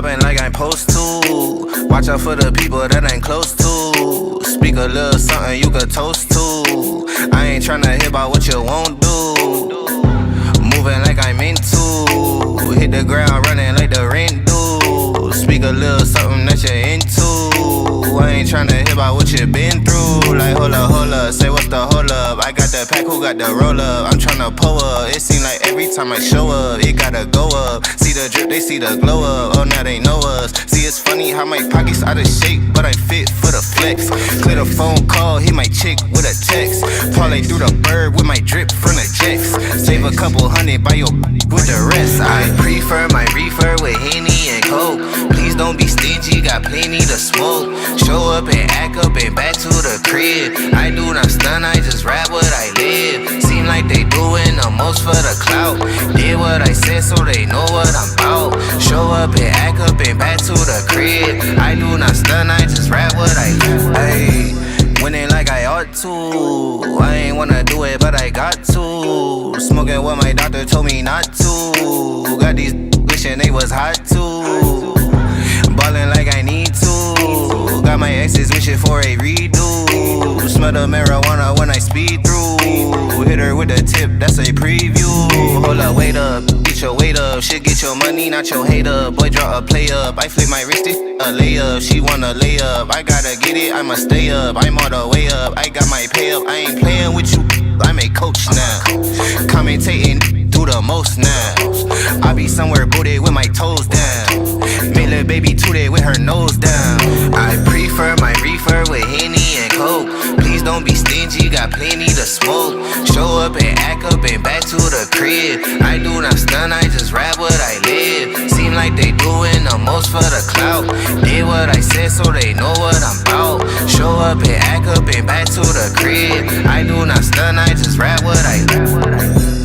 Mobbing like I'm supposed to. Watch out for the people that ain't close to. Speak a little something you could toast to. I ain't tryna hear about what you won't do. Moving like I'm into. Hit the ground running like the rent do. Speak a little something that you're into. I ain't tryna hear about what you been through. Like hold up, say what's the hold up. I got the pack, who got the roll up? I'm tryna pull up. It seem like every time I show up, it gotta go up. See the drip, they see the glow up. Oh now they know us. See it's funny how my pockets out of shape, but I fit for the flex. Clear the phone call, hit my chick with a text. Parlay through the bird with my drip from the jets. Save a couple hundred by your with the rest. I prefer my reefer with Henny and Coke. Please don't be stingy, got plenty to smoke. Show up and act up and back to the crib. I do not stun, I just rap what I live. Seem like they doing the most for the clout. Did what I said so they know what I'm about. Show up and act up and back to the crib. I do not stun, I just rap what I live. Ayy, winning like I ought to. I ain't wanna do it, but I got to. Smoking what my doctor told me not to. Got these wishing they was hot too. Ballin' like I need to. Got my exes wishing for a redo. Smell the marijuana when I speed through. Hit her with a tip, that's a preview. Hold up, wait up, get your weight up. Shit, get your money, not your hater. Boy, draw a play up. I flip my wrist, a layup. She wanna lay up. I gotta get it, I must stay up. I'm all the way up, I got my pay up. I ain't playing with you, I'm a coach now. Commentating, do the most now. I be somewhere booted with my toes down. Made little baby tooted with her nose down. I prefer my reefer with Henny and Coke. Please don't be stingy, got plenty to smoke. Show up and act up and back to the crib. I do not stun, I just rap what I live. Seem like they doing the most for the clout. Did what I said so they know what I'm about. Show up and act up and back to the crib. I do not stun, I just rap what I live.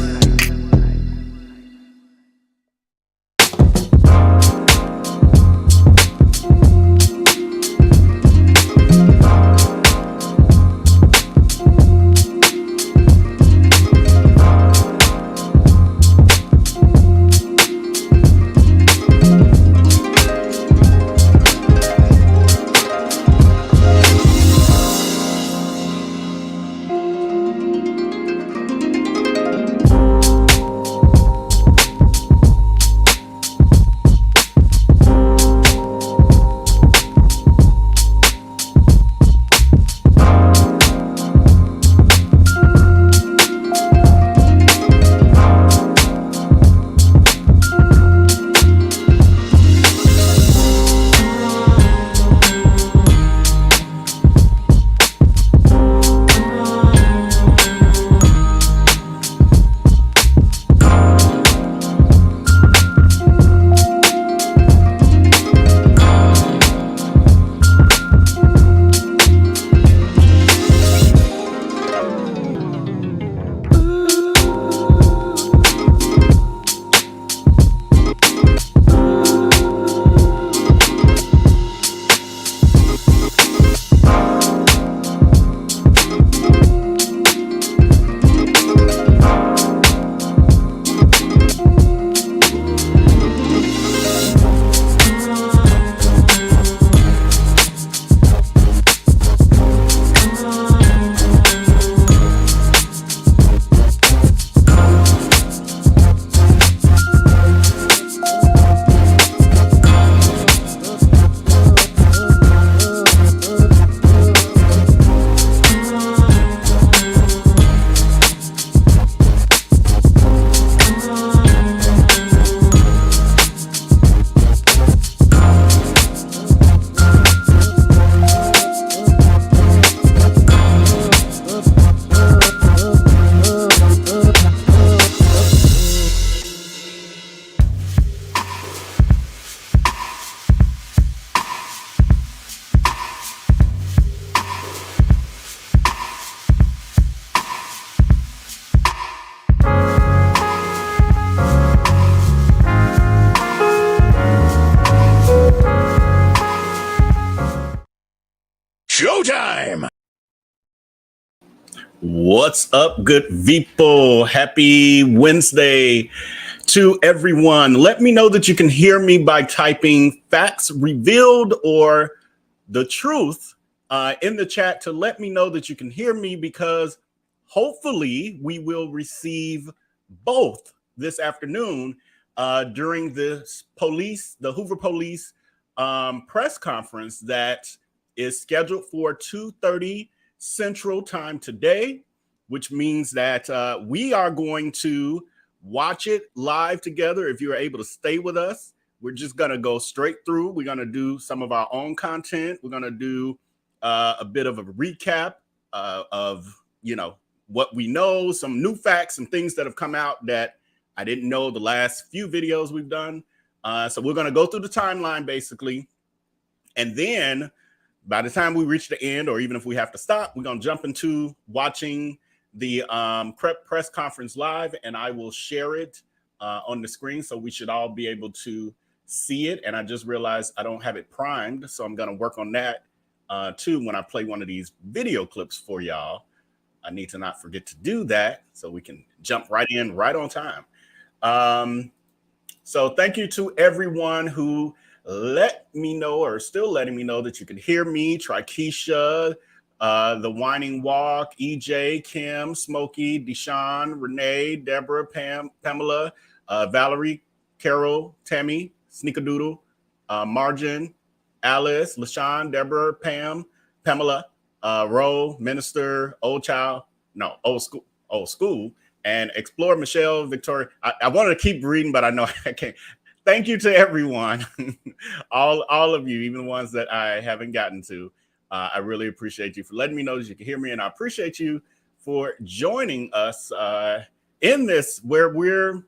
Showtime! What's up, good people? Happy Wednesday. to everyone. Let me know that you can hear me by typing facts revealed or the truth in the chat to let me know that you can hear me, because hopefully we will receive both this afternoon during the Hoover Police press conference that is scheduled for 2:30 Central Time today, which means that we are going to watch it live together. If you're able to stay with us, we're just going to go straight through. We're going to do some of our own content. We're going to do a bit of a recap of, what we know, some new facts, some things that have come out that I didn't know the last few videos we've done. So we're going to go through the timeline basically. And then by the time we reach the end, or even if we have to stop, we're going to jump into watching the press conference live, and I will share it on the screen, so we should all be able to see it. And I just realized I don't have it primed, so I'm going to work on that too when I play one of these video clips for y'all. I need to not forget to do that so we can jump right in right on time. So thank you to everyone who let me know, or still letting me know, that you can hear me. Trikeisha, The Whining Walk, EJ, Kim, Smokey, Deshaun, Renee, Deborah, Pamela, Valerie, Carol, Tammy, Sneakadoodle, Margin, Alice, LaShawn, Deborah, Pamela, Ro, Minister, Old School, and Explore, Michelle, Victoria. I wanted to keep reading, but I know I can't. Thank you to everyone, all of you, even the ones that I haven't gotten to. I really appreciate you for letting me know that you can hear me, and I appreciate you for joining us in this, where we're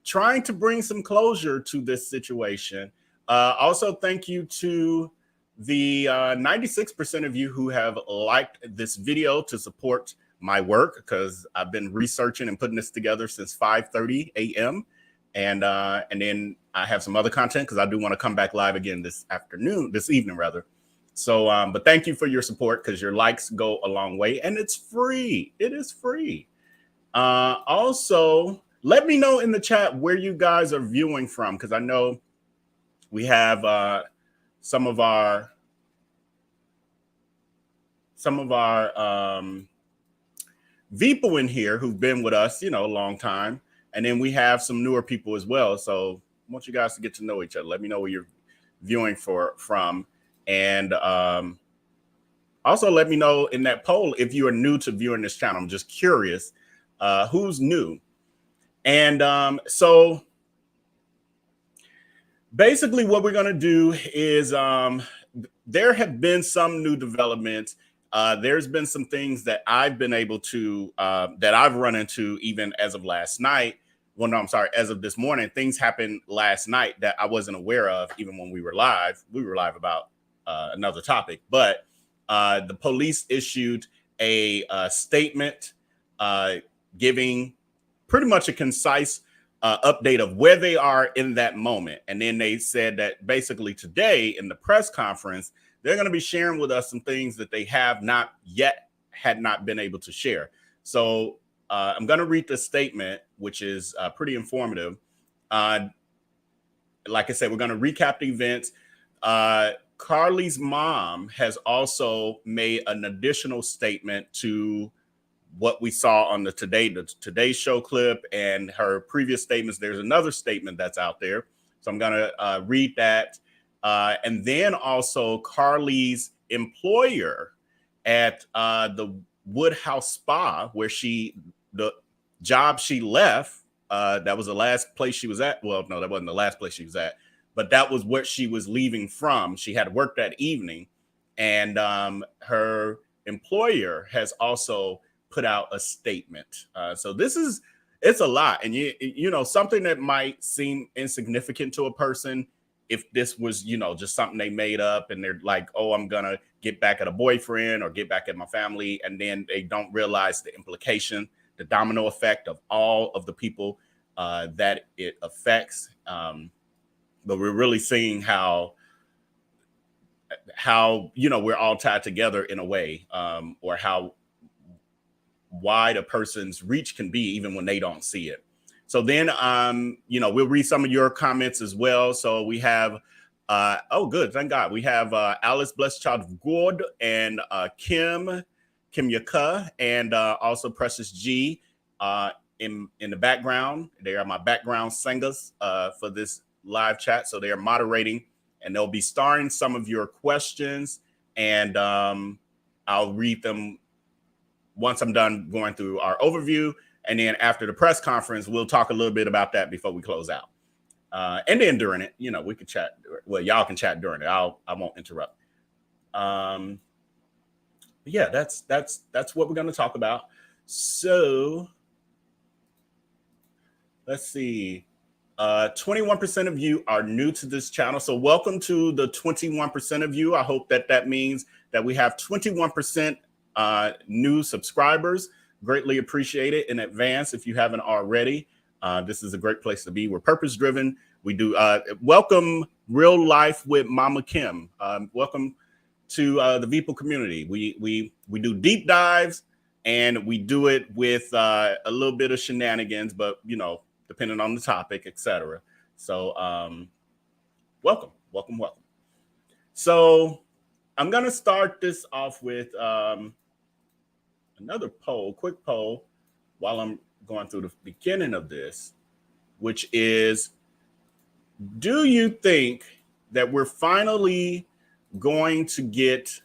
trying to bring some closure to this situation. Also, thank you to the 96% of you who have liked this video to support my work, because I've been researching and putting this together since 5:30 a.m. And then I have some other content, because I do want to come back live again this evening rather. So, but thank you for your support, because your likes go a long way, and it's free. It is free. Also, let me know in the chat where you guys are viewing from, because I know we have some of our people in here who've been with us, a long time. And then we have some newer people as well. So I want you guys to get to know each other. Let me know where you're viewing from. And also let me know in that poll if you are new to viewing this channel. I'm just curious who's new. And so basically what we're going to do is there have been some new developments. There's been some things that I've been able to, that I've run into even as of last night. Well, no, I'm sorry. As of this morning, things happened last night that I wasn't aware of, even when we were live. We were live about another topic, but the police issued a statement giving pretty much a concise update of where they are in that moment. And then they said that basically today in the press conference, they're going to be sharing with us some things that they had not been able to share. So I'm going to read the statement, which is pretty informative. Like I said, we're going to recap the events. Carlee's mom has also made an additional statement to what we saw on the Today Show clip and her previous statements. There's another statement that's out there. So I'm going to read that. And then also Carlee's employer at the Woodhouse Spa, where the job she left, that was the last place she was at. Well, no, that wasn't the last place she was at, but that was what she was leaving from. She had worked that evening, and her employer has also put out a statement. So it's a lot. And you know, something that might seem insignificant to a person, if this was, just something they made up and they're like, oh, I'm going to get back at a boyfriend or get back at my family. And then they don't realize the implication, the domino effect of all of the people that it affects. But we're really seeing how, we're all tied together in a way, or how wide a person's reach can be even when they don't see it. So then, we'll read some of your comments as well. So we have, good, thank God. We have Alice, Blessed Child of God, and Kim Yaka, and also Precious G in the background. They are my background singers for this live chat. So they are moderating, and they'll be starring some of your questions, and I'll read them once I'm done going through our overview. And then after the press conference, we'll talk a little bit about that before we close out. And then during it, we could chat. Well, y'all can chat during it. I won't interrupt. Yeah, that's what we're going to talk about. So let's see. 21% of you are new to this channel. So welcome to the 21% of you. I hope that means that we have 21% new subscribers. Greatly appreciate it in advance if you haven't already. This is a great place to be. We're purpose driven. We do welcome Real Life with Mama Kim. Welcome to the VPO community. We do deep dives, and we do it with a little bit of shenanigans, but depending on the topic, etc. So welcome. So I'm gonna start this off with another quick poll, while I'm going through the beginning of this, which is, do you think that we're finally going to get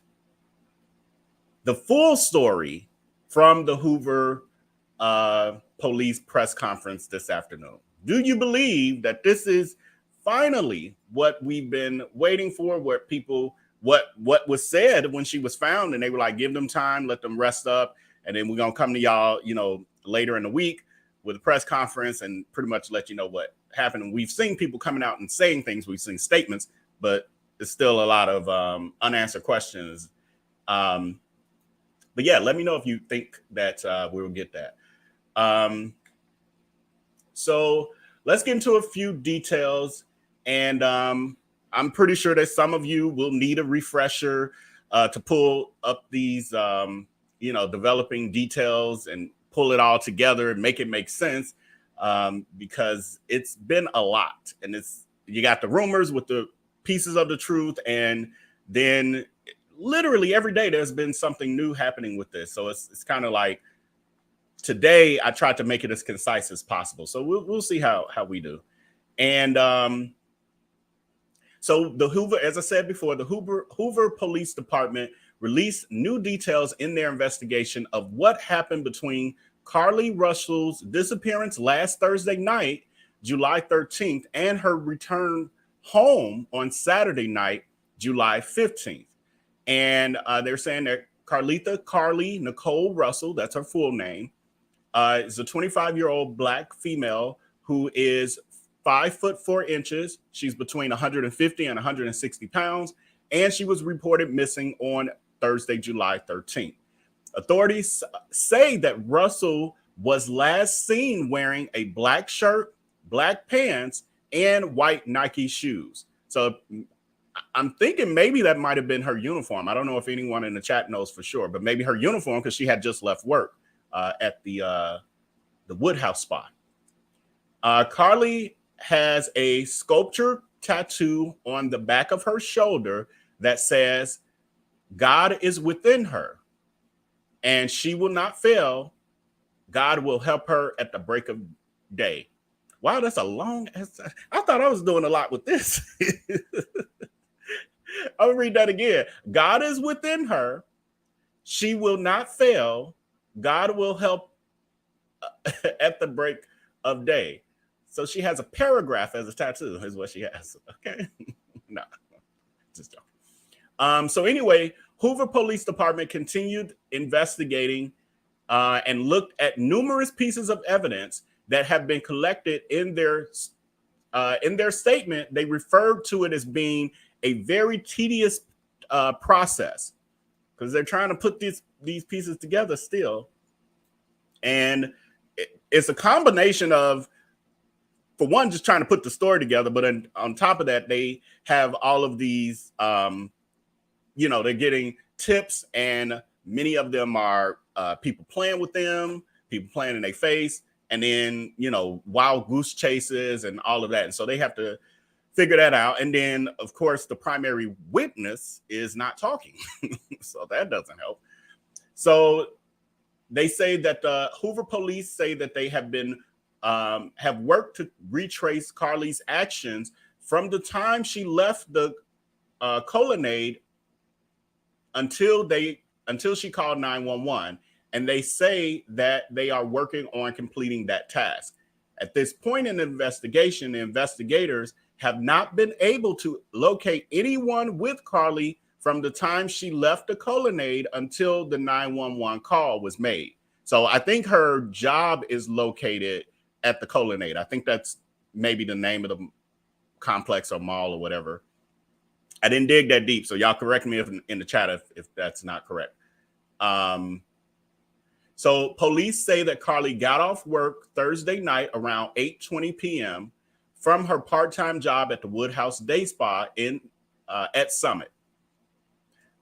the full story from the Hoover police press conference this afternoon? Do you believe that this is finally what we've been waiting for, what was said when she was found, and they were like, give them time, let them rest up, and then we're gonna come to y'all, later in the week with a press conference and pretty much let you know what happened. And we've seen people coming out and saying things, we've seen statements, but there's still a lot of unanswered questions. But yeah, let me know if you think that we will get that. So let's get into a few details, and I'm pretty sure that some of you will need a refresher to pull up these developing details and pull it all together and make it make sense, because it's been a lot. And you got the rumors with the pieces of the truth, and then literally every day there's been something new happening with this. So it's kind of like, today I tried to make it as concise as possible. So we'll see how we do. And so the Hoover, as I said before, the Hoover Police Department released new details in their investigation of what happened between Carlee Russell's disappearance last Thursday night, July 13th, and her return home on Saturday night, July 15th. And they're saying that Carlee Nicole Russell, that's her full name, is a 25-year-old Black female who is 5 foot 4 inches. She's between 150 and 160 pounds, and she was reported missing on Thursday, July 13th. Authorities say that Russell was last seen wearing a black shirt, black pants, and white Nike shoes. So I'm thinking maybe that might have been her uniform. I don't know if anyone in the chat knows for sure, but maybe her uniform, because she had just left work at the Woodhouse spot. Carlee has a sculpture tattoo on the back of her shoulder that says, God is within her, and she will not fail. God will help her at the break of day. Wow, that's a long. I thought I was doing a lot with this. I'll read that again. God is within her. She will not fail. God will help at the break of day. So she has a paragraph as a tattoo, is what she has. Okay. No, just joking. So anyway, Hoover Police Department continued investigating and looked at numerous pieces of evidence that have been collected in their statement. They referred to it as being a very tedious process, because they're trying to put these pieces together still. And it's a combination of, for one, just trying to put the story together, but on top of that, they have all of these, they're getting tips, and many of them are people playing with them, people playing in their face, and then, wild goose chases and all of that. And so they have to figure that out. And then, of course, the primary witness is not talking. So that doesn't help. So they say that the Hoover police say that they have been have worked to retrace Carlee's actions from the time she left the colonnade until she called 911. And they say that they are working on completing that task. At this point in the investigation, the investigators have not been able to locate anyone with Carlee from the time she left the colonnade until the 911 call was made. So I think her job is located at the colonnade. I think that's maybe the name of the complex or mall or whatever. I didn't dig that deep, so y'all correct me in the chat if that's not correct. So police say that Carlee got off work Thursday night around 8:20 p.m. from her part-time job at the Woodhouse Day Spa at Summit.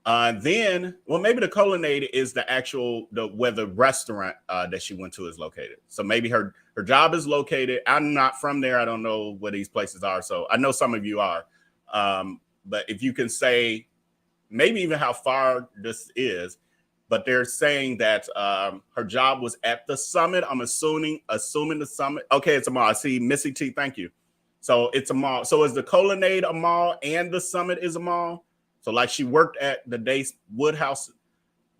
Then, maybe the colonnade is where the restaurant that she went to is located. So maybe her job is located. I'm not from there. I don't know where these places are. So I know some of you are. But if you can say maybe even how far this is, but they're saying that her job was at the Summit. I'm assuming the Summit. Okay, it's a mall. I see Missy T. Thank you. So it's a mall. So is the colonnade a mall and the Summit is a mall? So like she worked at the Woodhouse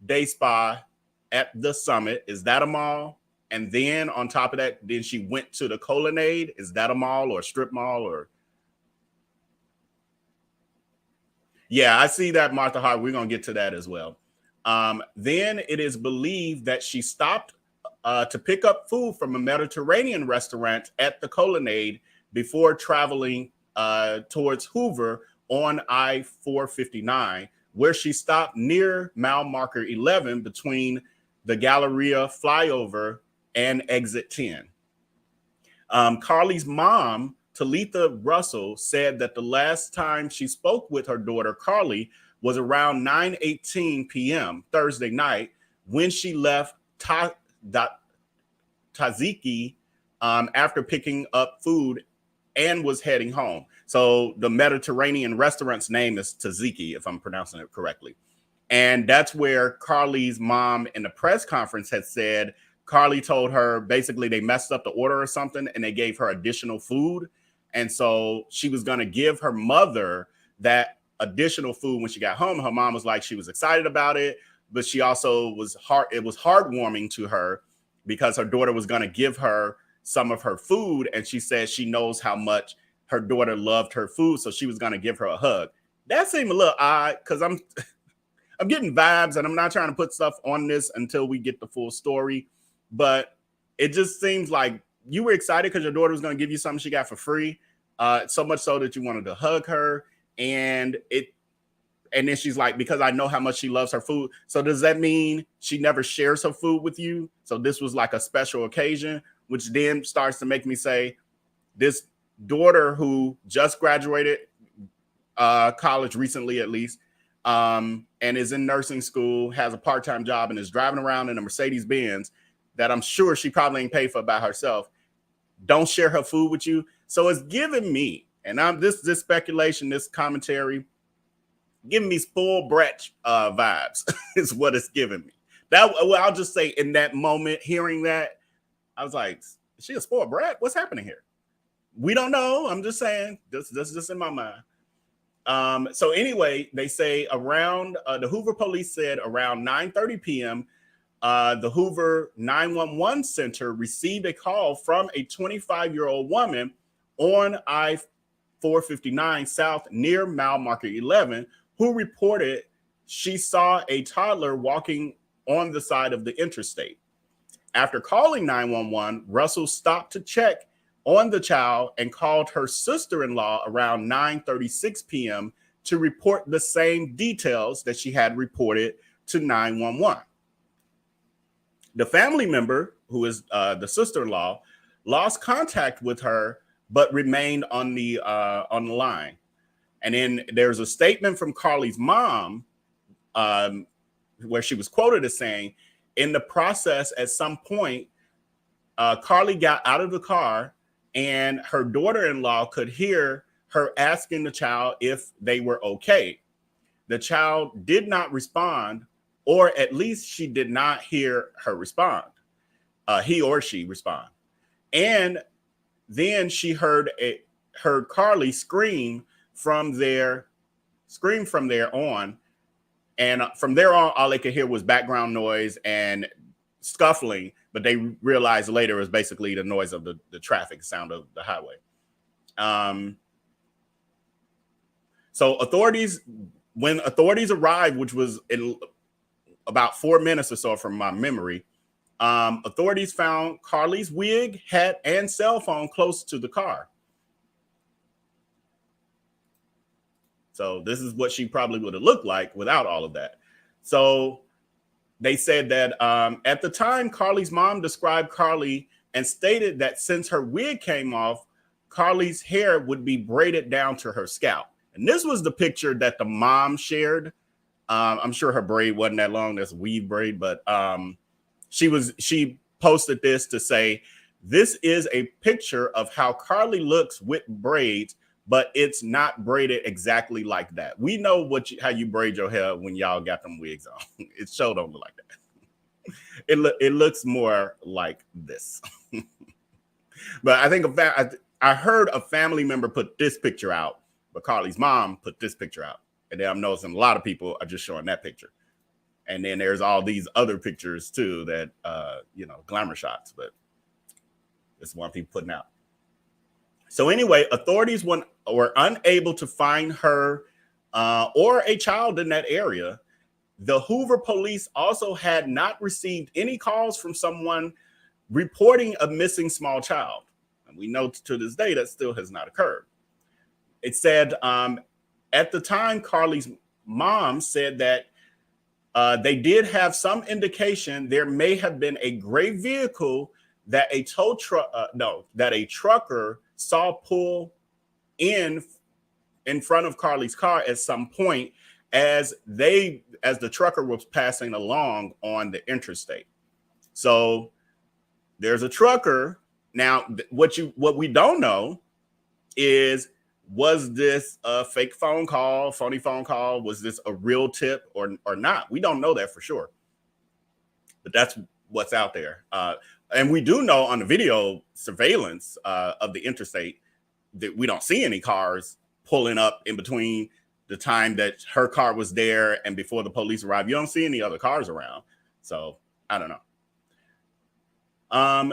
Day Spa at the Summit. Is that a mall? And then on top of that, then she went to the colonnade. Is that a mall or a strip mall or? Yeah, I see that, Martha Hart. We're going to get to that as well. Then it is believed that she stopped to pick up food from a Mediterranean restaurant at the colonnade before traveling towards Hoover on I-459, where she stopped near mile marker 11 between the Galleria flyover and exit 10. Carlee's mom, Talitha Russell, said that the last time she spoke with her daughter, Carlee, was around 9:18 p.m. Thursday night when she left Tzatziki after picking up food and was heading home. So the Mediterranean restaurant's name is Tzatziki, if I'm pronouncing it correctly. And that's where Carlee's mom in the press conference had said Carlee told her basically they messed up the order or something and they gave her additional food. And so she was going to give her mother that additional food when she got home. Her mom was like, she was excited about it, but she also it was heartwarming to her because her daughter was going to give her some of her food. And she said she knows how much her daughter loved her food. So she was going to give her a hug. That seemed a little odd because I'm getting vibes and I'm not trying to put stuff on this until we get the full story. But it just seems like you were excited because your daughter was going to give you something she got for free. So much so that you wanted to hug her. And then she's like, because I know how much she loves her food. So does that mean she never shares her food with you? So this was like a special occasion, which then starts to make me say this daughter who just graduated college recently, at least, and is in nursing school, has a part-time job and is driving around in a Mercedes-Benz that I'm sure she probably ain't paid for by herself. Don't share her food with you. So it's giving me, and I'm this speculation, this commentary, giving me spoiled brat vibes is what it's giving me. I'll just say in that moment, hearing that, I was like, is she a spoiled brat? What's happening here? We don't know. I'm just saying, this is just in my mind. So anyway, they say around the Hoover police said around 9:30 p.m., the Hoover 911 center received a call from a 25-year-old woman on I-459 South near mile marker 11, who reported she saw a toddler walking on the side of the interstate. After calling 911, Russell stopped to check on the child and called her sister-in-law around 9:36 p.m. to report the same details that she had reported to 911. The family member, who is the sister-in-law, lost contact with her but remained on the line. And then there's a statement from Carlee's mom where she was quoted as saying, in the process, at some point, Carlee got out of the car, and her daughter-in-law could hear her asking the child if they were okay. The child did not respond, or at least she did not hear her respond. He or she respond. And then she heard Carlee scream from there on. And from there on, all they could hear was background noise and scuffling, but they realized later it was basically the noise of the traffic sound of the highway. So when authorities arrived, which was in about 4 minutes or so from my memory, authorities found Carlee's wig, hat, and cell phone close to the car. So this is what she probably would have looked like without all of that. So they said that at the time, Carlee's mom described Carlee and stated that since her wig came off, Carlee's hair would be braided down to her scalp. And this was the picture that the mom shared. I'm sure her braid wasn't that long. That's a weave braid, but she posted this to say, this is a picture of how Carlee looks with braids, but it's not braided exactly like that. We know how you braid your hair when y'all got them wigs on. It sure don't look like that. It looks more like this. But I think I heard a family member put this picture out, but Carlee's mom put this picture out. And then I'm noticing a lot of people are just showing that picture. And then there's all these other pictures too that, glamour shots, but it's one people putting out. So anyway, authorities were unable to find her or a child in that area. The Hoover police also had not received any calls from someone reporting a missing small child. And we know to this day that still has not occurred. It said at the time, Carlee's mom said that they did have some indication there may have been a gray vehicle that a trucker saw pull in front of Carlee's car at some point as the trucker was passing along on the interstate. So there's a trucker. Now, what we don't know is, was this a fake phone call, phony phone call? Was this a real tip or not? We don't know that for sure. But that's what's out there. And we do know on the video surveillance of the interstate that we don't see any cars pulling up in between the time that her car was there and before the police arrived. You don't see any other cars around. So I don't know.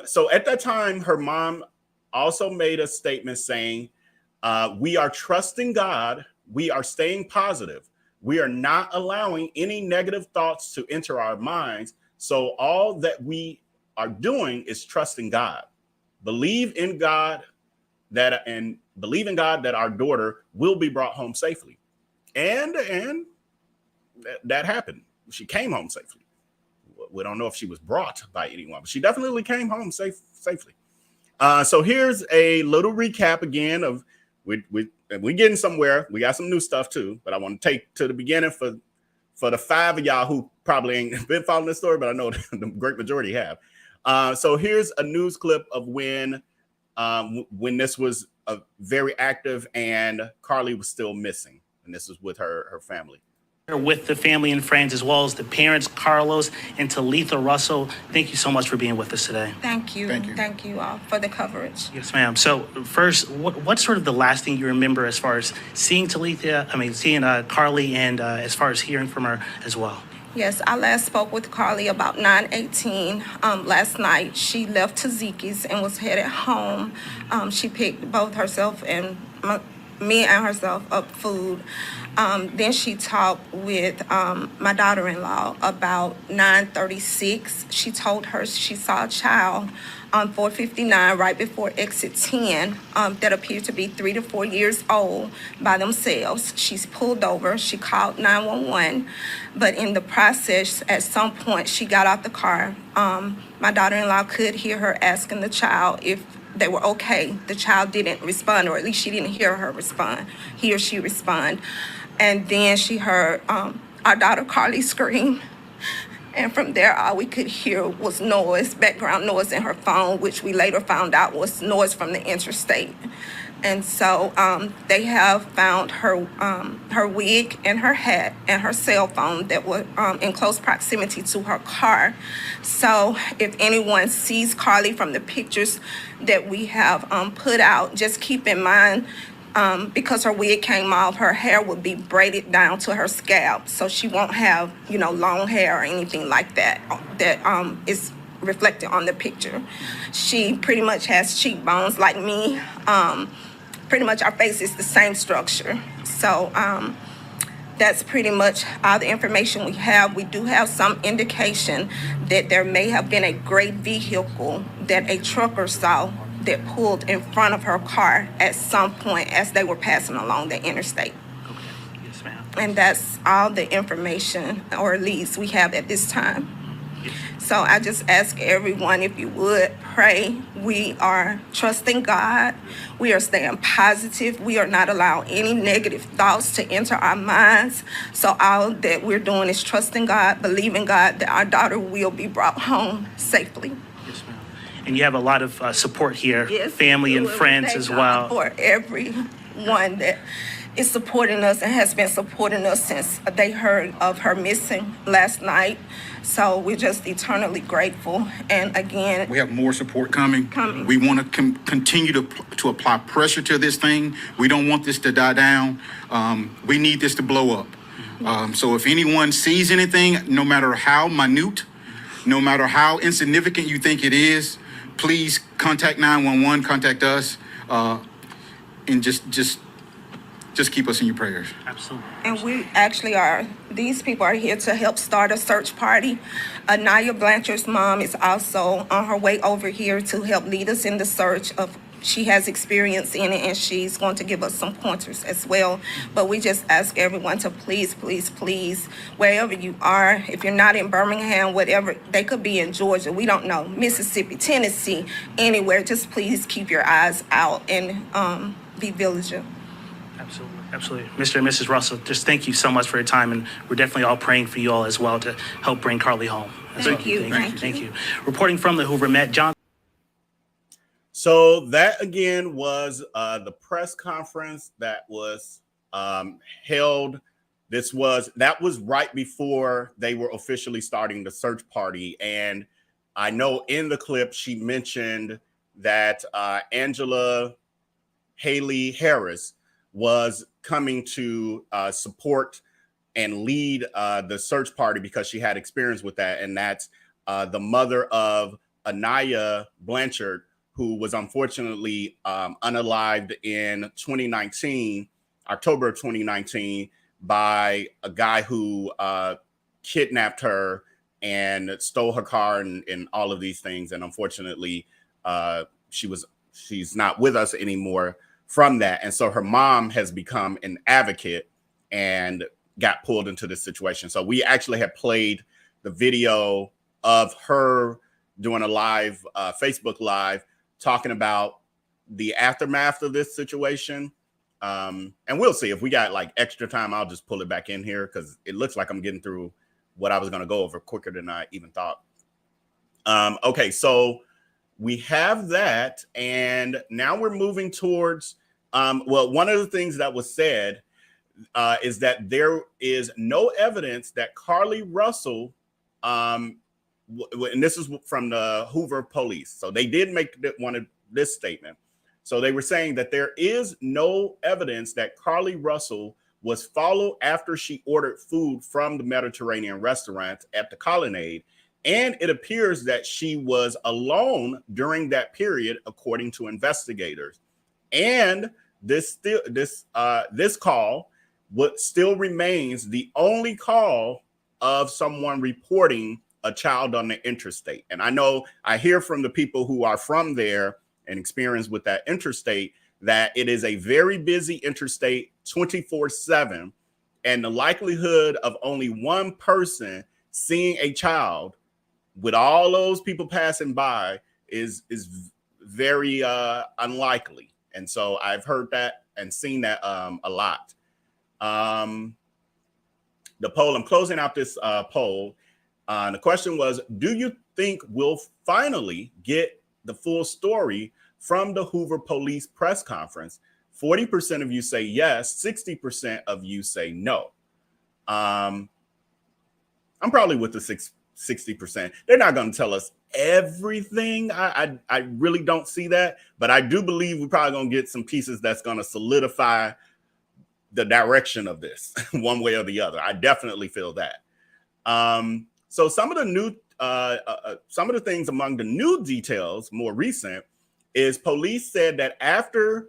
So at that time, her mom also made a statement saying, we are trusting God. We are staying positive. We are not allowing any negative thoughts to enter our minds. So all that we are doing is trusting God. Believe in God that our daughter will be brought home safely. And that happened. She came home safely. We don't know if she was brought by anyone, but she definitely came home safely. So here's a little recap again of we're getting somewhere. We got some new stuff too, but I want to take to the beginning for the 5 of y'all who probably ain't been following this story, but I know the great majority have. So here's a news clip of when this was very active and Carlee was still missing, and this was with her family. With the family and friends, as well as the parents, Carlos and Talitha Russell. Thank you so much for being with us today. Thank you. Thank you all for the coverage. Yes, ma'am. So first, what's sort of the last thing you remember as far as seeing Carlee and as far as hearing from her as well? Yes, I last spoke with Carlee about 9:18 last night. She left Taziki's and was headed home. She picked both herself and me and herself up food. Then she talked with my daughter-in-law about 9:36. She told her she saw a child on 459 right before exit 10 that appeared to be 3 to 4 years old by themselves. She's pulled over. She called 911, but in the process, at some point, she got out the car. My daughter-in-law could hear her asking the child if they were okay. The child didn't respond, or at least she didn't hear her respond. He or she respond. And then she heard our daughter Carlee scream. And from there, all we could hear was noise, background noise in her phone, which we later found out was noise from the interstate. And so they have found her wig and her hat and her cell phone that were in close proximity to her car. So if anyone sees Carlee from the pictures that we have put out, just keep in mind, because her wig came off, her hair would be braided down to her scalp. So she won't have, long hair or anything like that is reflected on the picture. She pretty much has cheekbones like me. Pretty much our face is the same structure. So that's pretty much all the information we have. We do have some indication that there may have been a gray vehicle that a trucker saw that pulled in front of her car at some point as they were passing along the interstate. Okay. Yes, ma'am. And that's all the information or leads we have at this time. Yes. So I just ask everyone, if you would, pray. We are trusting God. We are staying positive. We are not allowing any negative thoughts to enter our minds. So all that we're doing is trusting God, believing God that our daughter will be brought home safely. Yes, ma'am. And you have a lot of support here, Yes, family and we friends thank as God well. for everyone that is supporting us and has been supporting us since they heard of her missing last night. So we're just eternally grateful. And again, We have more support coming. We want to continue to apply pressure to this thing. We don't want this to die down. We need this to blow up. So if anyone sees anything, no matter how minute, no matter how insignificant you think it is, please contact 911, contact us, and just keep us in your prayers. Absolutely. and we actually these people are here to help start a search party. Anaya Blanchard's mom is also on her way over here to help lead us in the search of. She has experience in it, and she's going to give us some pointers as well. But we just ask everyone to please, please, please, wherever you are, if you're not in Birmingham, whatever, they could be in Georgia, we don't know, Mississippi, Tennessee, anywhere, just please keep your eyes out and be vigilant. Absolutely. Absolutely. Mr. and Mrs. Russell, just thank you so much for your time, and we're definitely all praying for you all as well to help bring Carlee home. Thank you. Thank you. Reporting from the Hoover Met, John. So that again was the press conference that was held. That was right before they were officially starting the search party. And I know in the clip she mentioned that Angela Haley Harris was coming to support and lead the search party because she had experience with that. And that's the mother of Anaya Blanchard, who was unfortunately unalived in 2019, October of 2019, by a guy who kidnapped her and stole her car and all of these things. And unfortunately, she's not with us anymore from that. And so her mom has become an advocate and got pulled into this situation. So we actually have played the video of her doing a live, Facebook Live, talking about the aftermath of this situation. And we'll see if we got like extra time, I'll just pull it back in here because it looks like I'm getting through what I was going to go over quicker than I even thought. Okay, so we have that. And now we're moving towards, well, one of the things that was said is that there is no evidence that Carlee Russell, and this is from the Hoover Police. So they did make this statement. So they were saying that there is no evidence that Carlee Russell was followed after she ordered food from the Mediterranean restaurant at the Colonnade. And it appears that she was alone during that period, according to investigators. And this call still remains the only call of someone reporting a child on the interstate. And I know I hear from the people who are from there and experience with that interstate that it is a very busy interstate 24/7. And the likelihood of only one person seeing a child with all those people passing by is very unlikely. And so I've heard that and seen that a lot. The poll, I'm closing out this poll. The question was, do you think we'll finally get the full story from the Hoover Police press conference? 40% of you say yes, 60% of you say no. I'm probably with the 60%. They're not going to tell us everything. I really don't see that, but I do believe we're probably going to get some pieces that's going to solidify the direction of this one way or the other. I definitely feel that. So some of the new, some of the things among the new details, more recent, is police said that after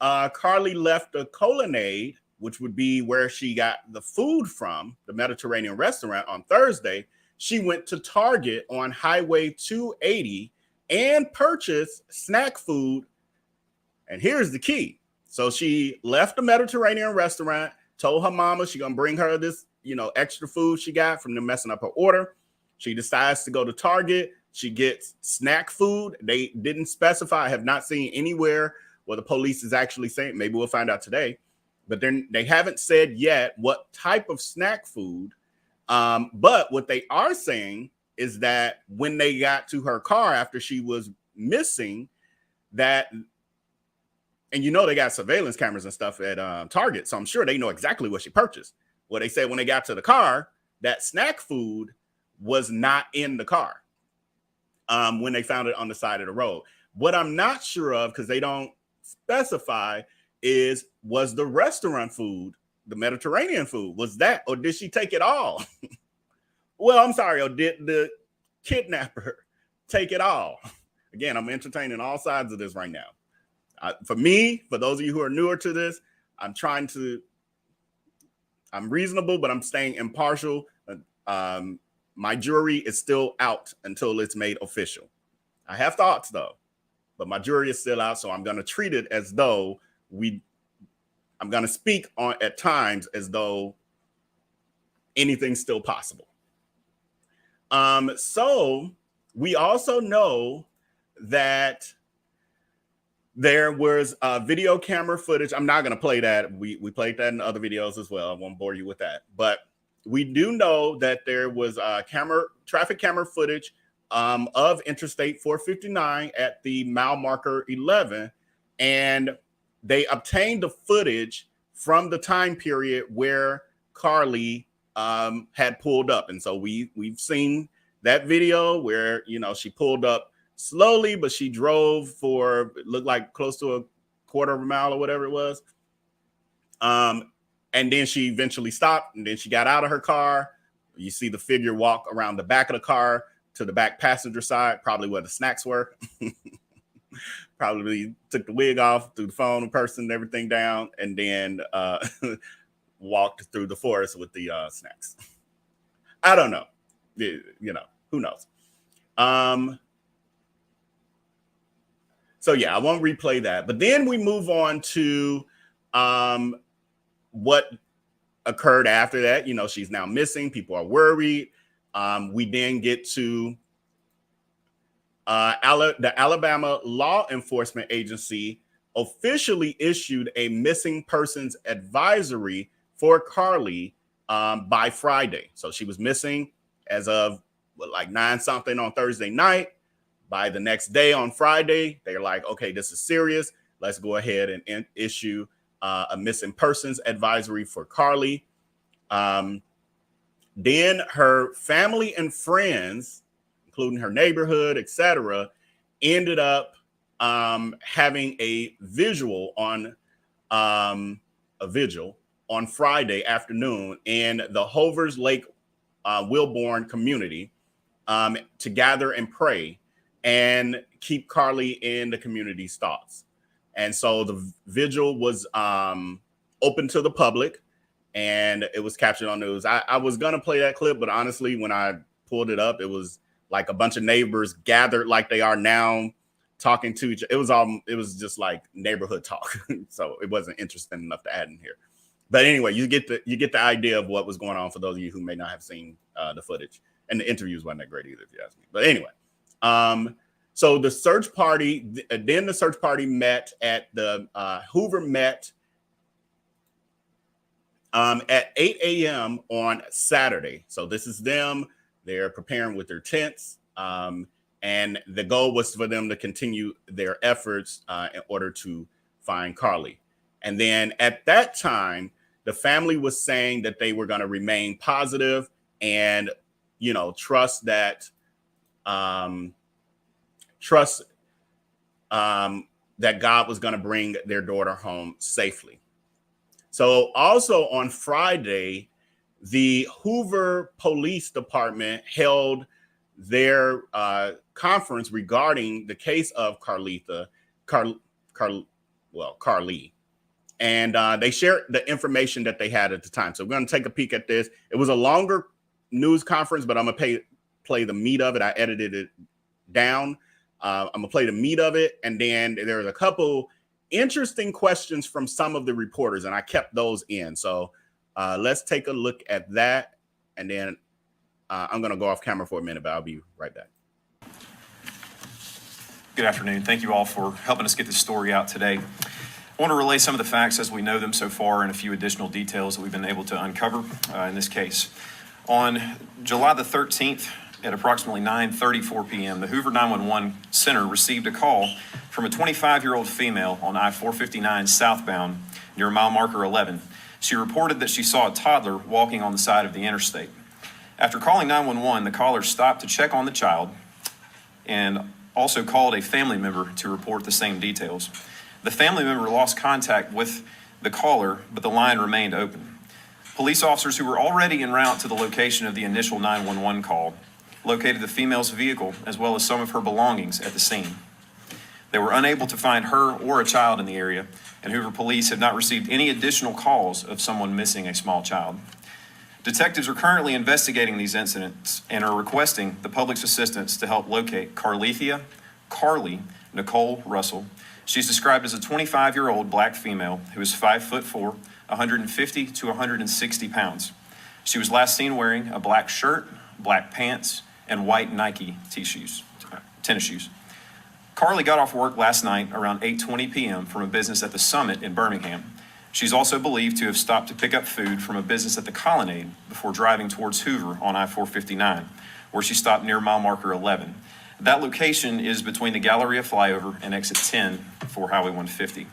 Carlee left the Colonnade, which would be where she got the food from, the Mediterranean restaurant, on Thursday, she went to Target on Highway 280 and purchased snack food. And here's the key. So she left the Mediterranean restaurant, told her mama she's going to bring her this, extra food she got from them messing up her order. She decides to go to Target. She gets snack food. They didn't specify. I have not seen anywhere where the police is actually saying, maybe we'll find out today, but they haven't said yet what type of snack food. But what they are saying is that when they got to her car after she was missing, that, and they got surveillance cameras and stuff at Target, so I'm sure they know exactly what she purchased. Well, they said when they got to the car, that snack food was not in the car when they found it on the side of the road. What I'm not sure of, because they don't specify, is was the restaurant food, the Mediterranean food, was that, or did she take it all? Well, I'm sorry, or did the kidnapper take it all? Again, I'm entertaining all sides of this right now. For me, for those of you who are newer to this, I'm reasonable, but I'm staying impartial. My jury is still out until it's made official. I have thoughts though, but my jury is still out. So I'm going to treat it as though I'm going to speak on at times as though anything's still possible. So we also know that there was video camera footage. I'm not going to play that. We played that in other videos as well. I won't bore you with that. But we do know that there was traffic camera footage of Interstate 459 at the mile marker 11. And they obtained the footage from the time period where Carlee had pulled up. And so we've seen that video where, she pulled up slowly, but she drove for, it looked like close to a quarter of a mile or whatever it was. And then she eventually stopped, and then she got out of her car. You see the figure walk around the back of the car to the back passenger side, probably where the snacks were. Probably took the wig off, threw the phone and purse and everything down, and then walked through the forest with the snacks. I don't know. Who knows? So yeah, I won't replay that. But then we move on to what occurred after that. She's now missing. People are worried. We then get to the Alabama Law Enforcement Agency officially issued a missing persons advisory for Carlee by Friday. So she was missing as of like 9-something on Thursday night. By the next day on Friday, they're like, okay, this is serious. Let's go ahead and issue a missing persons advisory for Carlee. Then her family and friends, including her neighborhood, etc., ended up having a vigil on Friday afternoon in the Hovers Lake Wilbourn community to gather and pray and keep Carlee in the community's thoughts. And so the vigil was open to the public, and it was captured on news. I was going to play that clip, but honestly, when I pulled it up, it was like a bunch of neighbors gathered like they are now talking to each other. It was just like neighborhood talk. So it wasn't interesting enough to add in here. But anyway, you get the idea of what was going on for those of you who may not have seen the footage. And the interviews wasn't that great either, if you ask me. But anyway, so the search party met at the Hoover met at 8 a.m. on Saturday. So this is them They're preparing with their tents. And the goal was for them to continue their efforts in order to find Carlee. And then at that time, the family was saying that they were going to remain positive and, trust that that God was going to bring their daughter home safely. So also on Friday, the Hoover Police Department held their conference regarding the case of Carlee. And they shared the information that they had at the time. So we're going to take a peek at this. It was a longer news conference, but I'm going to play the meat of it. I edited it down. I'm going to play the meat of it. And then there's a couple interesting questions from some of the reporters, and I kept those in. So let's take a look at that. And then I'm going to go off camera for a minute, but I'll be right back. Good afternoon. Thank you all for helping us get this story out today. I want to relay some of the facts as we know them so far and a few additional details that we've been able to uncover in this case. On July the 13th at approximately 9:34 p.m., the Hoover 911 Center received a call from a 25-year-old female on I-459 southbound near mile marker 11. She reported that she saw a toddler walking on the side of the interstate. After calling 911, the caller stopped to check on the child and also called a family member to report the same details. The family member lost contact with the caller, but the line remained open. Police officers who were already en route to the location of the initial 911 call located the female's vehicle as well as some of her belongings at the scene. They were unable to find her or a child in the area, and Hoover Police have not received any additional calls of someone missing a small child. Detectives are currently investigating these incidents and are requesting the public's assistance to help locate Carlee Nicole Russell. She's described as a 25-year-old black female who is 5'4", 150 to 160 pounds. She was last seen wearing a black shirt, black pants, and white Nike tennis shoes. Carlee got off work last night around 8:20 p.m. from a business at the Summit in Birmingham. She's also believed to have stopped to pick up food from a business at the Colonnade before driving towards Hoover on I-459, where she stopped near mile marker 11. That location is between the Galleria flyover and exit 10 for Highway 150.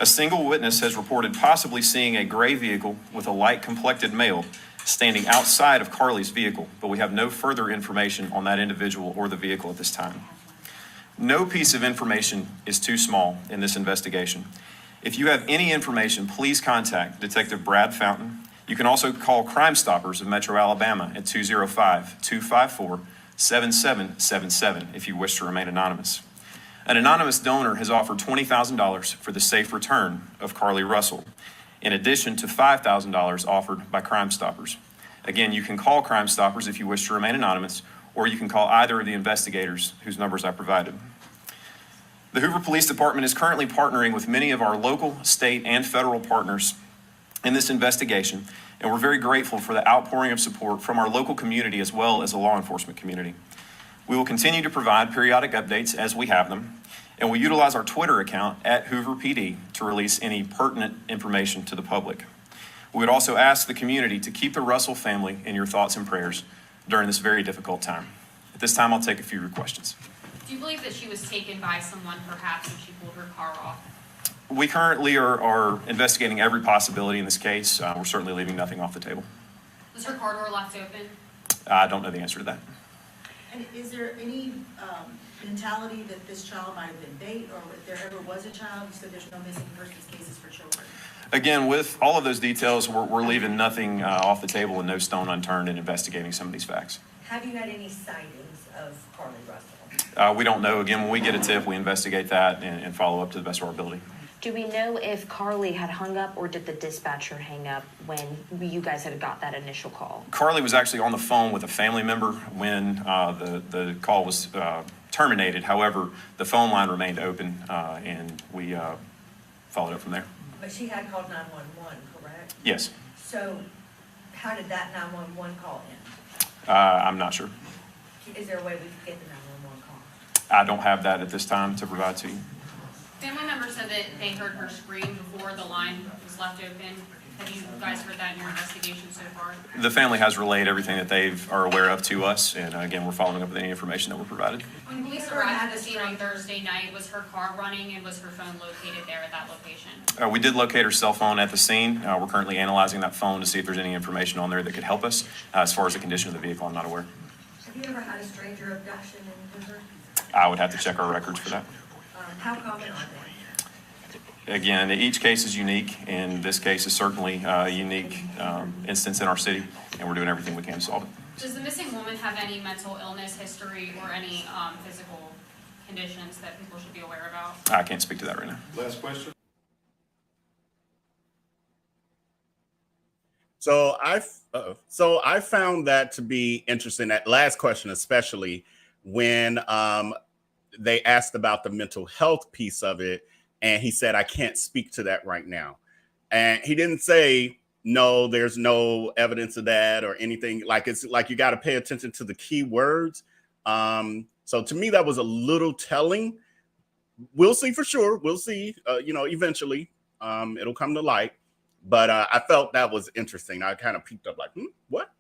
A single witness has reported possibly seeing a gray vehicle with a light-complected male standing outside of Carlee's vehicle, but we have no further information on that individual or the vehicle at this time. No piece of information is too small in this investigation. If you have any information, please contact Detective Brad Fountain. You can also call Crime Stoppers of Metro Alabama at 205-254-7777 if you wish to remain anonymous. An anonymous donor has offered $20,000 for the safe return of Carlee Russell, in addition to $5,000 offered by Crime Stoppers. Again, you can call Crime Stoppers if you wish to remain anonymous, or you can call either of the investigators whose numbers I provided. The Hoover Police Department is currently partnering with many of our local, state, and federal partners in this investigation, and we're very grateful for the outpouring of support from our local community as well as the law enforcement community. We will continue to provide periodic updates as we have them, and we utilize our Twitter account at Hoover PD to release any pertinent information to the public. We would also ask the community to keep the Russell family in your thoughts and prayers during this very difficult time. At this time, I'll take a few questions. Do you believe that she was taken by someone perhaps when she pulled her car off? We currently are investigating every possibility in this case. We're certainly leaving nothing off the table. Was her car door left open? I don't know the answer to that. And is there any mentality that this child might have been bait, or if there ever was a child? You said there's no missing persons cases for children. Again, with all of those details, we're leaving nothing off the table and no stone unturned in investigating some of these facts. Have you had any sightings of Carlee Russell? We don't know. Again, when we get a tip, we investigate that and follow up to the best of our ability. Do we know if Carlee had hung up or did the dispatcher hang up when you guys had got that initial call? Carlee was actually on the phone with a family member when the call was terminated. However, the phone line remained open and we followed up from there. But she had called 911, correct? Yes. So how did that 911 call in? I'm not sure. Is there a way we could get the 911 call? I don't have that at this time to provide to you. Family members said that they heard her scream before the line was left open. Have you guys heard that in your investigation so far? The family has relayed everything that they are aware of to us, and again, we're following up with any information that we're provided. When police arrived at the scene on Thursday night, was her car running and was her phone located there at that location? We did locate her cell phone at the scene. We're currently analyzing that phone to see if there's any information on there that could help us. As far as the condition of the vehicle, I'm not aware. Have you ever had a stranger abduction in Hoover? I would have to check our records for that. How common are they? Again, each case is unique, and this case is certainly a unique instance in our city, and we're doing everything we can to solve it. Does the missing woman have any mental illness history or any physical conditions that people should be aware about? I can't speak to that right now. Last question. So I found that to be interesting. That last question, especially when they asked about the mental health piece of it, and he said, "I can't speak to that right now." And he didn't say, "No, there's no evidence of that," or anything. Like, it's like you got to pay attention to the key words. So to me, that was a little telling. We'll see for sure. We'll see. Eventually, it'll come to light. But I felt that was interesting. I kind of peeked up like, what?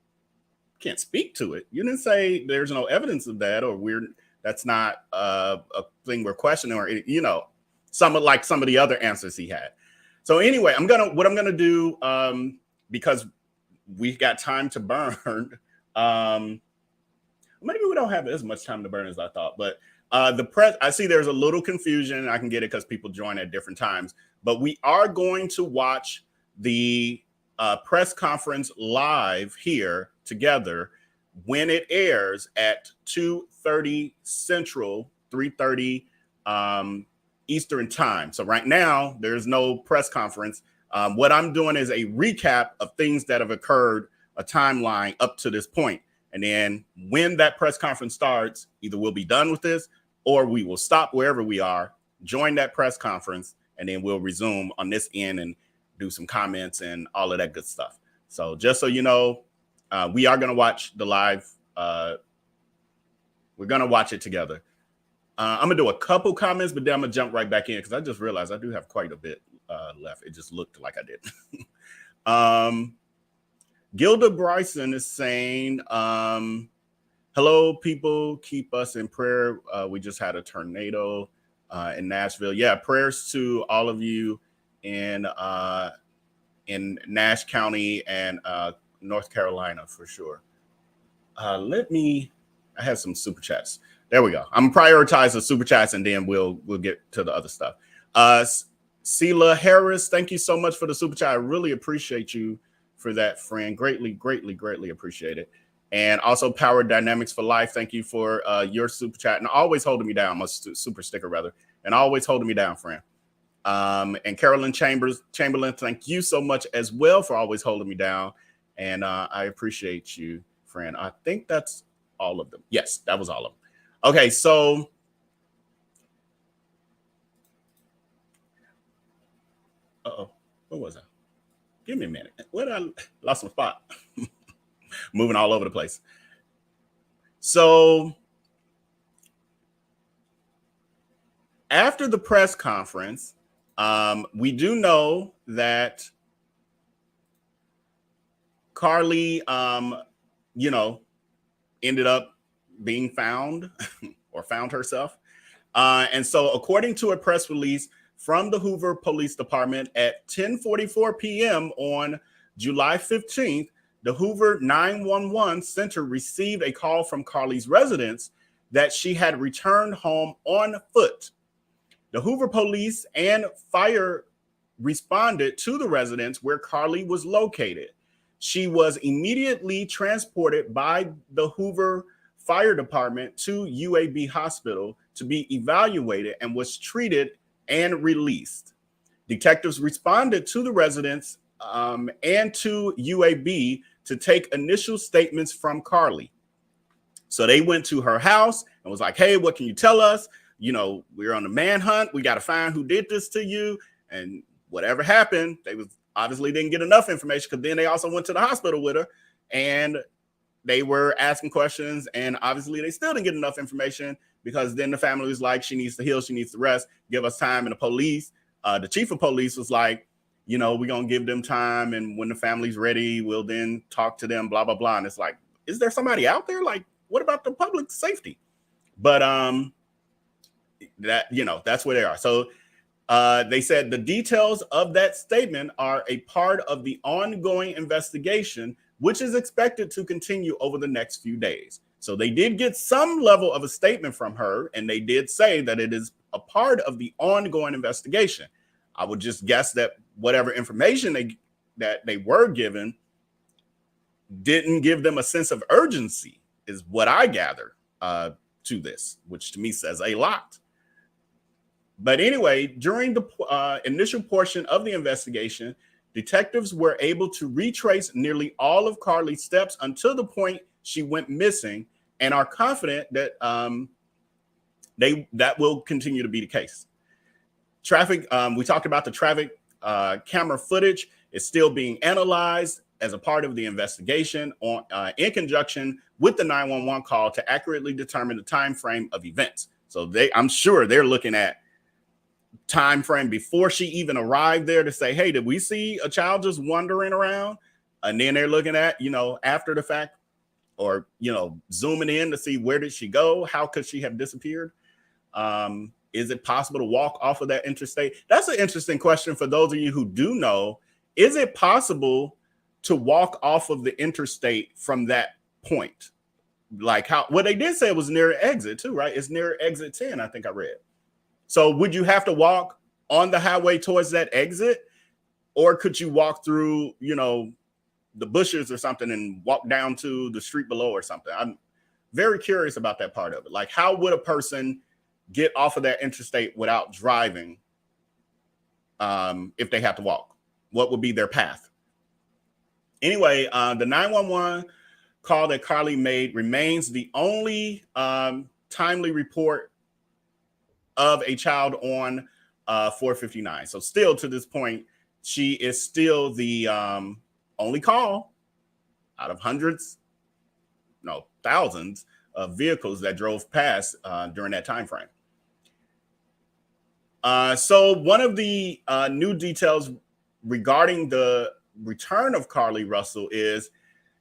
Can't speak to it. You didn't say there's no evidence of that, or that's not a thing we're questioning, or some of the other answers he had. So anyway, what I'm gonna do, because we got time to burn. Maybe we don't have as much time to burn as I thought, but I see there's a little confusion. I can get it because people join at different times, but we are going to watch the press conference live here together when it airs at 2:30 Central, 3:30 Eastern time. So right now there's no press conference. What I'm doing is a recap of things that have occurred, a timeline up to this point. And then when that press conference starts, either we'll be done with this or we will stop wherever we are, join that press conference, and then we'll resume on this end and do some comments and all of that good stuff. So just so you know, we are going to watch the live. We're going to watch it together. I'm going to do a couple comments, but then I'm going to jump right back in because I just realized I do have quite a bit left. It just looked like I did. Gilda Bryson is saying, hello, people, keep us in prayer. We just had a tornado in Nashville. Yeah, prayers to all of you in Nash County and North Carolina for sure. I have some super chats. There we go. I'm prioritizing super chats and then we'll get to the other stuff. Sela Harris, thank you so much for the super chat. I really appreciate you for that, friend. Greatly, greatly, greatly appreciate it. And also Power Dynamics for Life. Thank you for your super chat and always holding me down. My super sticker rather, and always holding me down, friend. And Carolyn Chamberlain, thank you so much as well for always holding me down. And I appreciate you, friend. I think that's all of them. Yes, that was all of them. Okay, so what was I? Give me a minute. Where did I lost my spot? Moving all over the place. So after the press conference, we do know that Carlee, ended up being found or found herself. And so according to a press release from the Hoover Police Department at 10:44 p.m. on July 15th, the Hoover 911 Center received a call from Carlee's residence that she had returned home on foot. The Hoover police and fire responded to the residence where Carlee was located. She was immediately transported by the Hoover Fire Department to UAB Hospital to be evaluated and was treated and released. Detectives responded to the residence and to UAB to take initial statements from Carlee. So they went to her house and was like, hey, what can you tell us? We're on a manhunt. We got to find who did this to you. And whatever happened, they obviously didn't get enough information because then they also went to the hospital with her and they were asking questions. And obviously they still didn't get enough information because then the family was like, she needs to heal. She needs to rest. Give us time. And the police, the chief of police was like, you know, we're going to give them time. And when the family's ready, we'll then talk to them, blah, blah, blah. And it's like, is there somebody out there? Like, what about the public safety? But that, you know, that's where they are. So they said the details of that statement are a part of the ongoing investigation, which is expected to continue over the next few days. So they did get some level of a statement from her, and they did say that it is a part of the ongoing investigation. I would just guess that whatever information they were given didn't give them a sense of urgency, is what I gather to this, which to me says a lot. But anyway, during the initial portion of the investigation, detectives were able to retrace nearly all of Carlee's steps until the point she went missing, and are confident that that will continue to be the case. Traffic, we talked about the traffic camera footage is still being analyzed as a part of the investigation in conjunction with the 911 call to accurately determine the time frame of events. So I'm sure they're looking at time frame before she even arrived there to say, hey, did we see a child just wandering around? And then they're looking at, you know, after the fact, or, you know, zooming in to see where did she go? How could she have disappeared? Is it possible to walk off of that interstate? That's an interesting question for those of you who do know. Is it possible to walk off of the interstate from that point? Like what they did say was near exit too, right? It's near exit 10, I think I read. So would you have to walk on the highway towards that exit? Or could you walk through, you know, the bushes or something and walk down to the street below or something? I'm very curious about that part of it. Like, how would a person get off of that interstate without driving if they have to walk? What would be their path? Anyway, the 911 call that Carlee made remains the only timely report of a child on 459. So still to this point, she is still the only call out of thousands of vehicles that drove past during that time frame. So one of the new details regarding the return of Carlee Russell is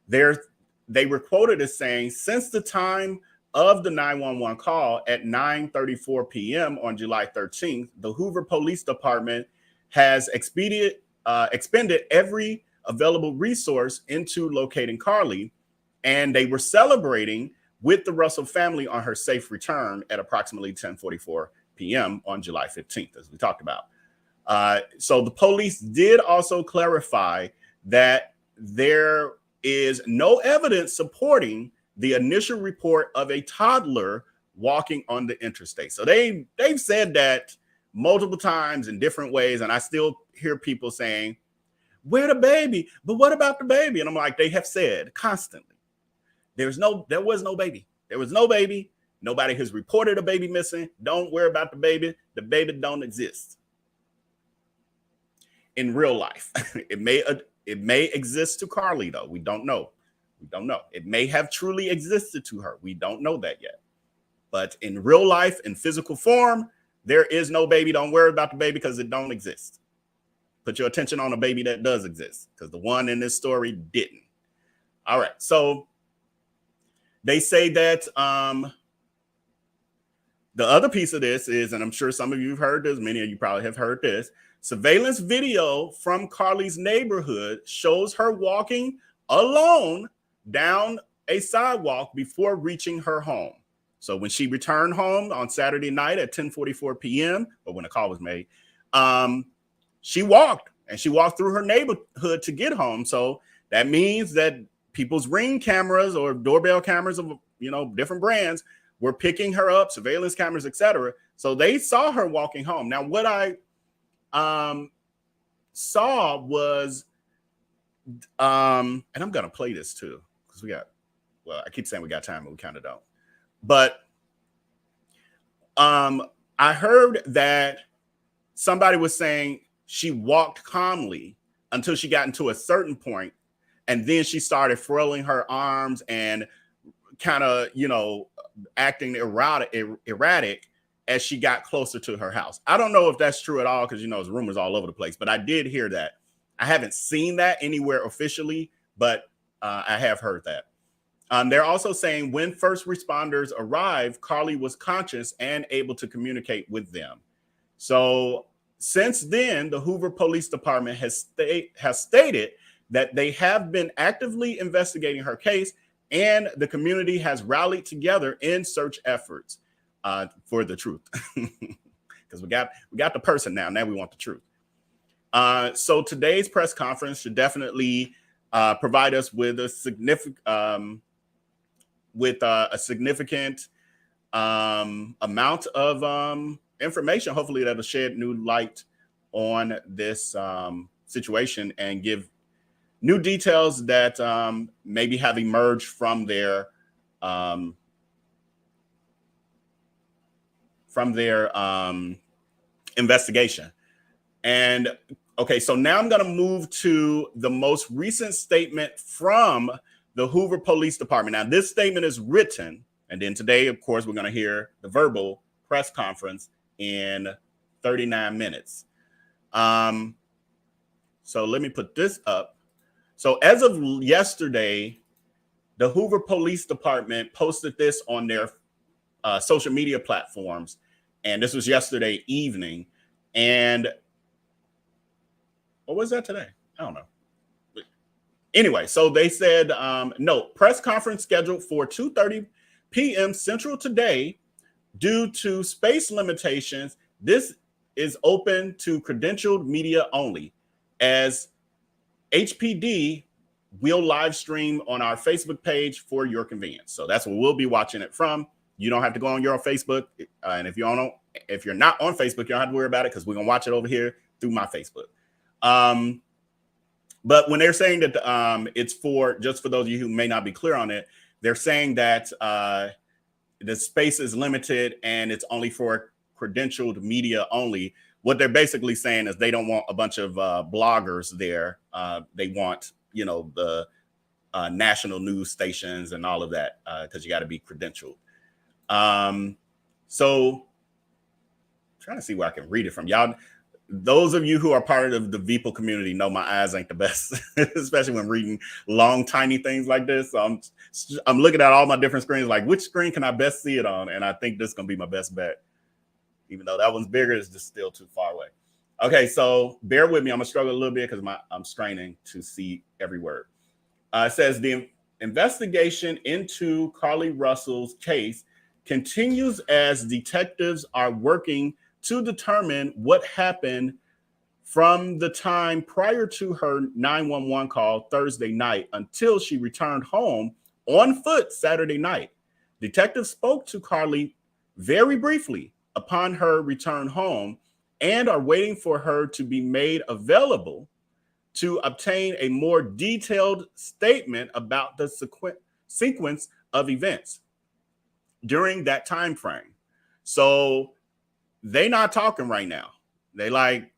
they were quoted as saying, since the time of the 911 call at 9:34 p.m. on July 13th, the Hoover Police Department has expended every available resource into locating Carlee, and they were celebrating with the Russell family on her safe return at approximately 10:44 p.m. on July 15th, as we talked about. So the police did also clarify that there is no evidence supporting the initial report of a toddler walking on the interstate. So they've said that multiple times in different ways, and I still hear people saying, where the baby? But what about the baby? And I'm like, they have said constantly, there was no baby. There was no baby. Nobody has reported a baby missing. Don't worry about the baby. The baby don't exist. In real life, it may exist to Carlee, though. We don't know. We don't know. It may have truly existed to her. We don't know that yet. But in real life, in physical form, there is no baby. Don't worry about the baby because it don't exist. Put your attention on a baby that does exist, because the one in this story didn't. All right. So they say that the other piece of this is, and I'm sure some of you have heard this, many of you probably have heard this, surveillance video from Carlee's neighborhood shows her walking alone down a sidewalk before reaching her home. So when she returned home on Saturday night at 10:44 p.m., or when the call was made, she walked through her neighborhood to get home. So that means that people's Ring cameras or doorbell cameras of, you know, different brands were picking her up, surveillance cameras, etc. So they saw her walking home. Now, what I saw was, and I'm going to play this too, because I keep saying we got time, but we kind of don't. But I heard that somebody was saying she walked calmly until she got into a certain point, and then she started flailing her arms and kind of, you know, acting erratic as she got closer to her house. I don't know if that's true at all because, you know, there's rumors all over the place, but I did hear that. I haven't seen that anywhere officially, but I have heard that. They're also saying when first responders arrived, Carlee was conscious and able to communicate with them. So since then, the Hoover Police Department has stated that they have been actively investigating her case, and the community has rallied together in search efforts for the truth. Because we got the person now. Now we want the truth. So today's press conference should definitely provide us with a significant amount of information. Hopefully that'll shed new light on this situation and give new details that maybe have emerged from their investigation. And okay, so now I'm going to move to the most recent statement from the Hoover Police Department. Now, this statement is written, and then today, of course, we're going to hear the verbal press conference in 39 minutes. So let me put this up. So as of yesterday, the Hoover Police Department posted this on their social media platforms, and this was yesterday evening. And what was that today? I don't know. But anyway, so they said, no, press conference scheduled for 2:30 p.m. Central today due to space limitations. This is open to credentialed media only, as HPD will live stream on our Facebook page for your convenience. So that's where we'll be watching it from. You don't have to go on your Facebook. And if you're not on Facebook, you don't have to worry about it because we're going to watch it over here through my Facebook. But when they're saying that it's just for those of you who may not be clear on it, they're saying that the space is limited and it's only for credentialed media only. What they're basically saying is they don't want a bunch of bloggers there. They want, you know, the national news stations and all of that because you got to be credentialed. So I'm trying to see where I can read it from. Y'all, those of you who are part of the VPL community know my eyes ain't the best, especially when reading long, tiny things like this. So I'm looking at all my different screens, like which screen can I best see it on? And I think this is going to be my best bet. Even though that one's bigger, it's just still too far away. Okay, so bear with me. I'm going to struggle a little bit because I'm straining to see every word. It says the investigation into Carlee Russell's case continues as detectives are working to determine what happened from the time prior to her 911 call Thursday night until she returned home on foot Saturday night. Detectives spoke to Carlee very briefly upon her return home and are waiting for her to be made available to obtain a more detailed statement about the sequence of events during that time frame. So they not talking right now. They like,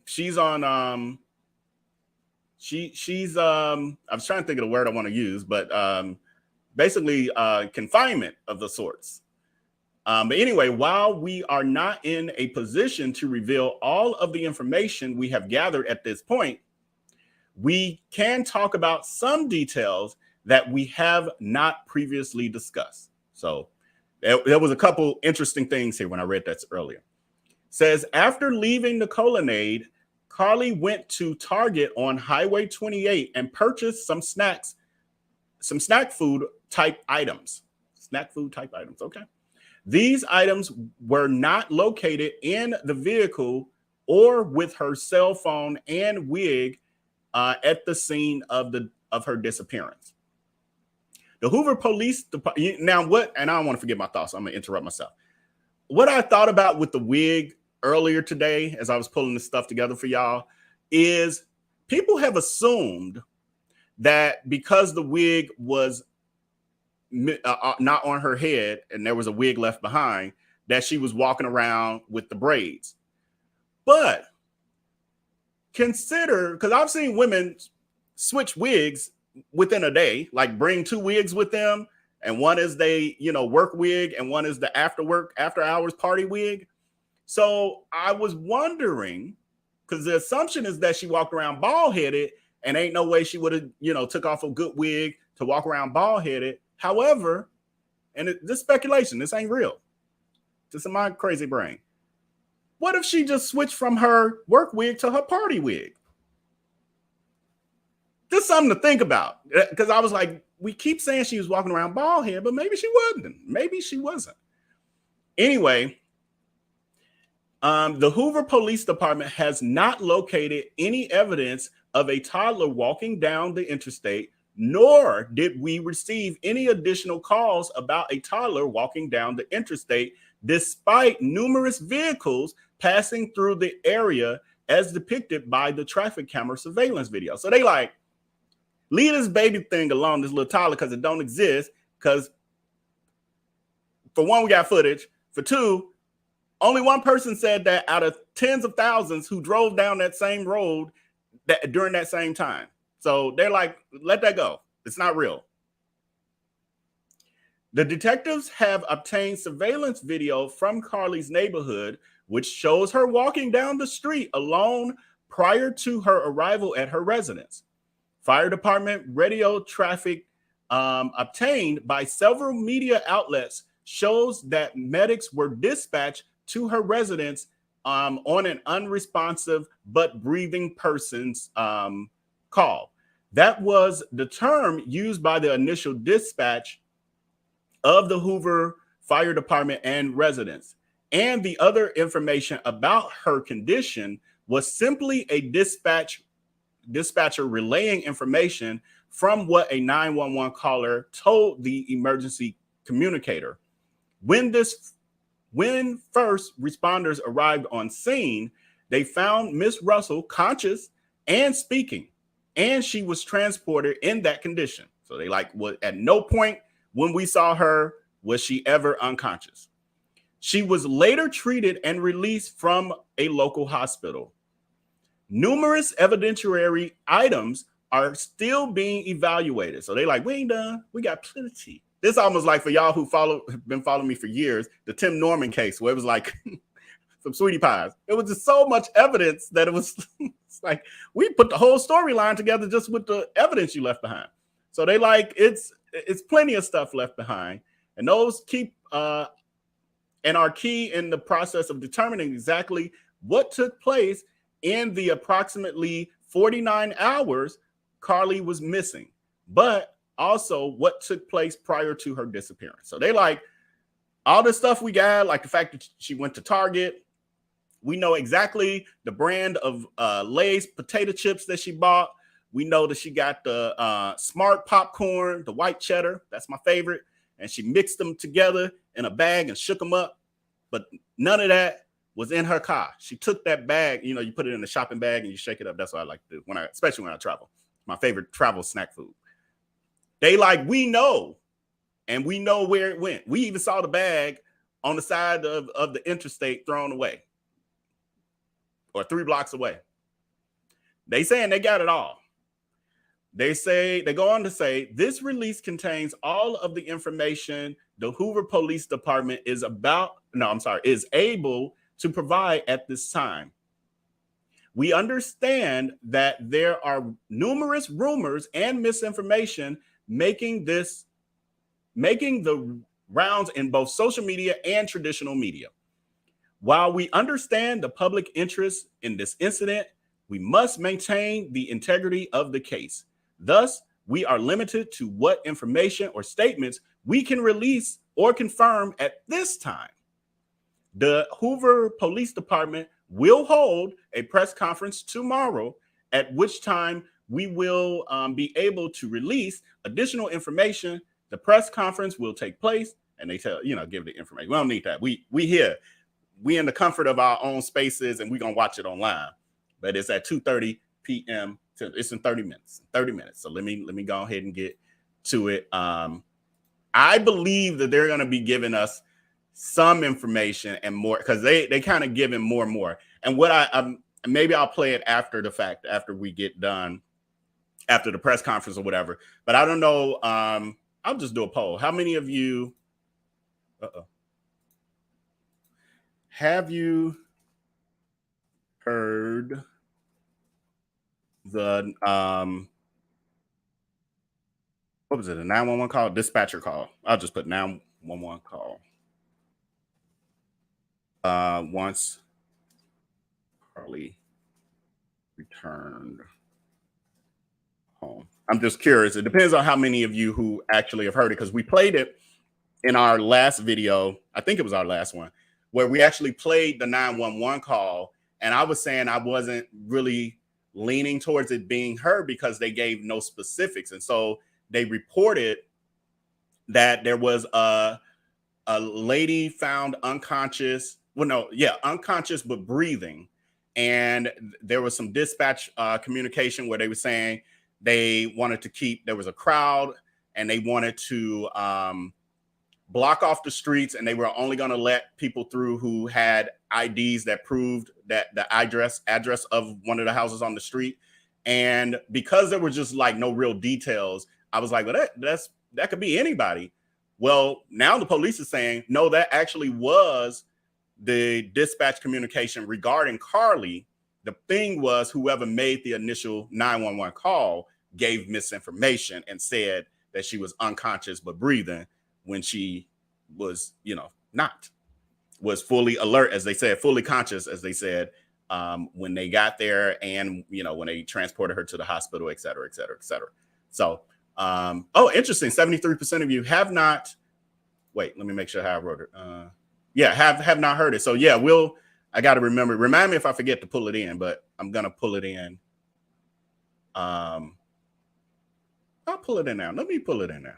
she's on she's I was trying to think of the word I want to use, but basically confinement of the sorts. But anyway, while we are not in a position to reveal all of the information we have gathered at this point, we can talk about some details that we have not previously discussed. So there was a couple interesting things here when I read that earlier. It says, after leaving the colonnade, Carlee went to Target on Highway 28 and purchased some snack food type items. Snack food type items, okay. These items were not located in the vehicle or with her cell phone and wig at the scene of her disappearance. The Hoover Police Department, now what, and I don't want to forget my thoughts, so I'm going to interrupt myself. What I thought about with the wig earlier today, as I was pulling this stuff together for y'all, is people have assumed that because the wig was not on her head and there was a wig left behind, that she was walking around with the braids. But consider, because I've seen women switch wigs within a day, like bring two wigs with them and one is they, work wig, and one is the after hours party wig. So I was wondering, because the assumption is that she walked around bald headed, and ain't no way she would have, took off a good wig to walk around bald headed. However, and this speculation, this ain't real. Just in my crazy brain. What if she just switched from her work wig to her party wig? Just something to think about. Because I was like, we keep saying she was walking around bald head, but maybe she wasn't. Maybe she wasn't. Anyway, the Hoover Police Department has not located any evidence of a toddler walking down the interstate, nor did we receive any additional calls about a toddler walking down the interstate, despite numerous vehicles passing through the area as depicted by the traffic camera surveillance video. So they like, leave this baby thing alone, this little toddler, because it don't exist. Because for one, we got footage. For two, only one person said that out of tens of thousands who drove down that same road during that same time. So they're like, let that go. It's not real. The detectives have obtained surveillance video from Carlee's neighborhood, which shows her walking down the street alone prior to her arrival at her residence. Fire department radio traffic obtained by several media outlets shows that medics were dispatched to her residence on an unresponsive but breathing person's call. That was the term used by the initial dispatch of the Hoover Fire Department and residents. And the other information about her condition was simply a dispatcher relaying information from what a 911 caller told the emergency communicator. When first responders arrived on scene, they found Miss Russell conscious and speaking, and she was transported in that condition. So they like, at no point when we saw her was she ever unconscious. She was later treated and released from a local hospital. Numerous evidentiary items are still being evaluated. So they like, we ain't done. We got plenty. This almost like for y'all who been following me for years, the Tim Norman case, where it was like some sweetie pies. It was just so much evidence that it was it's like we put the whole storyline together just with the evidence you left behind. So they like it's plenty of stuff left behind, and those keep and are key in the process of determining exactly what took place in the approximately 49 hours Carlee was missing, but also what took place prior to her disappearance. So they like all the stuff we got, like the fact that she went to Target. We know exactly the brand of Lay's potato chips that she bought. We know that she got the Smart popcorn, the white cheddar. That's my favorite. And she mixed them together in a bag and shook them up. But none of that was in her car. She took that bag, you put it in a shopping bag and you shake it up. That's what I like to do especially when I travel. My favorite travel snack food. They like, we know, and we know where it went. We even saw the bag on the side of the interstate thrown away, or 3 blocks away. They saying they got it all. They go on to say, this release contains all of the information the Hoover Police Department is able to provide at this time. We understand that there are numerous rumors and misinformation making the rounds in both social media and traditional media. While we understand the public interest in this incident, we must maintain the integrity of the case. Thus, we are limited to what information or statements we can release or confirm at this time. The Hoover Police Department will hold a press conference tomorrow, at which time we will be able to release additional information. The press conference will take place, and they give the information. We don't need that. We here. We in the comfort of our own spaces, and we're going to watch it online. But it's at 2:30 p.m. It's in 30 minutes. 30 minutes. So let me go ahead and get to it. I believe that they're going to be giving us some information and more, because they kind of giving more and more. And what maybe I'll play it after the fact, after we get done, after the press conference or whatever. But I don't know. I I'll just do a poll. How many of you, have you heard the, what was it, a 911 call? Dispatcher call. I'll just put 911 call. Once Carlee returned home. I'm just curious. It depends on how many of you who actually have heard it, because we played it in our last video. I think it was our last one, where we actually played the 911 call. And I was saying I wasn't really leaning towards it being her because they gave no specifics. And so they reported that there was a lady found unconscious. Unconscious but breathing. And there was some dispatch communication where they were saying they wanted to keep, there was a crowd and they wanted to block off the streets, and they were only going to let people through who had IDs that proved that the address of one of the houses on the street. And because there were just like no real details, I was like, well, that could be anybody. Well, now the police is saying, no, that actually was the dispatch communication regarding Carlee. The thing was, whoever made the initial 911 call gave misinformation and said that she was unconscious but breathing when she was, was fully alert, as they said, fully conscious, as they said, when they got there, and, when they transported her to the hospital, et cetera, et cetera, et cetera. So, interesting. 73% of you have not, wait, let me make sure how I wrote it. Have not heard it. So yeah, I got to remind me if I forget to pull it in, but I'm going to pull it in. I'll pull it in now. Let me pull it in now.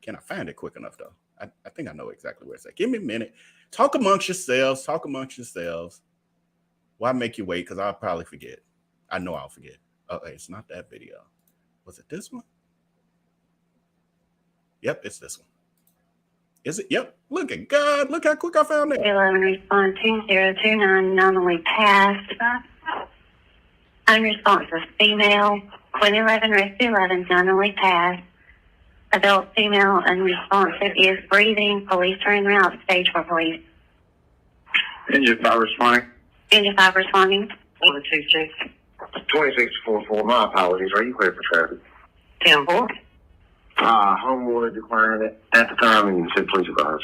Can I find it quick enough though? I think I know exactly where it's at. Give me a minute. Talk amongst yourselves. Why make you wait? Because I'll probably forget. I know I'll forget. Oh, it's not that video. Was it this one? Yep, it's this one. Is it? Yep. Look at God. Look how quick I found it. 11 respond 2029 nominally passed. Unresponsive female. 2011 rescue 11 nominally passed. Adult female unresponsive is breathing. Police are en route. Stage 4 police. Engine 5 responding. Engine 5 responding. 426. 2644. My apologies. Are you clear for traffic? 10-4. Homeowner declaring it at the time, and you said please advise.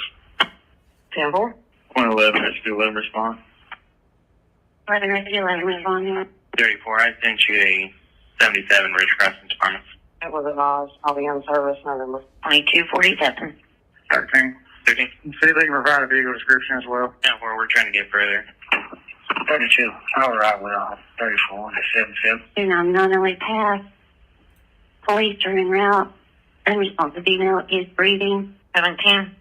10-4. 111 rescue 11 respond. 11 rescue 11 responding. 34. I sent you a 77 Ridge Crossing Department. That was advised. I'll be on service November 2247. 13. See if they can provide a vehicle description as well. Yeah, we're trying to get further. 32. All right, well, 34 to 77. 29 nominally passed. Police are en route. Unresponsive female is breathing. 17.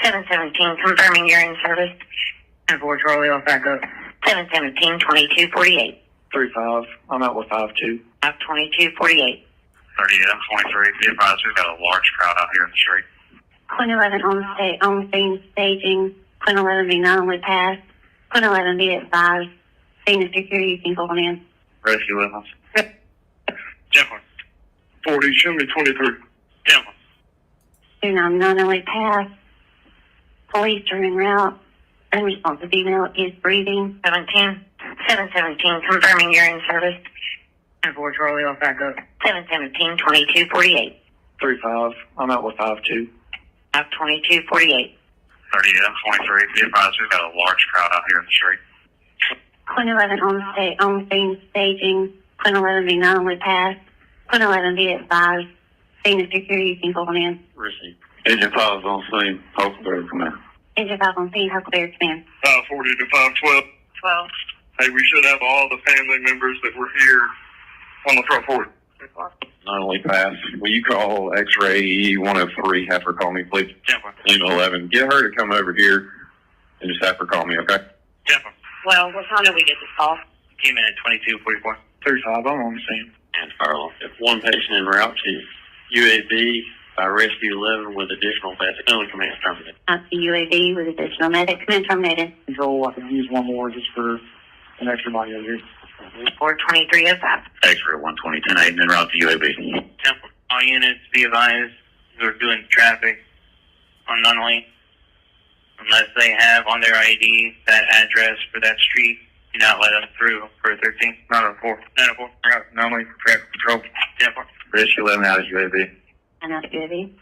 717 confirming you're in service. And 4 Charlie on backup. 717 2248. 35. I'm out with 52. 2248. 38. I'm 23. Be advised, we've got a large crowd out here in the street. 2011 on scene staging. 2011 be not only passed. 2011 be advised. Scene of security can go in. Rescue with us. Gentlemen. 40. Show me 23. Gentlemen. 29 not only passed. Police are en route. Unresponsive female is breathing. 17. 717 confirming you're in service. And 4 Charlie on backup. 717 2248. 35. I'm out with 52. 2248. 38. I'm 23. Be advised, we've got a large crowd out here in the street. 2011 on scene staging. 2011 be not only passed. 2011 be advised. Scene of security can go in. Receive. Agent 5 is on scene. Huckleberry Command. Agent 5 on scene. Huckleberry Command. 40 to 512. 12. Hey, we should have all the family members that were here on the front porch. Not only passed. Will you call X-Ray 103? Have her call me, please. Gentlemen. 11. Get her to come over here and just have her call me, okay? Gentlemen. Well, what time did we get this call? Came in at 2244. 35. I'm on the scene. And Carla. If one patient en route to UAB by Rescue 11 with additional medic, only command terminated. That's the UAV with additional medic. Command terminated. Control, I can use one more just for an extra body over here. 42305. X-Ray 12010 en route to UAB. All units be advised, who are doing traffic on Nunnally, unless they have on their ID that address for that street, do not let them through for 13. 904. 904. Normally, traffic control. 10-4. Rescue 11 out of UAV. I'm not UAV.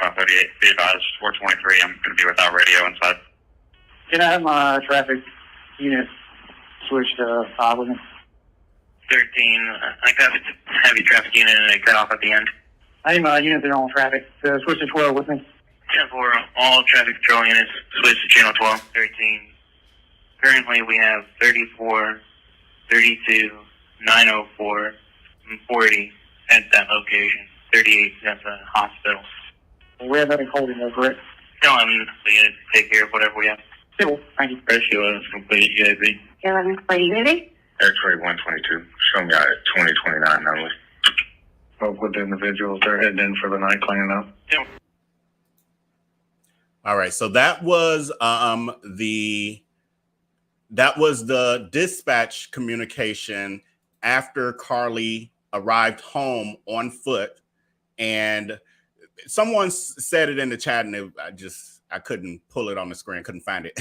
538, be advised, 423. I'm going to be without radio inside. Can I have my traffic unit switch to 5 with me? 13. I got a heavy traffic unit and they cut off at the end. I need my unit there on traffic. Switch to 12 with me. 10-4. All traffic control units switch to channel 12. 13. Currently, we have 34, 32, 904, and 40 at that location. 38 at the hospital. We have nothing holding though, correct? Tell them the unit to take care of whatever we have. Cool. Thank you. Rescue 11 is complete UAV. 11 complete UAV. X-ray 122. Show me out at 2029 only. Spoke with the individuals. They're heading in for the night cleaning up. Yeah. All right, so that was the dispatch communication after Carlee arrived home on foot, and someone said it in the chat, and I couldn't pull it on the screen, couldn't find it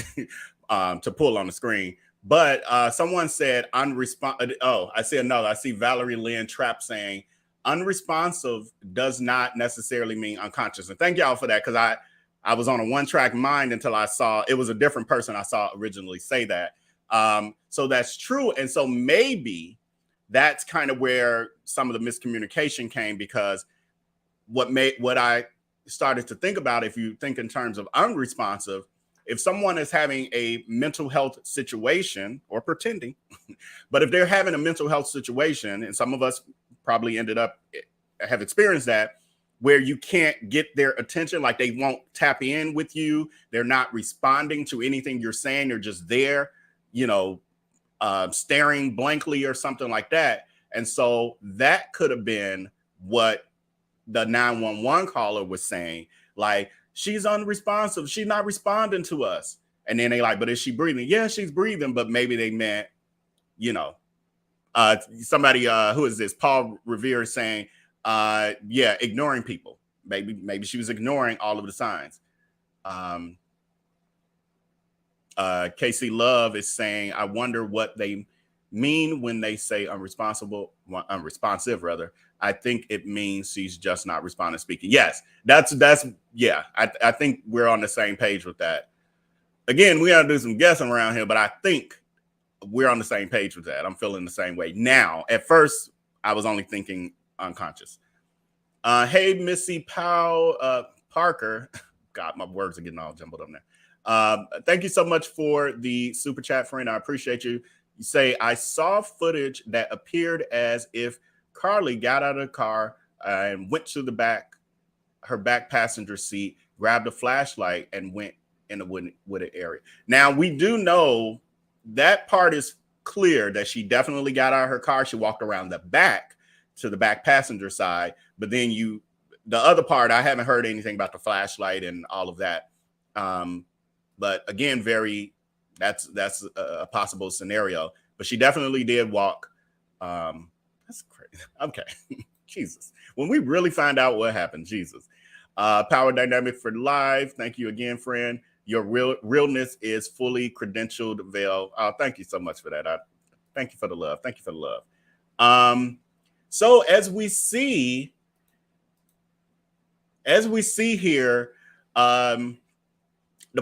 to pull on the screen. But someone said unresponsive. Oh, I see another. I see Valerie Lynn Trapp saying unresponsive does not necessarily mean unconscious. And thank y'all for that, because I was on a one-track mind until I saw it was a different person I saw originally say that. So that's true. And so maybe that's kind of where some of the miscommunication came, because what I started to think about, if you think in terms of unresponsive, if someone is having a mental health situation, or pretending, but if they're having a mental health situation, and some of us probably have experienced that, where you can't get their attention, like they won't tap in with you, they're not responding to anything you're saying, they're just there, staring blankly or something like that. And so that could have been what the 911 caller was saying, like, she's unresponsive, she's not responding to us. And then they like, but is she breathing? Yeah, she's breathing, but maybe they meant, somebody, who is this? Paul Revere saying, ignoring people. Maybe she was ignoring all of the signs. KC Love is saying, I wonder what they mean when they say unresponsive rather. I think it means she's just not responding, speaking. Yes, I think we're on the same page with that. Again, we gotta do some guessing around here, but I think we're on the same page with that. I'm feeling the same way now. At first, I was only thinking unconscious. Hey, Missy Parker. God, my words are getting all jumbled up there. Thank you so much for the super chat, friend. I appreciate you. You say, I saw footage that appeared as if Carlee got out of the car and went to her back passenger seat, grabbed a flashlight, and went in a wooded area. Now, we do know that part is clear, that she definitely got out of her car. She walked around the back to the back passenger side. But then the other part, I haven't heard anything about the flashlight and all of that. But again, that's a possible scenario. But she definitely did walk. That's crazy. Okay. Jesus. When we really find out what happened, Jesus. Power Dynamic for Live. Thank you again, friend. Your realness is fully credentialed, Vail. Thank you so much for that. Thank you for the love. Thank you for the love. So as we see here, the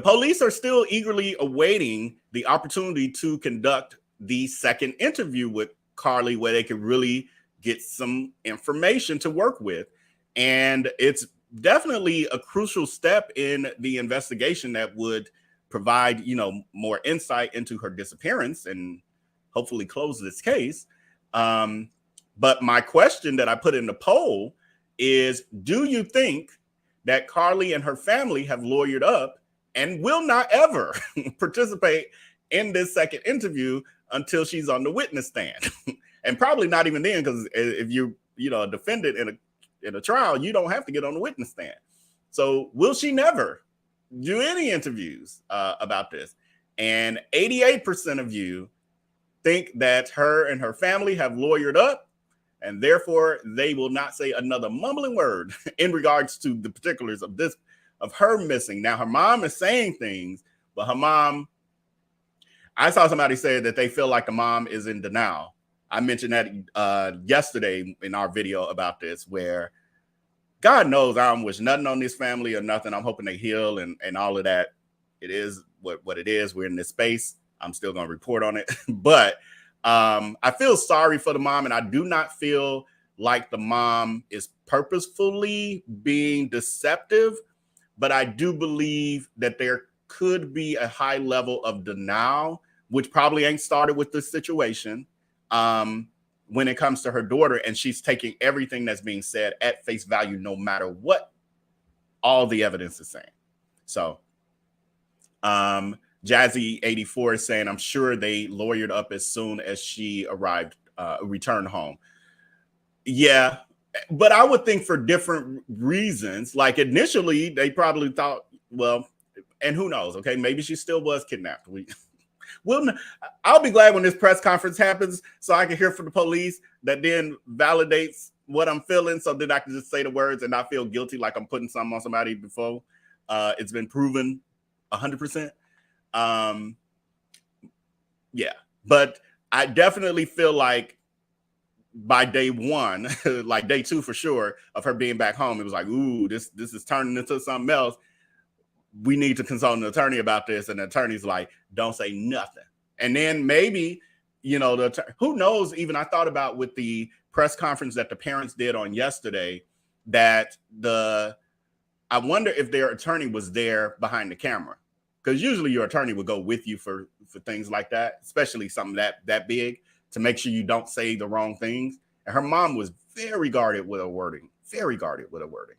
police are still eagerly awaiting the opportunity to conduct the second interview with Carlee, where they could really get some information to work with. And it's definitely a crucial step in the investigation that would provide, more insight into her disappearance and hopefully close this case. But my question that I put in the poll is, do you think that Carlee and her family have lawyered up and will not ever participate in this second interview until she's on the witness stand? And probably not even then, because if you're, a defendant in a trial, you don't have to get on the witness stand. So will she never do any interviews about this? And 88% of you think that her and her family have lawyered up and therefore they will not say another mumbling word in regards to the particulars of her missing. Now, her mom is saying things, but her mom, I saw somebody say that they feel like the mom is in denial. I mentioned that yesterday in our video about this, where God knows I don't wish nothing on this family or nothing. I'm hoping they heal and all of that. It is what it is. We're in this space. I'm still going to report on it. But I feel sorry for the mom, and I do not feel like the mom is purposefully being deceptive, but I do believe that there could be a high level of denial, which probably ain't started with this situation, when it comes to her daughter, and she's taking everything that's being said at face value, no matter what all the evidence is saying. So Jazzy84 is saying, I'm sure they lawyered up as soon as she returned home. Yeah, but I would think for different reasons. Like initially, they probably thought, well, and who knows? Okay, maybe she still was kidnapped. I'll be glad when this press conference happens, so I can hear from the police that then validates what I'm feeling, so that I can just say the words and not feel guilty like I'm putting something on somebody before it's been proven 100%. Yeah, but I definitely feel like by day one, like day two for sure, of her being back home, it was like, ooh, this is turning into something else. We need to consult an attorney about this. And the attorney's like, don't say nothing. And then maybe, you know, who knows, even I thought about with the press conference that the parents did on yesterday, that I wonder if their attorney was there behind the camera. Because usually your attorney would go with you for things like that, especially something that big, to make sure you don't say the wrong things. And her mom was very guarded with her wording, very guarded with her wording.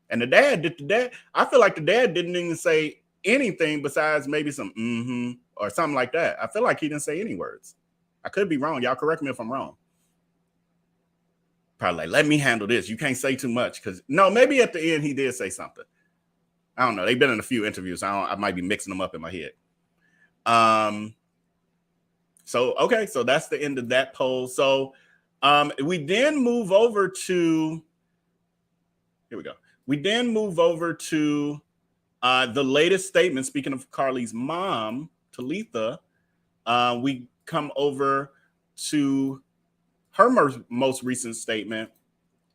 And the dad, I feel like the dad didn't even say anything besides maybe some or something like that. I feel like he didn't say any words. I could be wrong. Y'all correct me if I'm wrong. Probably like, let me handle this. You can't say too much, because no, maybe at the end he did say something. I don't know. They've been in a few interviews. I might be mixing them up in my head. Okay, so that's the end of that poll. So we then move over to, here we go. We then move over to the latest statement. Speaking of Carlee's mom, Talitha, we come over to her most recent statement.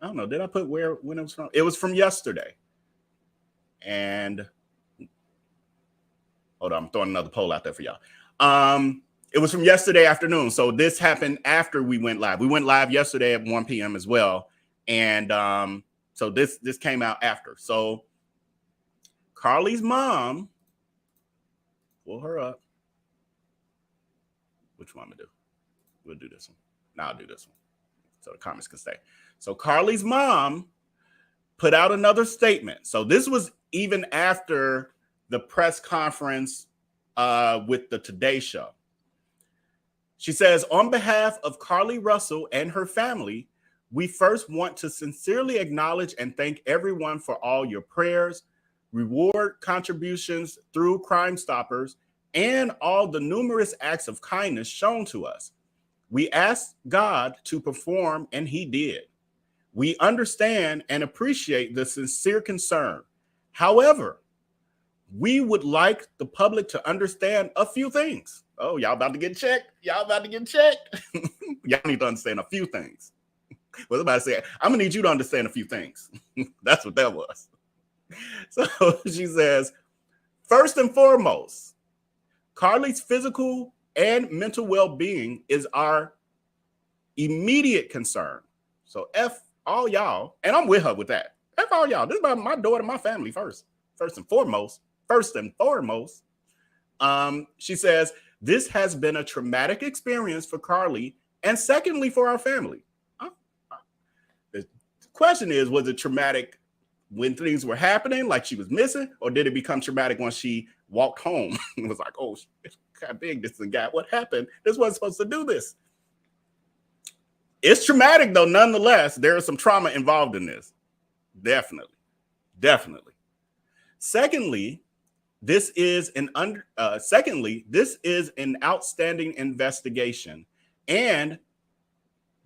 I don't know. Did I put when it was from? It was from yesterday. And hold on, I'm throwing another poll out there for y'all. It was from yesterday afternoon. So this happened after we went live. We went live yesterday at 1 p.m. as well. And so this came out after. So Carlee's mom, pull her up. Which one I'm gonna do? We'll do this one. No, I'll do this one, so the comments can stay. So Carlee's mom put out another statement. So this was even after the press conference with the Today Show. She says, on behalf of Carlee Russell and her family, we first want to sincerely acknowledge and thank everyone for all your prayers, reward contributions through Crime Stoppers, and all the numerous acts of kindness shown to us. We asked God to perform, and he did. We understand and appreciate the sincere concern. However, we would like the public to understand a few things. Oh, y'all about to get checked? Y'all about to get checked? Y'all need to understand a few things. What was I about to say? I'm gonna need you to understand a few things. That's what that was. So she says, first and foremost, Carlee's physical and mental well-being is our immediate concern. So F all y'all, and I'm with her with that. F all y'all. This is about my daughter, my family first. First and foremost. She says, this has been a traumatic experience for Carlee, and secondly, for our family. The question is, was it traumatic when things were happening, like she was missing, or did it become traumatic when she walked home and was like, oh, God dang, this guy, what happened? This wasn't supposed to do this. It's traumatic, though, nonetheless. There is some trauma involved in this. Definitely. Secondly, this is an outstanding investigation, and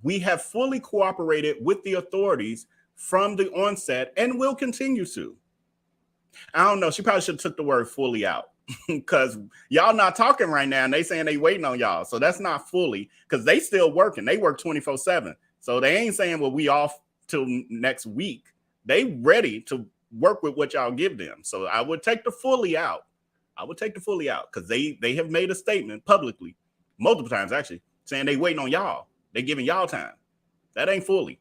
We have fully cooperated with the authorities from the onset and will continue to. I don't know. She probably should have took the word fully out because y'all not talking right now and they saying they waiting on y'all. So that's not fully, because they still working. They work 24/7. So they ain't saying, well, we off till next week. They ready to work with what y'all give them. So I would take the fully out. I would take the fully out because they have made a statement publicly multiple times, actually, saying they waiting on y'all. They giving y'all time. That ain't fully.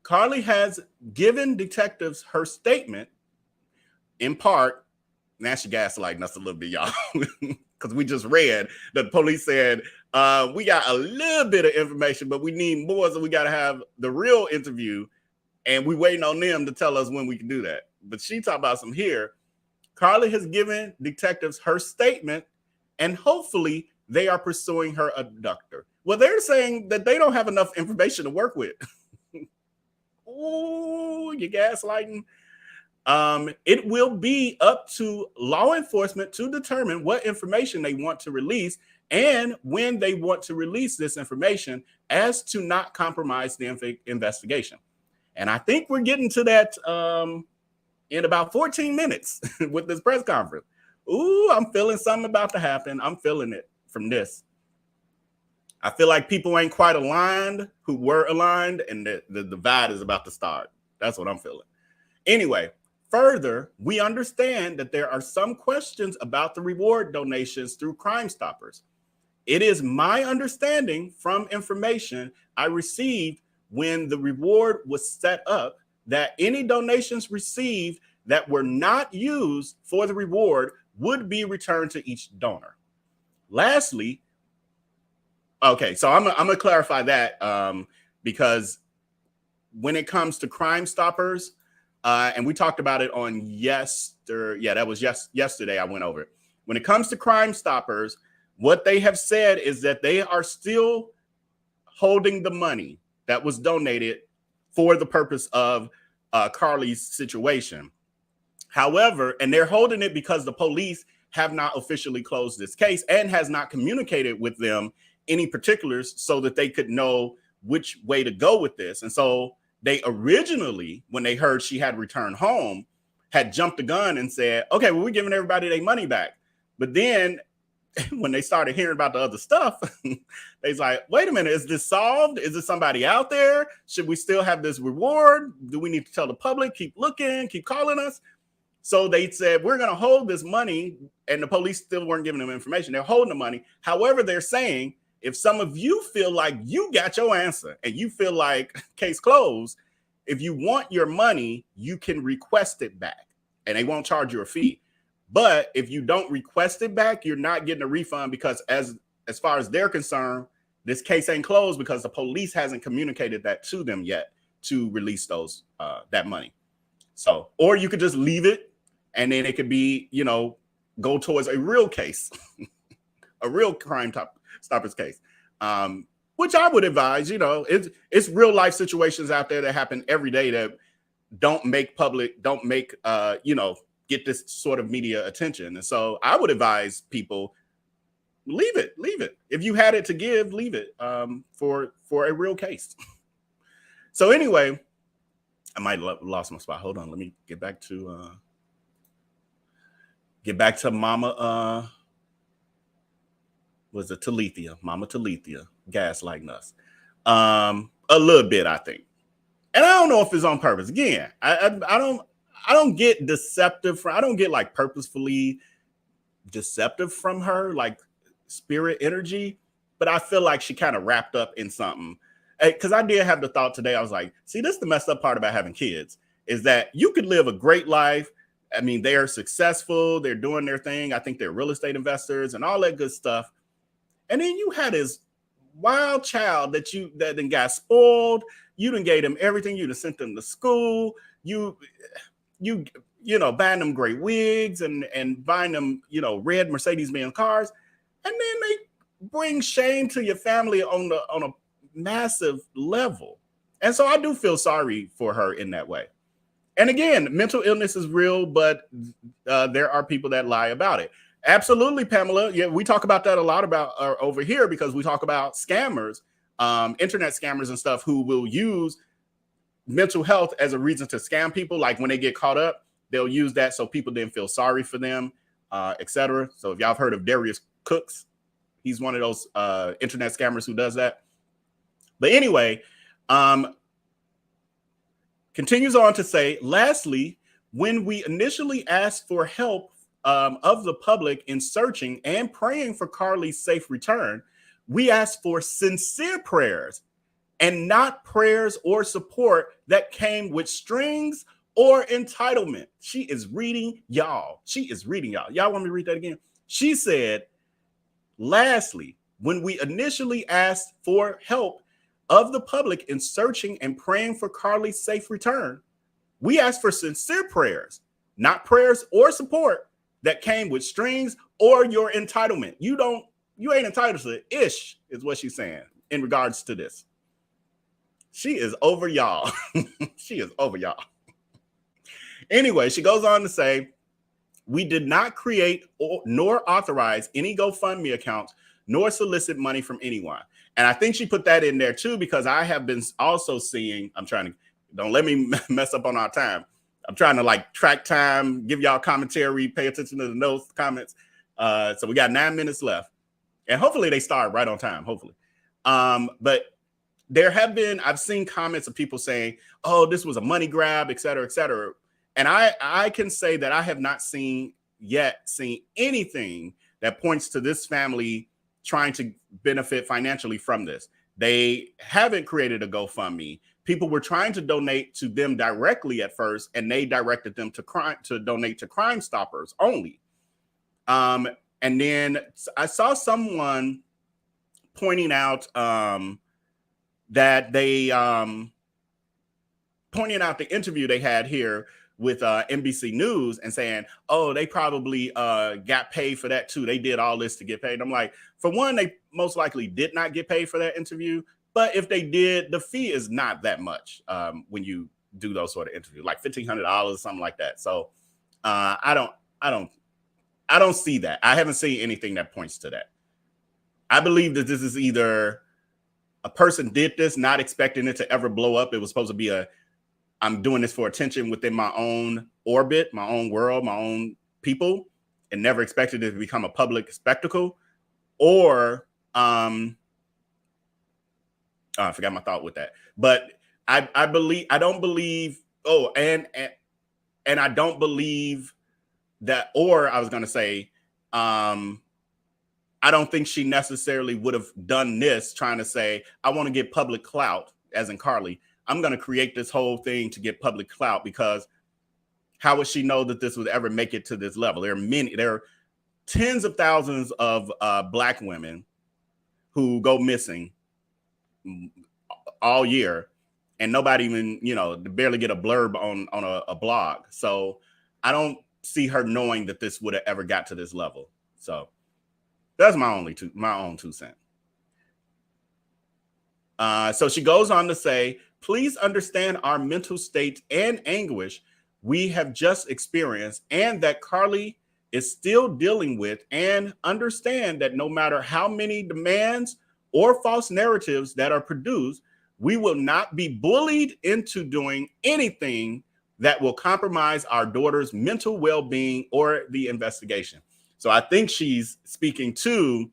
Carlee has given detectives her statement in part. Now she gaslighting us a little bit, y'all, because we just read that the police said, we got a little bit of information, but we need more, so we got to have the real interview, and we waiting on them to tell us when we can do that. But she talked about some here. Carlee has given detectives her statement, and hopefully they are pursuing her abductor. Well, they're saying that they don't have enough information to work with. Ooh, you gaslighting. It will be up to law enforcement to determine what information they want to release and when they want to release this information as to not compromise the investigation. And I think we're getting to that in about 14 minutes with this press conference. Ooh, I'm feeling something about to happen. I'm feeling it from this. I feel like people ain't quite aligned who were aligned, and the divide is about to start. That's what I'm feeling. Anyway, further, we understand that there are some questions about the reward donations through Crime Stoppers. It is my understanding from information I received when the reward was set up that any donations received that were not used for the reward would be returned to each donor. Lastly, okay, so I'm gonna clarify that because when it comes to Crime Stoppers, and we talked about it on yesterday. Yeah, that was yesterday. I went over it. When it comes to Crime Stoppers, what they have said is that they are still holding the money that was donated for the purpose of Carlee's situation. However, and they're holding it because the police have not officially closed this case and has not communicated with them any particulars so that they could know which way to go with this. And so they originally, when they heard she had returned home, had jumped the gun and said, okay, well, we're giving everybody their money back. But then when they started hearing about the other stuff, they's like, wait a minute, is this solved? Is there somebody out there? Should we still have this reward? Do we need to tell the public, keep looking, keep calling us? So they said, we're going to hold this money, and the police still weren't giving them information. They're holding the money. However, they're saying, if some of you feel like you got your answer and you feel like case closed, if you want your money, you can request it back and they won't charge you a fee. But if you don't request it back, you're not getting a refund because as far as they're concerned, this case ain't closed because the police hasn't communicated that to them yet to release those that money. So, or you could just leave it and then it could be, you know, go towards a real case, a real Crime Stoppers case, which I would advise. You know, it's real life situations out there that happen every day that don't make you know, get this sort of media attention. And so I would advise people, leave it. If you had it to give, leave it for a real case. So anyway, I might have lost my spot. Hold on, let me get back to Mama. Was it Talithia? Mama Talithia gaslighting us a little bit, I think, and I don't know if it's on purpose. Again, I don't get deceptive. I don't get like purposefully deceptive from her, like spirit energy. But I feel like she kind of wrapped up in something. Because I did have the thought today. I was like, see, this is the messed up part about having kids is that you could live a great life. I mean, they are successful. They're doing their thing. I think they're real estate investors and all that good stuff. And then you had this wild child that then got spoiled. You done gave them everything. You done sent them to school. You know, buying them great wigs and buying them, you know, red Mercedes-Benz cars. And then they bring shame to your family on a massive level. And so I do feel sorry for her in that way. And again, mental illness is real, but there are people that lie about it. Absolutely, Pamela. Yeah, we talk about that a lot about over here because we talk about scammers. internet scammers and stuff who will use mental health as a reason to scam people. Like when they get caught up, they'll use that so people then feel sorry for them, etc. So if y'all have heard of Darius Cooks, he's one of those internet scammers who does that. But anyway, continues on to say, lastly, when we initially asked for help of the public in searching and praying for Carlee's safe return, we asked for sincere prayers and not prayers or support that came with strings or entitlement. She is reading y'all. She is reading y'all. Y'all want me to read that again? She said, lastly, when we initially asked for help of the public in searching and praying for Carlee's safe return, we asked for sincere prayers, not prayers or support that came with strings or your entitlement. You ain't entitled to it. Ish is what she's saying in regards to this. She is over y'all. She is over y'all. Anyway, she goes on to say, we did not create nor authorize any GoFundMe accounts nor solicit money from anyone. And I think she put that in there too, because I have been also seeing, don't let me mess up on our time. I'm trying to like track time, give y'all commentary, pay attention to the notes, comments. So we got 9 minutes left and hopefully they start right on time, hopefully. But there have been, I've seen comments of people saying, oh, this was a money grab, et cetera, et cetera. And I can say that I have not seen anything that points to this family trying to benefit financially from this. They haven't created a GoFundMe. People were trying to donate to them directly at first, and they directed them to donate to Crime Stoppers only. And then I saw someone pointing out that they pointing out the interview they had here with NBC News and saying, oh, they probably got paid for that too. They did all this to get paid. I'm like, for one, they most likely did not get paid for that interview. But if they did, the fee is not that much when you do those sort of interviews, like $1,500, something like that. So I don't see that. I haven't seen anything that points to that. I believe that this is either a person did this, not expecting it to ever blow up. It was supposed to be I'm doing this for attention within my own orbit, my own world, my own people, and never expected it to become a public spectacle. Or I forgot my thought with that. But I don't believe that, or I was going to say, I don't think she necessarily would have done this trying to say, I want to get public clout, as in Carlee. I'm going to create this whole thing to get public clout, because how would she know that this would ever make it to this level? There are tens of thousands of Black women who go missing all year, and nobody even, barely get a blurb on a blog. So I don't see her knowing that this would have ever got to this level. So that's my own 2 cents. So she goes on to say, please understand our mental state and anguish we have just experienced, and that Carlee is still dealing with, and understand that no matter how many demands or false narratives that are produced, we will not be bullied into doing anything that will compromise our daughter's mental well-being or the investigation. So I think she's speaking to,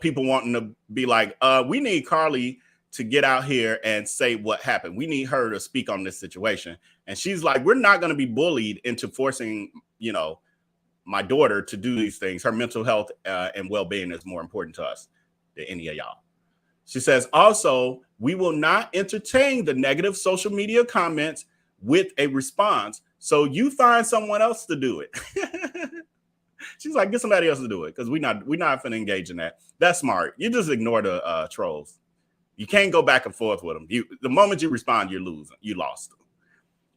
people wanting to be like, we need Carlee to get out here and say what happened. We need her to speak on this situation. And she's like, we're not going to be bullied into forcing, my daughter to do these things. Her mental health and well-being is more important to us than any of y'all. She says, also, we will not entertain the negative social media comments with a response. So you find someone else to do it. She's like, get somebody else to do it, because we're not going to engage in that. That's smart. You just ignore the trolls. You can't go back and forth with them. The moment you respond, you're losing. You lost.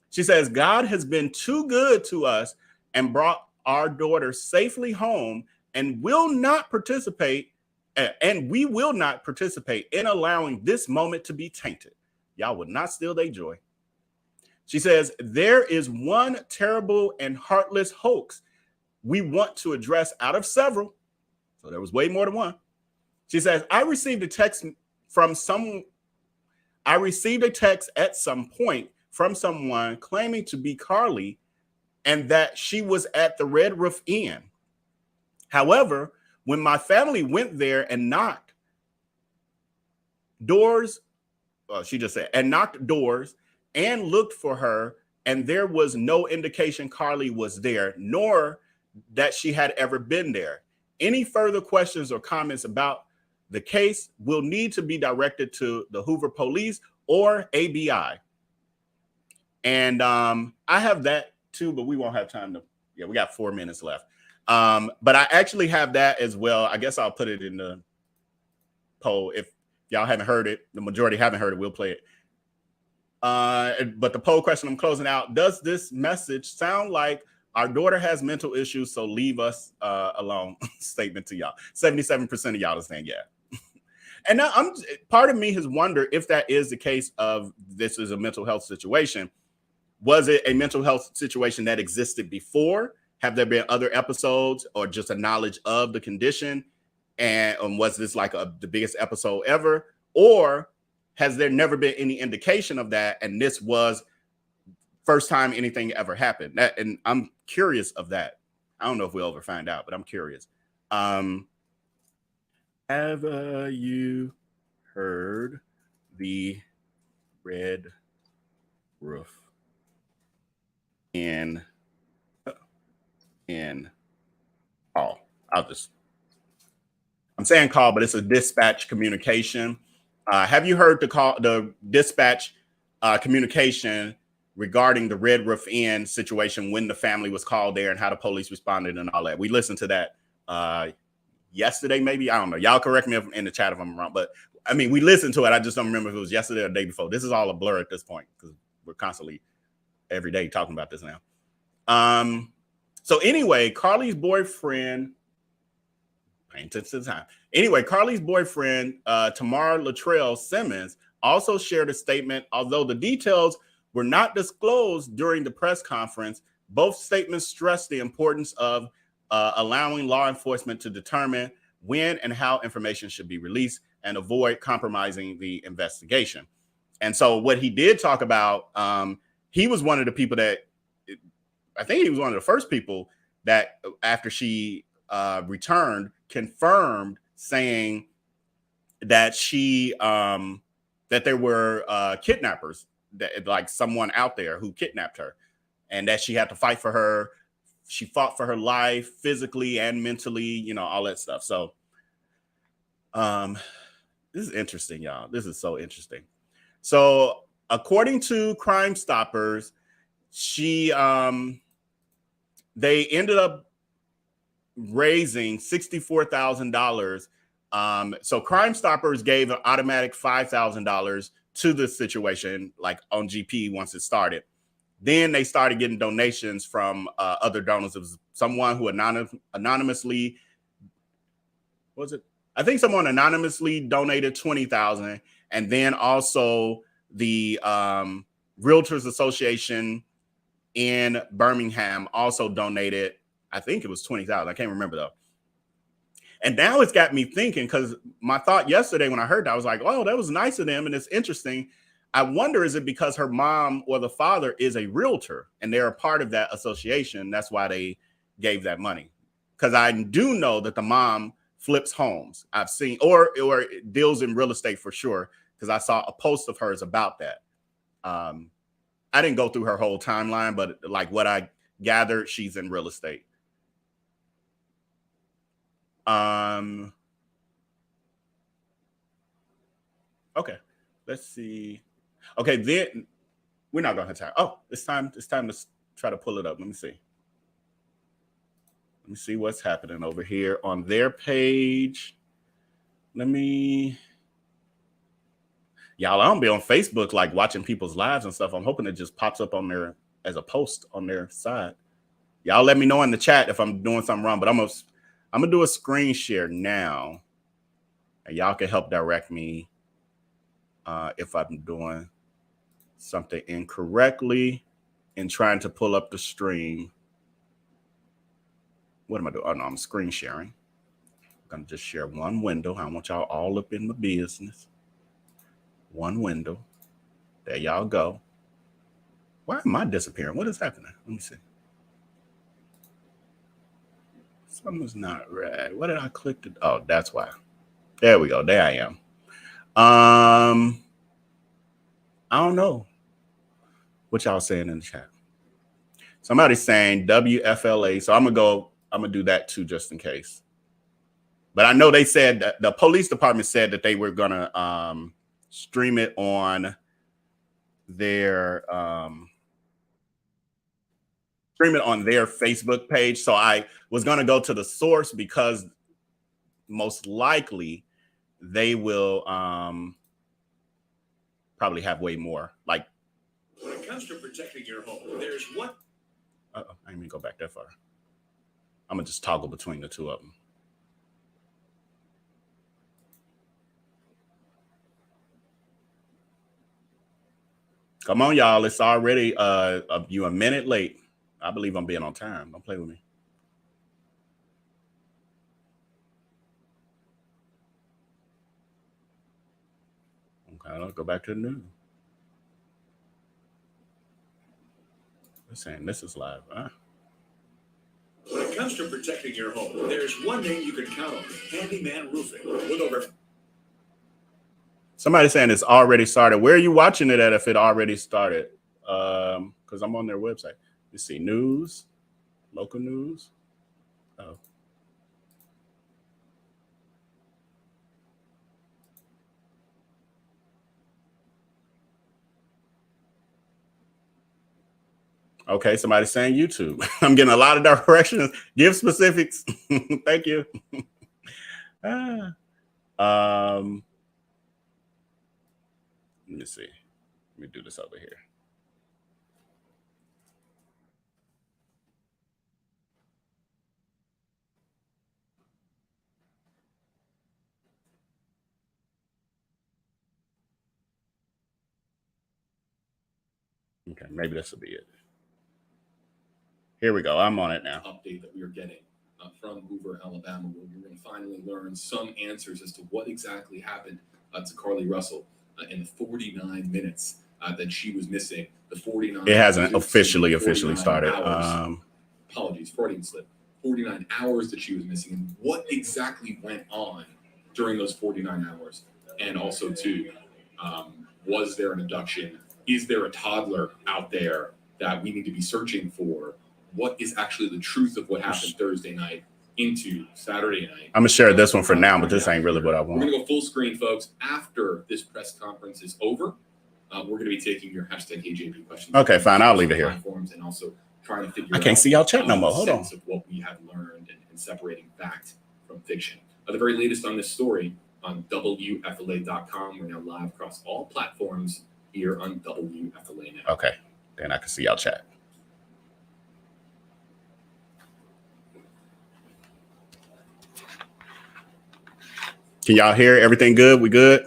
She says, God has been too good to us and brought our daughter safely home, and we will not participate in allowing this moment to be tainted. Y'all would not steal their joy. She says, there is one terrible and heartless hoax we want to address out of several. So there was way more than one. She says, I received a text I received a text at some point from someone claiming to be Carlee and that she was at the Red Roof Inn. However, when my family went there and knocked doors, she just said, and knocked doors and looked for her, and there was no indication Carlee was there, nor that she had ever been there. Any further questions or comments about the case will need to be directed to the Hoover Police or ABI. And I have that too, but we won't have time to, yeah, we got 4 minutes left. But I actually have that as well. I guess I'll put it in the poll. If y'all haven't heard it, the majority haven't heard it, we'll play it. But the poll question I'm closing out, does this message sound like our daughter has mental issues, so leave us alone? Statement to y'all. 77% of y'all are saying yeah. And now part of me has wondered if that is the case of this is a mental health situation. Was it a mental health situation that existed before? Have there been other episodes or just a knowledge of the condition? And was this like the biggest episode ever? Or has there never been any indication of that? And this was first time anything ever happened? And I'm curious of that. I don't know if we'll ever find out, but I'm curious. Have you heard the Red Roof in call? I'm saying call, but it's a dispatch communication. Have you heard the dispatch communication regarding the Red Roof Inn situation when the family was called there and how the police responded and all that? We listened to that yesterday, maybe. I don't know. Y'all correct me in the chat if I'm wrong. But I mean, we listened to it. I just don't remember if it was yesterday or the day before. This is all a blur at this point because we're constantly every day talking about this now. So anyway, Carlee's boyfriend, paying attention to the time. Anyway, Carlee's boyfriend, Tamar Latrell Simmons, also shared a statement. Although the details were not disclosed during the press conference, both statements stressed the importance of allowing law enforcement to determine when and how information should be released and avoid compromising the investigation. And so what he did talk about, he was one of the people that, I think he was one of the first people that after she returned, confirmed saying that that there were kidnappers, that like someone out there who kidnapped her and that she had to fight for her. She fought for her life physically and mentally, you know, all that stuff. So this is interesting, y'all. This is so interesting. So according to Crime Stoppers, they ended up raising $64,000. So Crime Stoppers gave an automatic $5,000 to this situation, like on GP once it started. Then they started getting donations from other donors. It was someone who anonymously, I think someone anonymously donated $20,000, and then also the Realtors Association in Birmingham also donated, I think it was $20,000. I can't remember though. And now it's got me thinking, because my thought yesterday when I heard that, I was like, oh, that was nice of them. And it's interesting. I wonder, is it because her mom or the father is a realtor and they're a part of that association? That's why they gave that money. Because I do know that the mom flips homes. I've seen, or deals in real estate for sure, because I saw a post of hers about that. I didn't go through her whole timeline, but like what I gathered, she's in real estate. Okay, let's see. Okay, then we're not gonna have time. Oh, it's time to try to pull it up. Let me see what's happening over here on their page. Y'all, I don't be on Facebook like watching people's lives and stuff. I'm hoping it just pops up on there as a post on their side. Y'all let me know in the chat if I'm doing something wrong, but I'm gonna do a screen share now, and y'all can help direct me if I'm doing something incorrectly in trying to pull up the stream. What am I doing? Oh no, I'm screen sharing. I'm gonna just share one window. I don't want y'all all up in my business. One window. There y'all go. Why am I disappearing? What is happening? Let me see. Something's not right. What did I click to? Oh, that's why. There we go. There I am. I don't know what y'all saying in the chat. Somebody's saying WFLA. So I'm gonna do that too, just in case. But I know they said that the police department said that they were gonna stream it on their Facebook page. So I was gonna go to the source because most likely they will probably have way more. Like when it comes to protecting your home, there's one. I didn't even go back that far. I'm gonna just toggle between the two of them. Come on, y'all. It's already you a minute late. I believe I'm being on time. Don't play with me. Okay, let's go back to the news. They're saying this is live. When it comes to protecting your home, there's one name you can count on: Handyman Roofing. With over. Somebody saying it's already started. Where are you watching it at if it already started? Because I'm on their website. Let's see. News. Local news. Oh. Okay, somebody's saying YouTube. I'm getting a lot of directions. Give specifics. Thank you. Let me see. Let me do this over here. Okay, maybe this will be it. Here we go. I'm on it now. Update that we are getting from Hoover, Alabama, where we're going to finally learn some answers as to what exactly happened to Carlee Russell in the 49 minutes that she was missing. The 49. It hasn't officially started. Apologies, Freudian slip. 49 hours that she was missing, and what exactly went on during those 49 hours. And also, too, was there an abduction? Is there a toddler out there that we need to be searching for? What is actually the truth of what happened Thursday night into Saturday night? I'm going to share this one for now, but this ain't really what I want. We're going to go full screen, folks. After this press conference is over, we're going to be taking your hashtag KJP questions. Okay, fine. I'll leave it here. And also trying to figure I can't see y'all chat no more. Hold on. Of what we have learned and separating fact from fiction. The very latest on this story on WFLA.com. We're now live across all platforms here on WFLA now. Okay, then I can see y'all chat. Can y'all hear everything good? We good?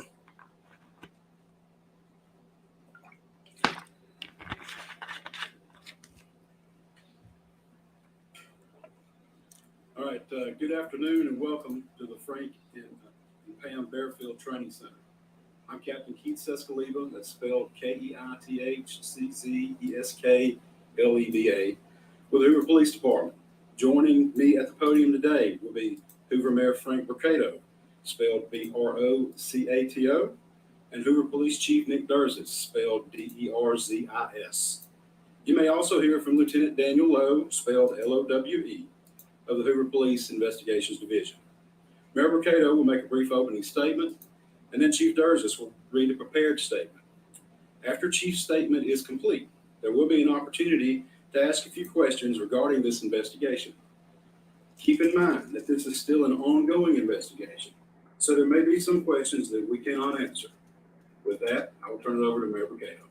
All right, good afternoon and welcome to the Frank and Pam Bearfield Training Center. I'm Captain Keith Sescaleva, that's spelled KeithCescaleva, with the Hoover Police Department. Joining me at the podium today will be Hoover Mayor Frank Mercado, spelled Brocato, and Hoover Police Chief Nick Durzis, spelled Derzis. You may also hear from Lieutenant Daniel Lowe, spelled Lowe, of the Hoover Police Investigations Division. Mayor Mercado will make a brief opening statement, and then Chief Durzis will read a prepared statement. After Chief's statement is complete, there will be an opportunity to ask a few questions regarding this investigation. Keep in mind that this is still an ongoing investigation, so there may be some questions that we cannot answer. With that, I will turn it over to Mayor Mercado.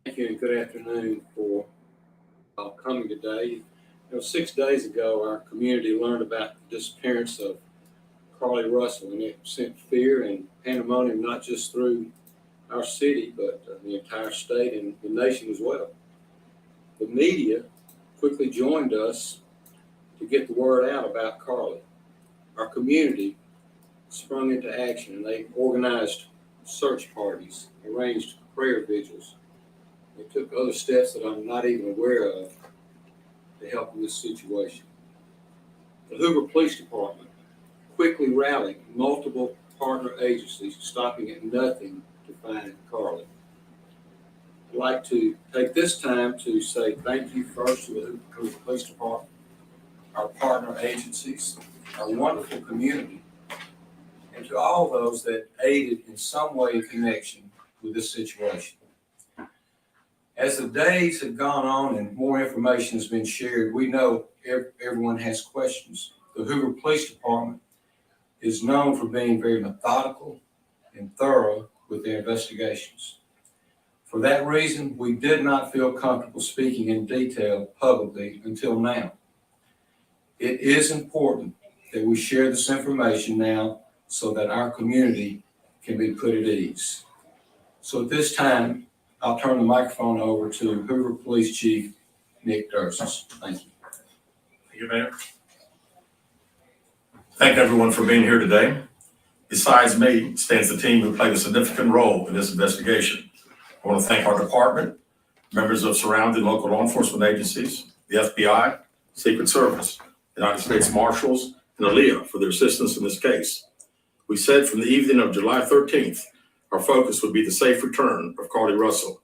Thank you and good afternoon for coming today. 6 days ago, our community learned about the disappearance of Carlee Russell, and it sent fear and pandemonium not just through our city, but the entire state and the nation as well. The media quickly joined us to get the word out about Carlee. Our community sprung into action and they organized search parties, arranged prayer vigils. They took other steps that I'm not even aware of to help in this situation. The Hoover Police Department quickly rallied multiple partner agencies, stopping at nothing to find Carlee. I'd like to take this time to say thank you first to the Hoover Police Department, our partner agencies, our wonderful community, and to all those that aided in some way in connection with this situation. As the days have gone on and more information has been shared, we know everyone has questions. The Hoover Police Department is known for being very methodical and thorough with their investigations. For that reason, we did not feel comfortable speaking in detail publicly until now. It is important that we share this information now so that our community can be put at ease. So at this time, I'll turn the microphone over to Hoover Police Chief Nick Dursis. Thank you. Thank you, Mayor. Thank everyone for being here today. Besides me stands the team who played a significant role in this investigation. I want to thank our department, members of surrounding local law enforcement agencies, the FBI, Secret Service, United States Marshals, and ALEA for their assistance in this case. We said from the evening of July 13th, our focus would be the safe return of Carlee Russell.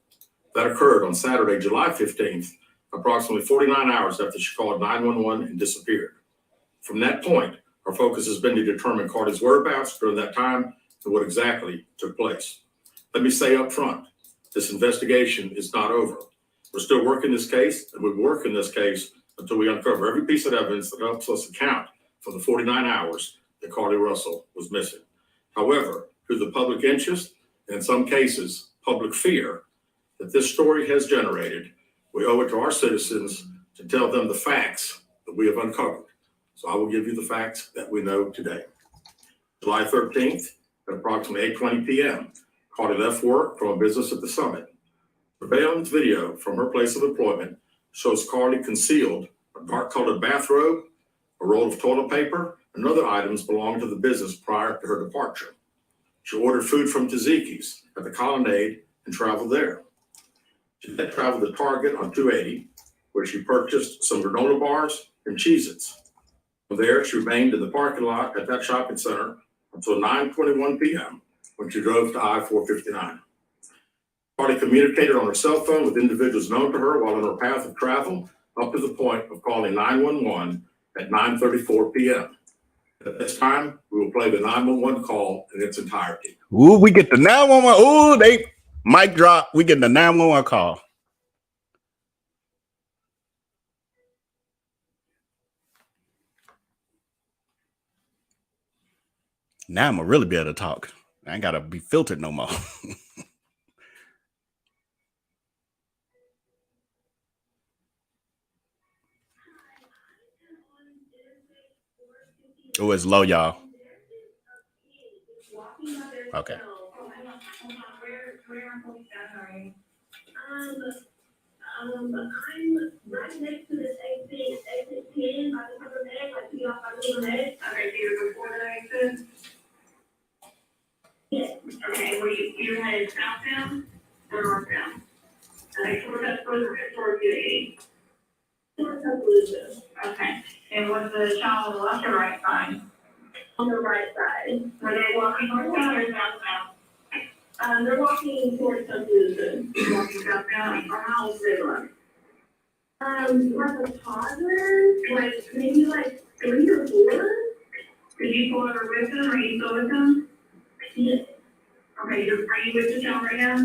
That occurred on Saturday, July 15th, approximately 49 hours after she called 911 and disappeared. From that point, our focus has been to determine Carlee's whereabouts during that time and what exactly took place. Let me say up front, this investigation is not over. We're still working this case, and we will work in this case until we uncover every piece of evidence that helps us account for the 49 hours that Carlee Russell was missing. However, through the public interest, and in some cases, public fear that this story has generated, we owe it to our citizens to tell them the facts that we have uncovered. So I will give you the facts that we know today. July 13th at approximately 8:20 p.m., Carlee left work from a business at the Summit. Surveillance video from her place of employment shows Carlee concealed a dark-colored bathrobe, a roll of toilet paper, and other items belonging to the business prior to her departure. She ordered food from Tzatziki's at the Colonnade and traveled there. She then traveled to Target on 280, where she purchased some granola bars and Cheez-Its. From there, she remained in the parking lot at that shopping center until 9:21 p.m. when she drove to I-459. Carlee communicated on her cell phone with individuals known to her while on her path of travel up to the point of calling 911 at 9:34 p.m. At this time, we will play the 911 call in its entirety. Ooh, we get the 911. Ooh, they mic drop. We get the 911 call. Now I'm gonna really be able to talk. I ain't gotta be filtered no more. Oh, it's low, y'all. Okay. I'm right next to this exit 10 by the Hoover Med, like you off by the Hoover Med. Okay, so you're before the exit? Yes. Okay, were you headed southbound or northbound? Okay, so we're going to towards the 80. Towards Tuscaloosa. Okay, and was the child on the left or right side? On the right side. Were they walking northbound or southbound? They're walking towards Tuscaloosa. Walking southbound, or how old were they like? Like a toddler, like maybe like 3 or 4. Did you pull over with them? Are you still with them? Yes. Okay, are you with the child right now?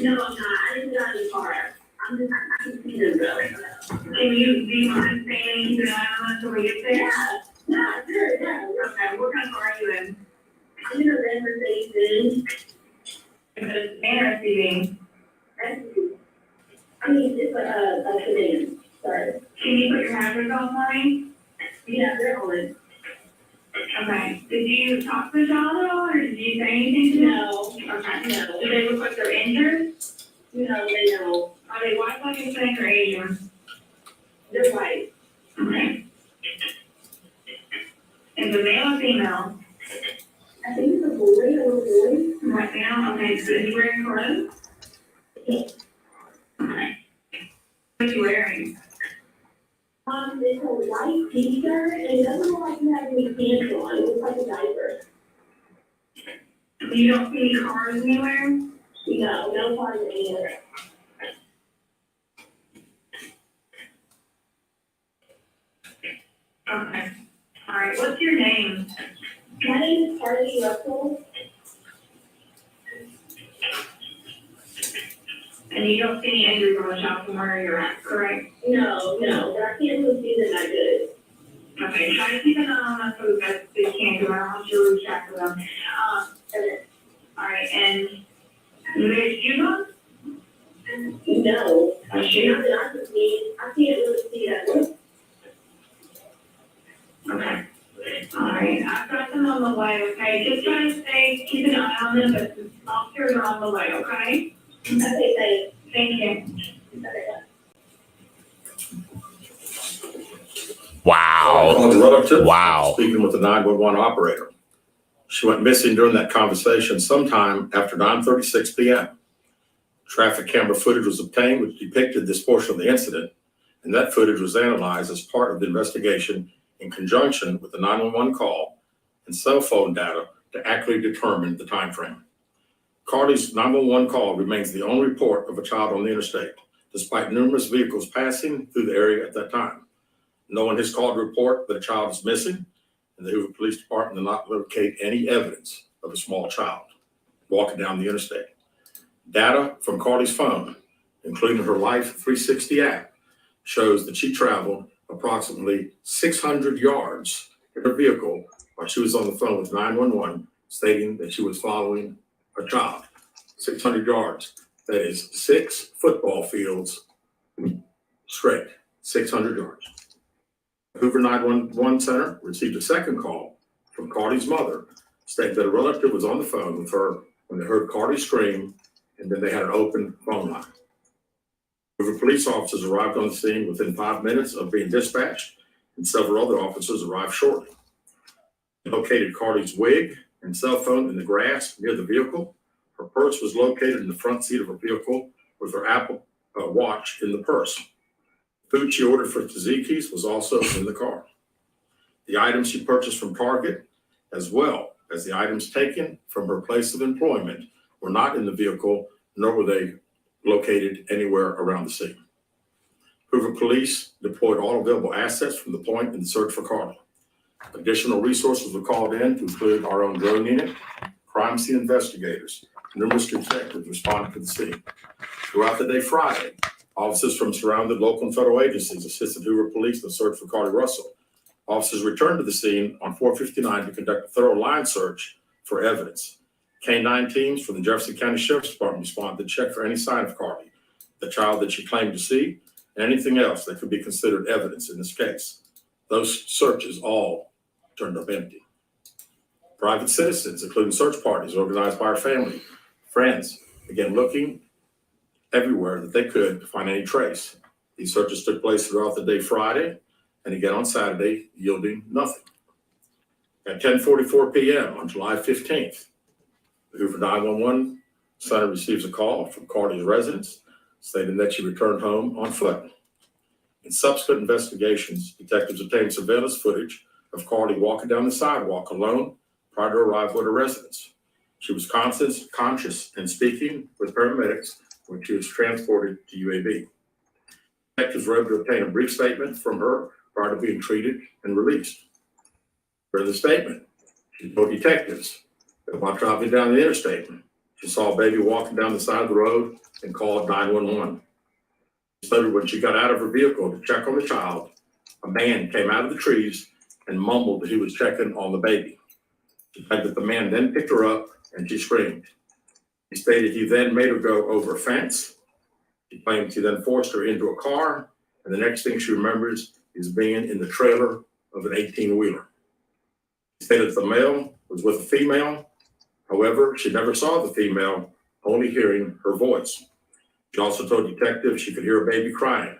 No, I'm not. I didn't get out of the car. I can see them really. Do you mind staying until we get there? Yeah, sure, yeah. Okay, what kind of car are you in? I'm in a red Mercedes. It's an SUV. I mean, it's a sedan. Sorry. Can you put your hazards on for me? Yeah, they're on. Okay. Did you talk to the child at all, or did you say anything to them? No. Okay. No. Do they look like they're injured? No, they don't. Are they white like saying or Asian? They're white. Okay. Is it male or female? I think it's a boy, a little boy. Right now, okay, so is he wearing clothes? Yes. Okay. What are you wearing? It's a white t-shirt, and it doesn't look like he has any pants on, it looks like a diaper. You don't see any cars anywhere? No, no cars anywhere. Okay. All right, what's your name? My name is Carlee Russell. And you don't see any injuries on the child from where you're at, correct? No, but I can't really see them that good. Okay, try to keep an eye on them for the best that you can, because I don't want you to lose track of them. Okay. All right, and there's shoes on? No. A shoe? Not that I can see. I can't really see that. Okay. All right, I've got them on the way, okay? Just try to keep an eye on them, but the officers are on the way, okay? Okay, thank you. Wow. Called the relative. Wow. Speaking with the 911 operator. She went missing during that conversation sometime after 9:36 p.m. Traffic camera footage was obtained which depicted this portion of the incident, and that footage was analyzed as part of the investigation in conjunction with the 911 call and cell phone data to accurately determine the time frame. Carlee's 911 call remains the only report of a child on the interstate, despite numerous vehicles passing through the area at that time. No one has called to report that a child is missing, and the Hoover Police Department did not locate any evidence of a small child walking down the interstate. Data from Carlee's phone, including her Life 360 app, shows that she traveled approximately 600 yards in her vehicle while she was on the phone with 911, stating that she was following a child. 600 yards. That is 6 football fields straight, 600 yards. The Hoover 911 Center received a second call from Carlee's mother, stating that a relative was on the phone with her when they heard Carlee scream, and then they had an open phone line. Hoover police officers arrived on the scene within 5 minutes of being dispatched, and several other officers arrived shortly. They located Carlee's wig and cell phone in the grass near the vehicle. Her purse was located in the front seat of her vehicle with her Apple Watch in the purse. Food she ordered for Tzatziki's was also in the car. The items she purchased from Target, as well as the items taken from her place of employment, were not in the vehicle, nor were they located anywhere around the scene. Hoover Police deployed all available assets from the point in the search for Carlee. Additional resources were called in to include our own drone unit, crime scene investigators. Numerous detectives responded to the scene. Throughout the day Friday, officers from surrounding local and federal agencies assisted Hoover Police in the search for Carlee Russell. Officers returned to the scene on 459 to conduct a thorough line search for evidence. K-9 teams from the Jefferson County Sheriff's Department responded to check for any sign of Carlee, the child that she claimed to see, and anything else that could be considered evidence in this case. Those searches all turned up empty. Private citizens, including search parties organized by our family, friends, began looking everywhere that they could to find any trace. These searches took place throughout the day Friday and again on Saturday, yielding nothing. At 10:44 p.m. on July 15th, the Hoover 911 Center receives a call from Carlee's residence stating that she returned home on foot. In subsequent investigations, detectives obtained surveillance footage of Carlee walking down the sidewalk alone prior to arrival at her residence. She was conscious and speaking with paramedics when she was transported to UAB. Detectives were able to obtain a brief statement from her prior to being treated and released. For the statement, she told detectives that while traveling down the interstate, she saw a baby walking down the side of the road and called 911. She said when she got out of her vehicle to check on the child, a man came out of the trees and mumbled that he was checking on the baby. She said that the man then picked her up and she screamed. He stated he then made her go over a fence. He claims he then forced her into a car, and the next thing she remembers is being in the trailer of an 18-wheeler. He stated that the male was with a female. However, she never saw the female, only hearing her voice. She also told detectives she could hear a baby crying.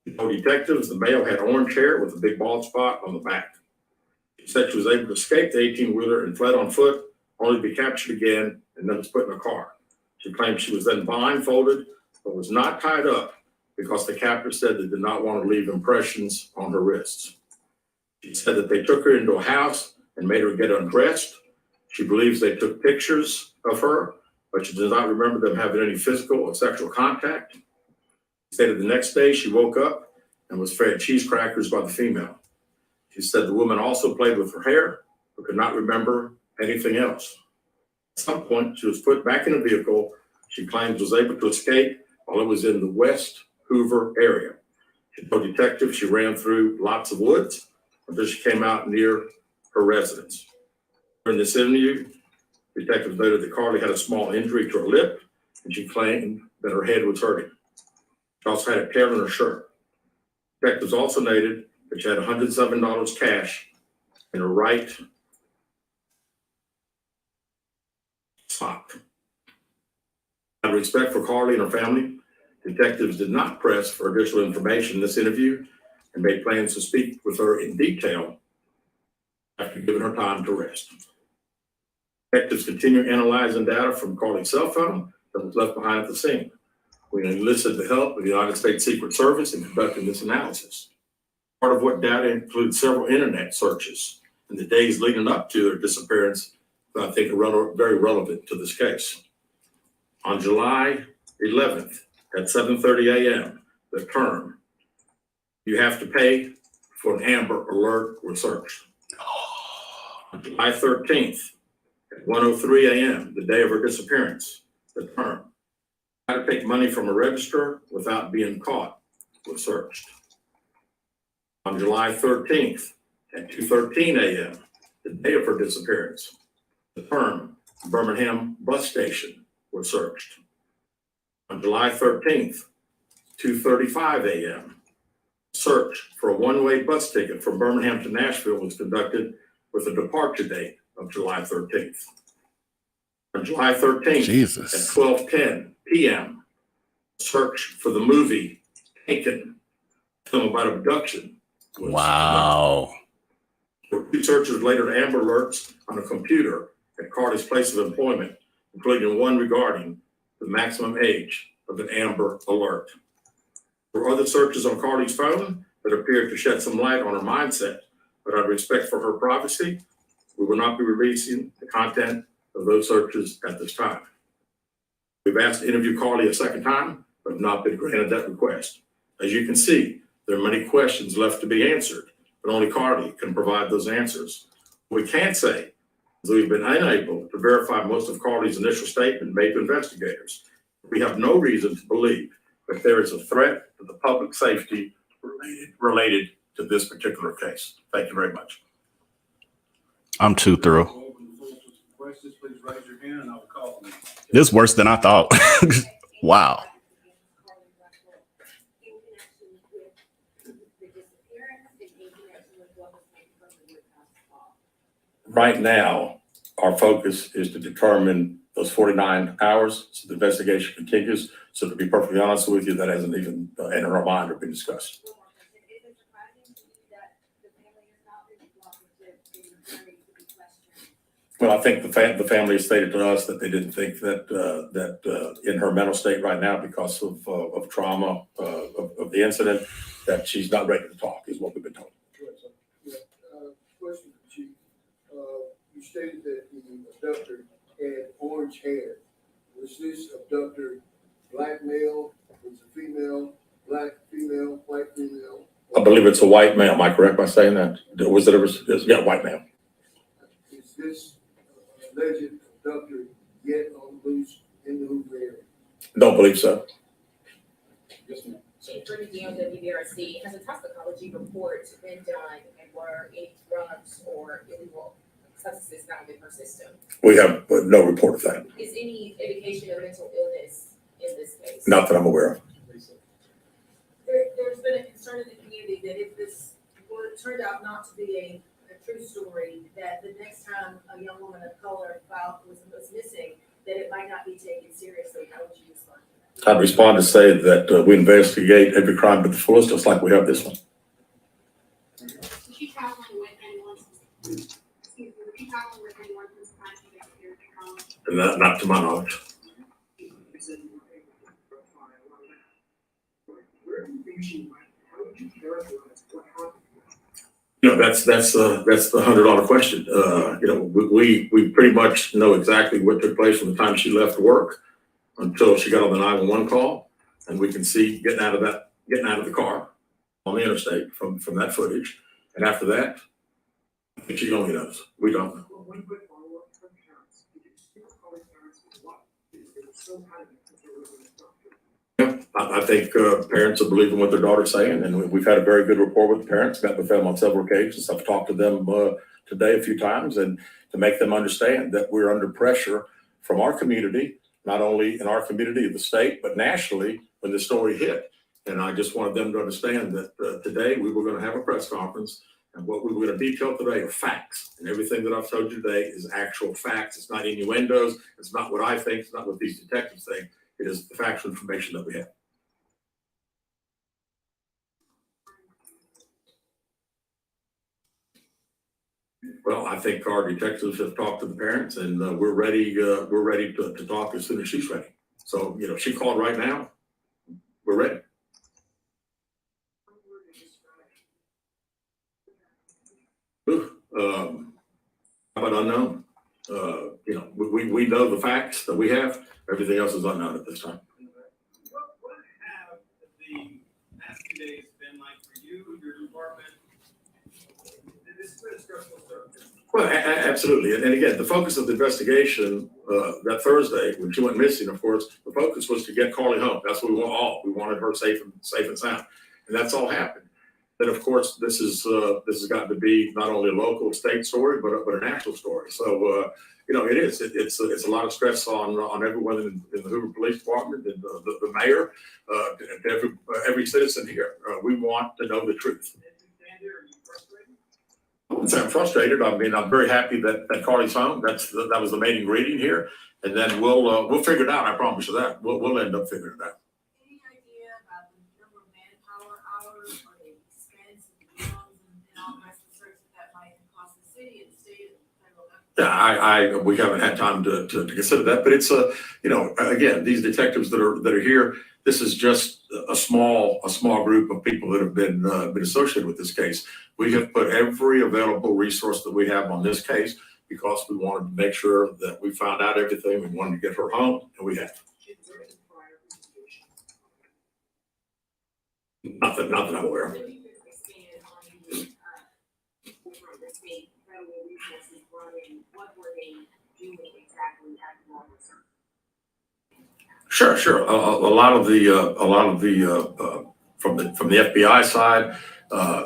No detectives, the male had orange hair with a big bald spot on the back. She said she was able to escape the 18-wheeler and fled on foot, only to be captured again and then was put in a car. She claimed she was then blindfolded, but was not tied up because the captor said they did not want to leave impressions on her wrists. She said that they took her into a house and made her get undressed. She believes they took pictures of her, but she does not remember them having any physical or sexual contact. She stated the next day she woke up and was fed cheese crackers by the female. She said the woman also played with her hair, but could not remember anything else. At some point, she was put back in a vehicle she claims was able to escape while it was in the West Hoover area. She told detectives she ran through lots of woods until she came out near her residence. During this interview, detectives noted that Carlee had a small injury to her lip, and she claimed that her head was hurting. She also had a tear in her shirt. Detectives also noted that she had $107 cash in her right sock. Out of respect for Carlee and her family, detectives did not press for additional information in this interview and made plans to speak with her in detail after giving her time to rest. Detectives continue analyzing data from Carlee's cell phone that was left behind at the scene. We enlisted the help of the United States Secret Service in conducting this analysis. Part of what data includes several internet searches in the days leading up to their disappearance that I think are very relevant to this case. On July 11th at 7:30 a.m., the term "you have to pay for an Amber Alert" was searched. On July 13th at 1:03 a.m., the day of her disappearance, the term "how to take money from a register without being caught" was searched. On July 13th at 2:13 a.m., the day of her disappearance, the term "Birmingham bus station" was searched. On July 13th, 2:35 a.m., search for a one-way bus ticket from Birmingham to Nashville was conducted with a departure date of July 13th. On July 13th at 12:10 p.m., search for the movie Taken, film about abduction. Wow. There were two searches related to Amber Alerts on a computer at Carlee's place of employment, including one regarding the maximum age of an Amber Alert. There were other searches on Carlee's phone that appeared to shed some light on her mindset, but out of respect for her privacy, we will not be releasing the content of those searches at this time. We've asked to interview Carlee a second time, but have not been granted that request. As you can see, there are many questions left to be answered, but only Carlee can provide those answers. What we can't say is we've been unable to verify most of Carlee's initial statement made to investigators. We have no reason to believe that there is a threat to the public safety related to this particular case. Thank you very much. I'm too through. Questions, please raise your hand and I'll call them. This is worse than I thought. Wow. Right now, our focus is to determine those 49 hours, so the investigation continues. So to be perfectly honest with you, that hasn't even entered our mind or been discussed. Well, I think the family has stated to us that they didn't think that in her mental state right now, because of trauma of the incident, that she's not ready to talk, is what we've been told. Question, Chief. You stated that the abductor had orange hair. Was this abductor black male? Was it female? Black female? White female? I believe it's a white male. Am I correct by saying that? Was it ever? Yeah, white male. Is this alleged abductor yet on the loose in the Hoover area? Don't believe so. Yes, ma'am. Chief Brigadier WBRC, has a toxicology report been done, and were any drugs or illegal substances found in her system? We have no report of that. Is any indication of mental illness in this case? Not that I'm aware of. There's been a concern in the community that if this were turned out not to be a true story, that the next time a young woman of color was missing, that it might not be taken seriously. How would you respond to that? I'd respond to say that we investigate every crime to the fullest, just like we have this one. Was she traveling with anyone? Excuse me, was she traveling with anyone who's trying to disappear from? Not to my knowledge. You know, that's the $100 question. You know, we pretty much know exactly what took place from the time she left work until she got on the 911 call, and we can see getting out of the car on the interstate from that footage. And after that, I think she only knows. We don't know. Yeah, I think parents are believing what their daughter's saying, and we've had a very good rapport with the parents. Met with them on several occasions. I've talked to them today a few times, and to make them understand that we're under pressure from our community, not only in our community, the state, but nationally when the story hit. And I just wanted them to understand that today we were going to have a press conference, and what we were going to detail today are facts. And everything that I've told you today is actual facts. It's not innuendos. It's not what I think. It's not what these detectives think. It is the factual information that we have. Well, I think our detectives have talked to the parents, and we're ready to talk as soon as she's ready. So, you know, if she called right now, we're ready. How about unknown? You know, we know the facts that we have. Everything else is unknown at this time. What have the past 2 days been like for you, your department? This has been a stressful service. Well, absolutely. And again, the focus of the investigation that Thursday, when she went missing, of course, the focus was to get Carlee home. That's what we want all. We wanted her safe and sound. And that's all happened. Then, of course, this has gotten to be not only a local state story, but a national story. So, you know, it is. It's a lot of stress on everyone in the Hoover Police Department and the mayor, and every citizen here. We want to know the truth. I wouldn't say I'm frustrated. I mean, I'm very happy that Carlee's home. That was the main ingredient here, and then we'll figure it out. I promise you that we'll end up figuring it out. Any idea about the number of manpower hours or the expense and funds and all kinds of search that might cost the city and the state and federal government? Yeah, we haven't had time to consider that, but it's you know, again, these detectives that are here, this is just a small group of people that have been associated with this case. We have put every available resource that we have on this case because we wanted to make sure that we found out everything. We wanted to get her home, and we have. Not that I'm aware of. Sure. A lot of the from the FBI side,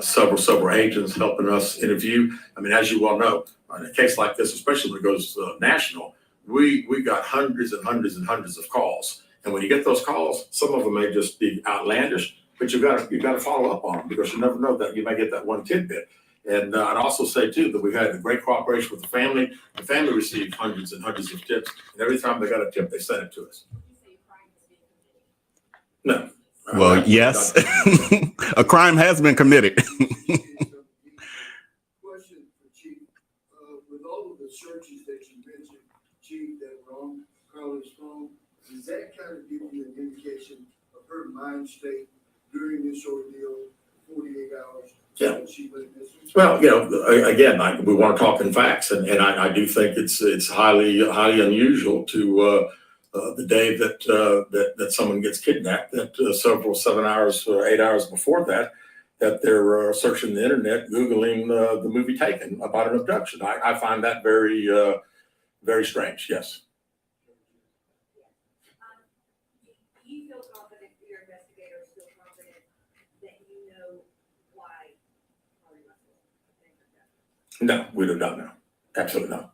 several agents helping us interview. I mean, as you well know, in a case like this, especially when it goes national, we got hundreds and hundreds of calls. And when you get those calls, some of them may just be outlandish, but you got to follow up on them because you never know that you may get that one tidbit. And I'd also say too that we had a great cooperation with the family. The family received hundreds and hundreds of tips, and every time they got a tip, they sent it to us. No. Well, yes, a crime has been committed. Question for Chief. With all of the searches that you mentioned, Chief, that were on Carlee's phone, does that kind of give you an indication of her mind state during this ordeal, 48 hours? Yeah. Well, you know, again, we want to talk in facts, and I do think it's highly unusual to the day that someone gets kidnapped, that several 7 hours or 8 hours before that they're searching the internet, Googling the movie Taken about an abduction. I find that very, very strange. Yes. Do you feel confident, your investigators feel confident that you know why Carlee Russell think that? No, we do not know. Absolutely not.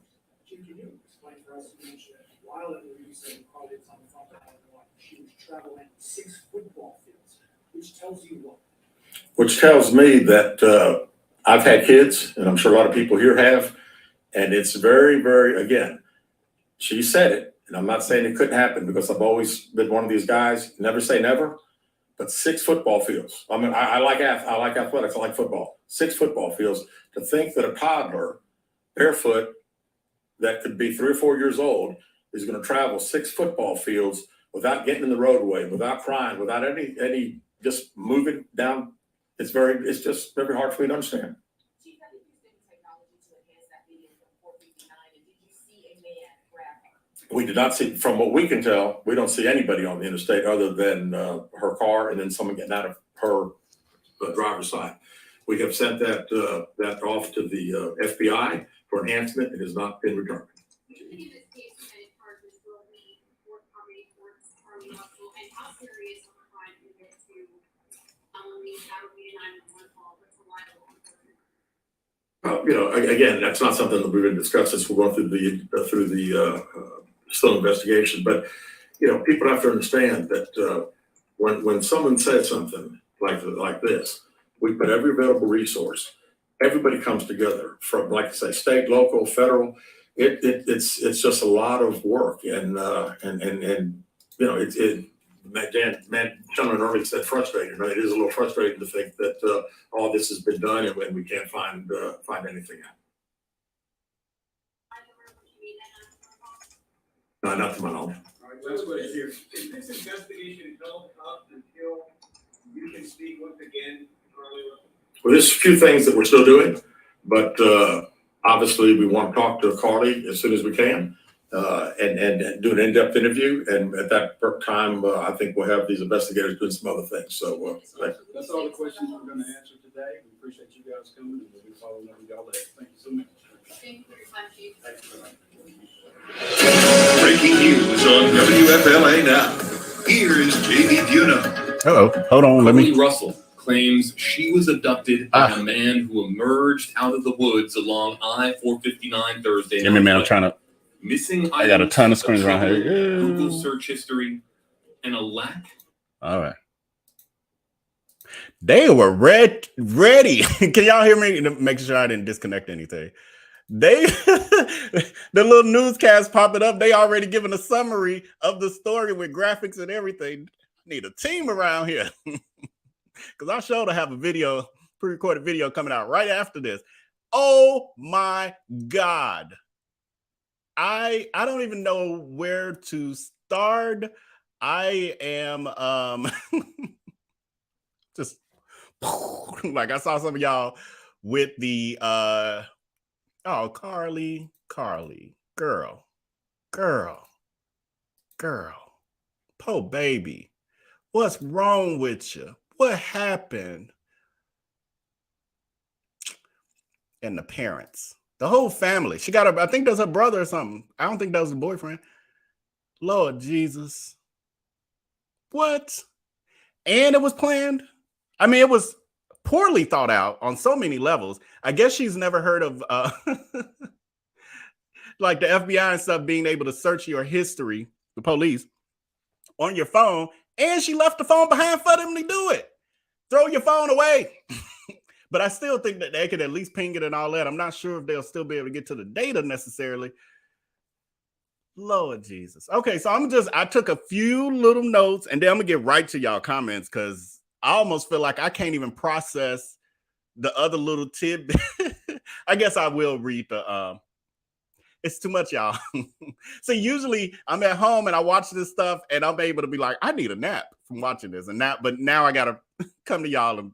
Can you explain for us, you mentioned while it was saying Carlee was on the phone, she was traveling 6 football fields, which tells you what? Which tells me that I've had kids, and I'm sure a lot of people here have, and it's very, very, again, she said it, and I'm not saying it couldn't happen because I've always been one of these guys, never say never, but 6 football fields. I mean, I like athletics, I like football. 6 football fields. To think that a toddler, barefoot, that could be 3 or 4 years old, is going to travel 6 football fields without getting in the roadway, without crying, without any just moving down. It's just very hard for me to understand. Chief, have you used any technology to enhance that video from 459? And did you see a man grab her? We did not see, from what we can tell, we don't see anybody on the interstate other than her car and then someone getting out of her driver's side. We have sent that off to the FBI for enhancement. It has not been returned. Do you think this case and charges will be forthcoming towards Carlee Russell, and how serious of a crime is it to that would be a 911 call, but to lie to law enforcement? Again, that's not something that we're going to discuss as we're going through the still investigation. But people have to understand that when someone says something like this, we put every available resource. Everybody comes together from, like I say, state, local, federal. It's just a lot of work, and gentleman earlier said frustrating. Right? It is a little frustrating to think that all this has been done and we can't find anything out. No, not to my knowledge. All right, that's what it is. Is this investigation held up until you can speak once again, Carlee Russell? Well, there's a few things that we're still doing, but obviously we want to talk to Carlee as soon as we can and do an in-depth interview. And at that time, I think we'll have these investigators doing some other things. So That's all the questions we're going to answer today. We appreciate you guys coming, and we'll be following up with y'all later. Thank you so much. Thank you for your time, Chief. Thank you so much. Breaking news on WFLA now. Here is JD Buno. Hello. Hold on. Let me. Carlee Russell claims she was abducted by a man who emerged out of the woods along I-459 Thursday. Give me a minute. I'm trying to. Missing. I got a ton of screens around here. Google search history and a lack. All right. They were ready. Can y'all hear me? Make sure I didn't disconnect anything. The little newscast popping up. They already given a summary of the story with graphics and everything. Need a team around here because I sure to have a video, pre-recorded video coming out right after this. Oh my God. I don't even know where to start. I am just like I saw some of y'all with the Carlee, girl, po baby, what's wrong with you? What happened? And the parents, the whole family. She got I think that's her brother or something. I don't think that was the boyfriend. Lord Jesus. What? And it was planned. I mean, it was poorly thought out on so many levels. I guess she's never heard of like the FBI and stuff being able to search your history, the police, on your phone, and she left the phone behind for them to do it. Throw your phone away. But I still think that they could at least ping it and all that. I'm not sure if they'll still be able to get to the data necessarily. Lord Jesus. Okay, so I took a few little notes and then I'm gonna get right to y'all comments because I almost feel like I can't even process the other little tidbit. I guess I will read the it's too much, y'all. So usually I'm at home and I watch this stuff and I'm able to be like, I need a nap from watching this and that, but now I gotta come to y'all and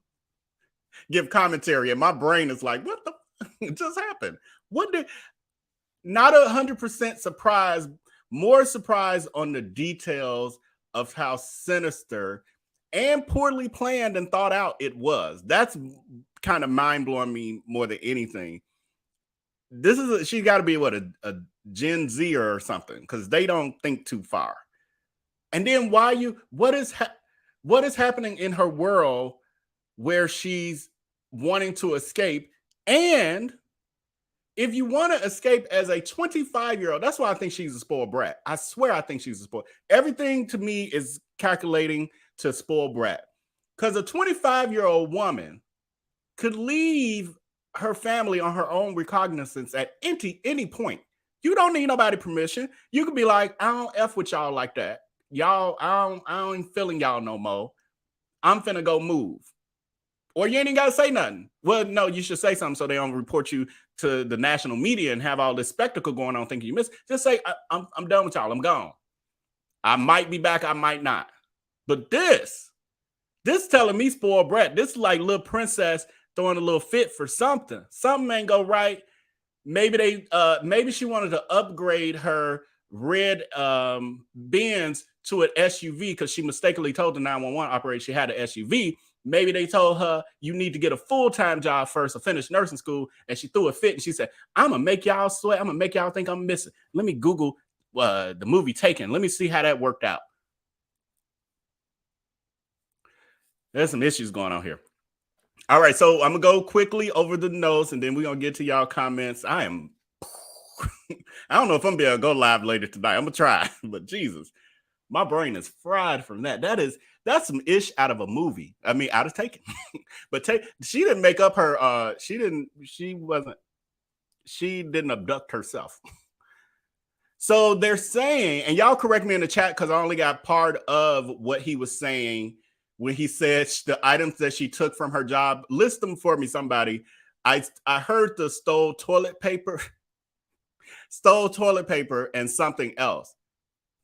give commentary and my brain is like, what the just happened? Not 100% surprised, more surprised on the details of how sinister and poorly planned and thought out it was. That's kind of mind-blowing me more than anything. She's got to be a Gen Z or something because they don't think too far. And then what is happening in her world where she's wanting to escape? And if you want to escape as a 25-year-old, that's why I think she's a spoiled brat. I swear I think she's a spoiled. Everything to me is calculating to spoiled brat. Because a 25-year-old woman could leave her family on her own recognizance at any point. You don't need nobody permission. You could be like, I don't F with y'all like that. Y'all, I ain't feeling y'all no more. I'm finna go move. Or you ain't even gotta say nothing. Well, no, you should say something so they don't report you to the national media and have all this spectacle going on thinking you missed. Just say, I'm done with y'all. I'm gone. I might be back, I might not. But this telling me spoiled brat. This is like little princess throwing a little fit for something. Something ain't go right. Maybe she wanted to upgrade her red Benz to an SUV because she mistakenly told the 911 operator she had an SUV. Maybe they told her you need to get a full-time job first or finish nursing school, and she threw a fit and she said, I'm gonna make y'all sweat. I'm gonna make y'all think I'm missing. Let me Google the movie Taken. Let me see how that worked out. There's some issues going on here. All right, so I'm gonna go quickly over the notes and then we're gonna get to y'all comments. I don't know if I'm gonna be able to go live later tonight. I'm gonna try, but Jesus, my brain is fried from that. That's some ish out of a movie. I mean, out of Taken. But she didn't make up her she didn't abduct herself. So they're saying, and y'all correct me in the chat because I only got part of what he was saying when he said the items that she took from her job. List them for me, somebody. I heard the stole toilet paper and something else.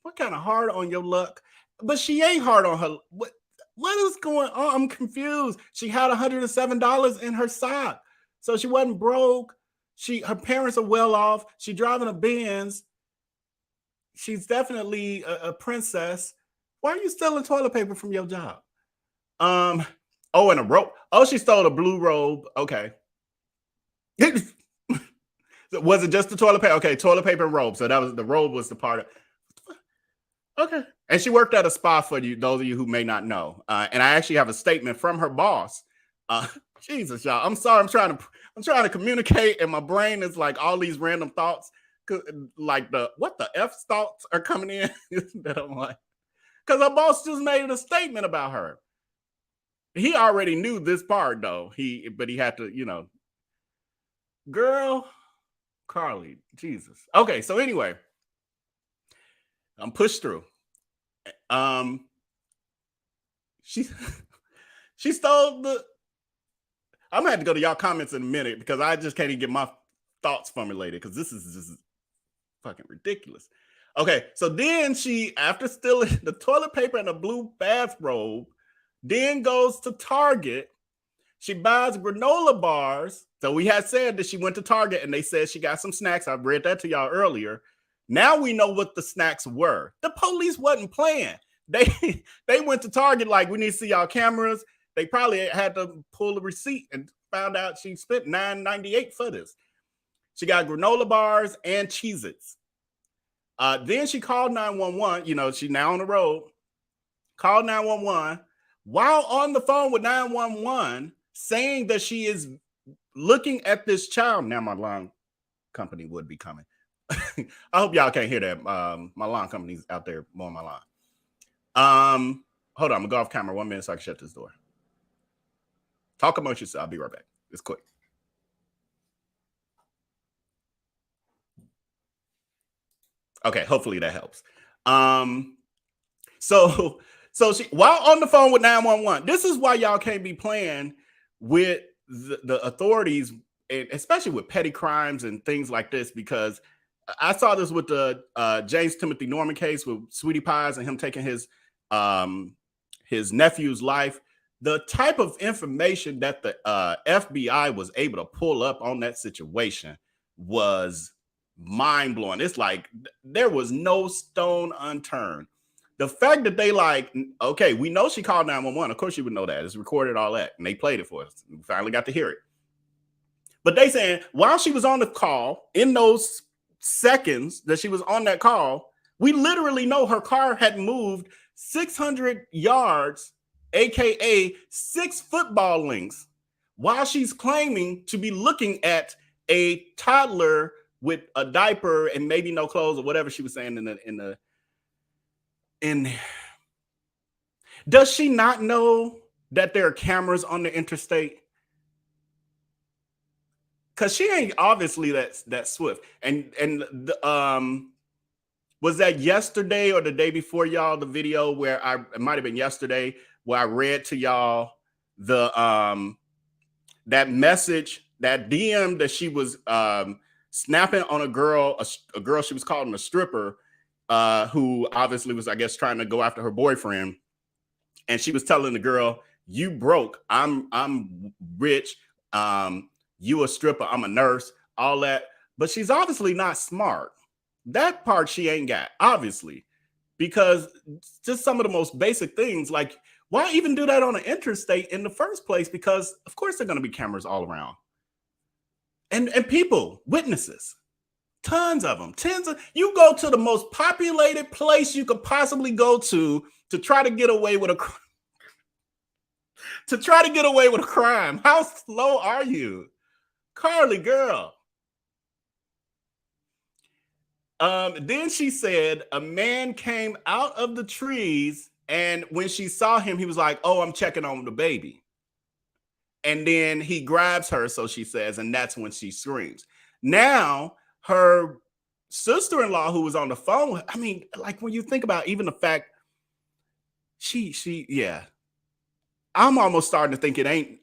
What kind of hard on your luck? But she ain't hard on her. What is going on? I'm confused. She had $107 in her sock. So she wasn't broke. Her parents are well off. She driving a Benz. She's definitely a princess. Why are you stealing toilet paper from your job? And a robe. Oh, she stole a blue robe. Okay. Was it just the toilet paper? Okay, toilet paper and robe. So the robe was the part of. Okay. And she worked at a spa for you, those of you who may not know. And I actually have a statement from her boss. Jesus, y'all. I'm sorry. I'm trying to communicate, and my brain is like all these random thoughts, like what the F thoughts are coming in that I'm like, because her boss just made a statement about her. He already knew this part though. But he had to, girl, Carlee, Jesus. Okay, so anyway, I'm pushed through. She stole the. I'm gonna have to go to y'all comments in a minute because I just can't even get my thoughts formulated because this is just fucking ridiculous. Okay, so then she, after stealing the toilet paper and a blue bathrobe, then goes to Target. She buys granola bars. So we had said that she went to Target and they said she got some snacks. I've read that to y'all earlier. Now we know what the snacks were. The police wasn't playing. They went to Target like, we need to see y'all cameras. They probably had to pull the receipt and found out she spent $9.98 for this. She got granola bars and Cheez-Its. Then she called 911. She's now on the road. Called 911. While on the phone with 911, saying that she is looking at this child. Now my lawn company would be coming. I hope y'all can't hear that. My lawn company's out there mowing my lawn. Hold on, I'm gonna go off camera 1 minute so I can shut this door. Talk amongst yourself. I'll be right back. It's quick. Okay, hopefully that helps. So she, while on the phone with 911, this is why y'all can't be playing with the authorities, and especially with petty crimes and things like this, because I saw this with the James Timothy Norman case with Sweetie Pies and him taking his nephew's life. The type of information that the FBI was able to pull up on that situation was mind-blowing. It's like there was no stone unturned. The fact that they okay, we know she called 911. Of course you would know that. It's recorded, all that. And they played it for us. We finally got to hear it. But they saying while she was on the call, in those seconds that she was on that call, we literally know her car had moved 600 yards, aka 6 football lengths, while she's claiming to be looking at a toddler with a diaper and maybe no clothes or whatever she was saying in does she not know that there are cameras on the interstate? because she ain't obviously that swift. And was that yesterday or the day before, y'all, the video where it might have been yesterday, where I read to y'all the that message, that DM that she was snapping on a girl she was calling a stripper, who obviously was, I guess, trying to go after her boyfriend. And she was telling the girl, "You broke, I'm rich, you a stripper, I'm a nurse," all that. But she's obviously not smart. That part she ain't got, obviously, because just some of the most basic things, like, why even do that on an interstate in the first place? Because of course there are going to be cameras all around. And people, witnesses, tons of them, you go to the most populated place you could possibly go to try to get away with a crime. How slow are you? Carlee, girl. Then she said a man came out of the trees, and when she saw him, he was like, "Oh, I'm checking on the baby." And then he grabs her, so she says, and that's when she screams. Now, her sister-in-law, who was on the phone, I mean, like, when you think about even the fact, yeah. I'm almost starting to think it ain't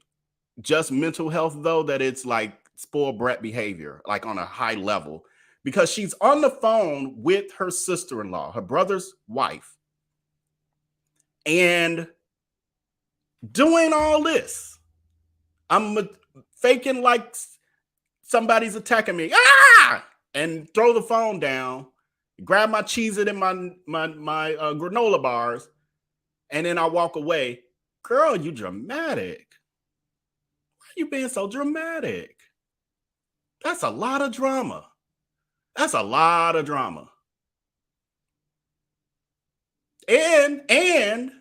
just mental health, though, that it's like spoiled brat behavior, like on a high level, because she's on the phone with her sister-in-law, her brother's wife, and doing all this. I'm faking like somebody's attacking me, and throw the phone down, grab my Cheez-It and my granola bars, and then I walk away. Girl, you dramatic. Why are you being so dramatic? That's a lot of drama. That's a lot of drama. And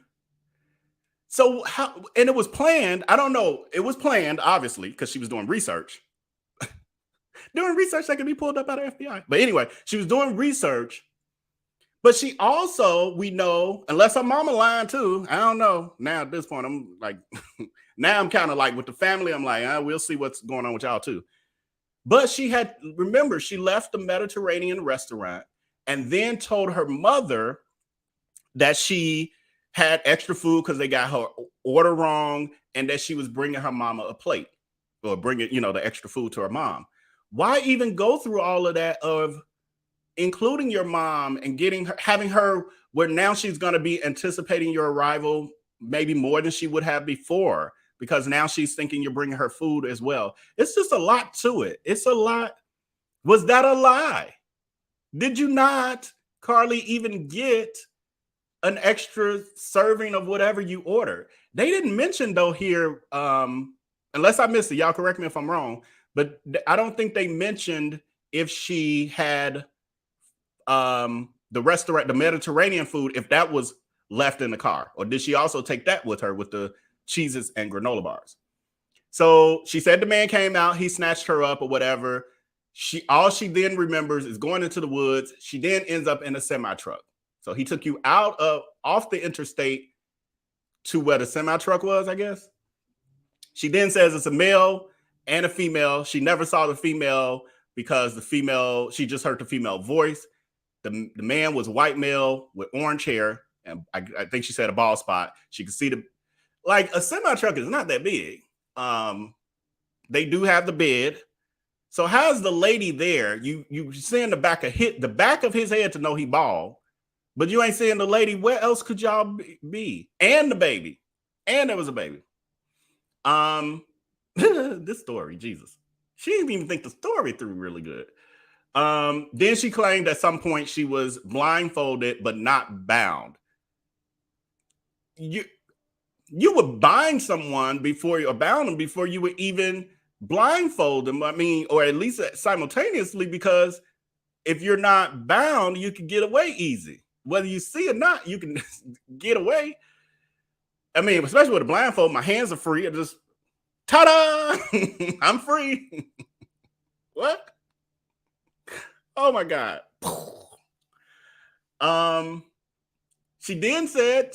so how, and it was planned. I don't know. It was planned, obviously, because she was doing research. Doing research that could be pulled up by the FBI. But anyway, she was doing research. But she also, we know, unless her mama lying too, I don't know. Now at this point, I'm like, now I'm kind of like with the family, I'm like, we'll see what's going on with y'all too. But remember, she left the Mediterranean restaurant and then told her mother that she had extra food because they got her order wrong, and that she was bringing her mama a plate, or bringing, the extra food to her mom. Why even go through all of that of including your mom and having her where now she's going to be anticipating your arrival maybe more than she would have before, because now she's thinking you're bringing her food as well. It's just a lot to it. It's a lot. Was that a lie? Did you not, Carlee, even get an extra serving of whatever you ordered? They didn't mention, though, here, unless I missed it, y'all correct me if I'm wrong, but I don't think they mentioned if she had the restaurant, the Mediterranean food, if that was left in the car, or did she also take that with her with the cheeses and granola bars? So she said the man came out, he snatched her up or whatever. All she then remembers is going into the woods. She then ends up in a semi truck. So he took you off the interstate to where the semi truck was, I guess. She then says it's a male and a female. She never saw the female because she just heard the female voice. The man was a white male with orange hair, and I think she said a bald spot. She could see a semi truck is not that big. They do have the bed. So how's the lady there? You seeing the back of his head to know he bald, but you ain't seeing the lady. Where else could y'all be? And the baby, and there was a baby. This story, Jesus, she didn't even think the story through really good. Then she claimed at some point she was blindfolded but not bound. You would bind someone bound them before you would even blindfold them. I mean, or at least simultaneously, because if you're not bound, you can get away easy. Whether you see or not, you can get away. I mean, especially with a blindfold, my hands are free. I just, ta-da! I'm free. What? Oh my God. She then said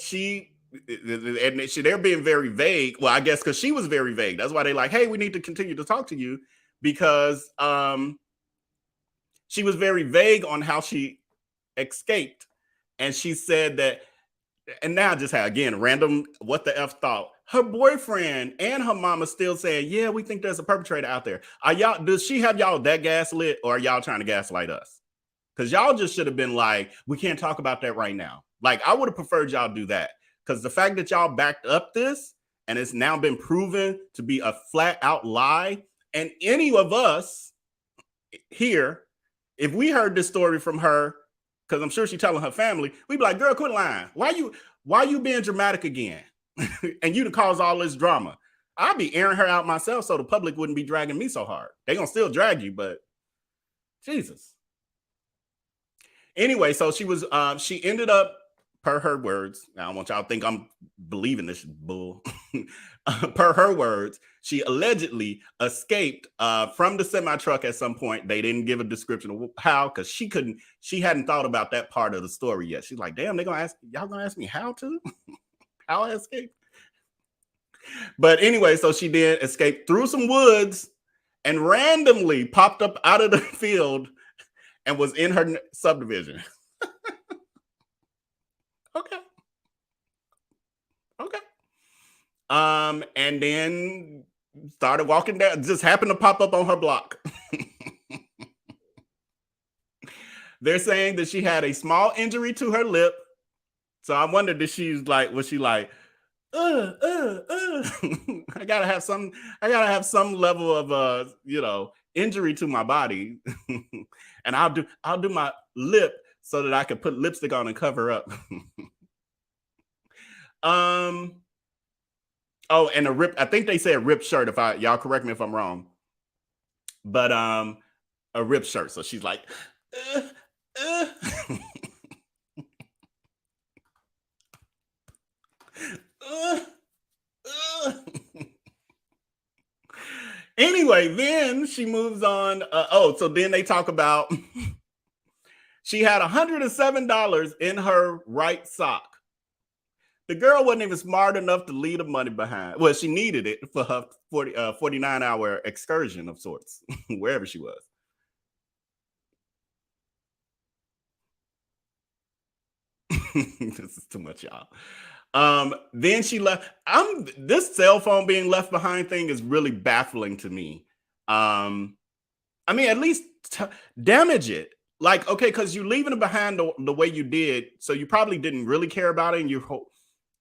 they're being very vague. Well, I guess because she was very vague. That's why they're like, hey, we need to continue to talk to you. because she was very vague on how she escaped. And she said that, and now just had, again, random what the F thought. Her boyfriend and her mama still saying, yeah, we think there's a perpetrator out there. Does she have y'all that gaslit, or are y'all trying to gaslight us? Because y'all just should have been like, we can't talk about that right now. Like, I would have preferred y'all do that. Because the fact that y'all backed up this, and it's now been proven to be a flat out lie, and any of us here, if we heard this story from her, because I'm sure she's telling her family, we'd be like, girl, quit lying. Why you being dramatic again? And you to cause all this drama. I'd be airing her out myself so the public wouldn't be dragging me so hard. They're going to still drag you, but Jesus. Anyway, so she ended up, per her words, I don't want y'all to think I'm believing this bull. Per her words, she allegedly escaped from the semi-truck at some point. They didn't give a description of how, because she hadn't thought about that part of the story yet. She's like, damn, y'all gonna ask me how to? How I escaped? But anyway, so she did escape through some woods and randomly popped up out of the field and was in her subdivision. Okay. And then started walking down, just happened to pop up on her block. They're saying that she had a small injury to her lip. So I wondered if was she like, I gotta have some level of injury to my body. And I'll do my lip so that I can put lipstick on and cover up. Oh, and I think they said ripped shirt. Y'all correct me if I'm wrong. But a ripped shirt. So she's like, Anyway, then she moves on. So then they talk about she had $107 in her right sock. The girl wasn't even smart enough to leave the money behind. Well, she needed it for her 49-hour excursion of sorts, wherever she was. This is too much, y'all. Then she left. This cell phone being left behind thing is really baffling to me. I mean, at least damage it. Like, okay, because you're leaving it behind the way you did, so you probably didn't really care about it, and you're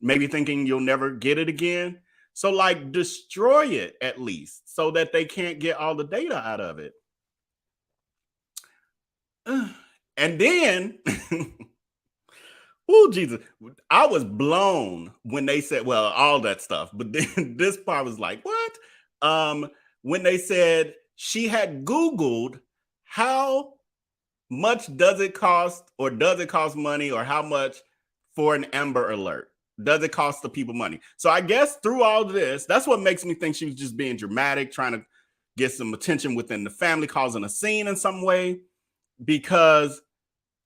maybe thinking you'll never get it again. So, like, destroy it at least, so that they can't get all the data out of it. And then, oh Jesus, I was blown when they said, well, all that stuff, but then this part was like, what? When they said she had Googled how much does it cost, or does it cost money, or how much for an Amber Alert? Does it cost the people money? So I guess through all of this, that's what makes me think she was just being dramatic, trying to get some attention within the family, causing a scene in some way, because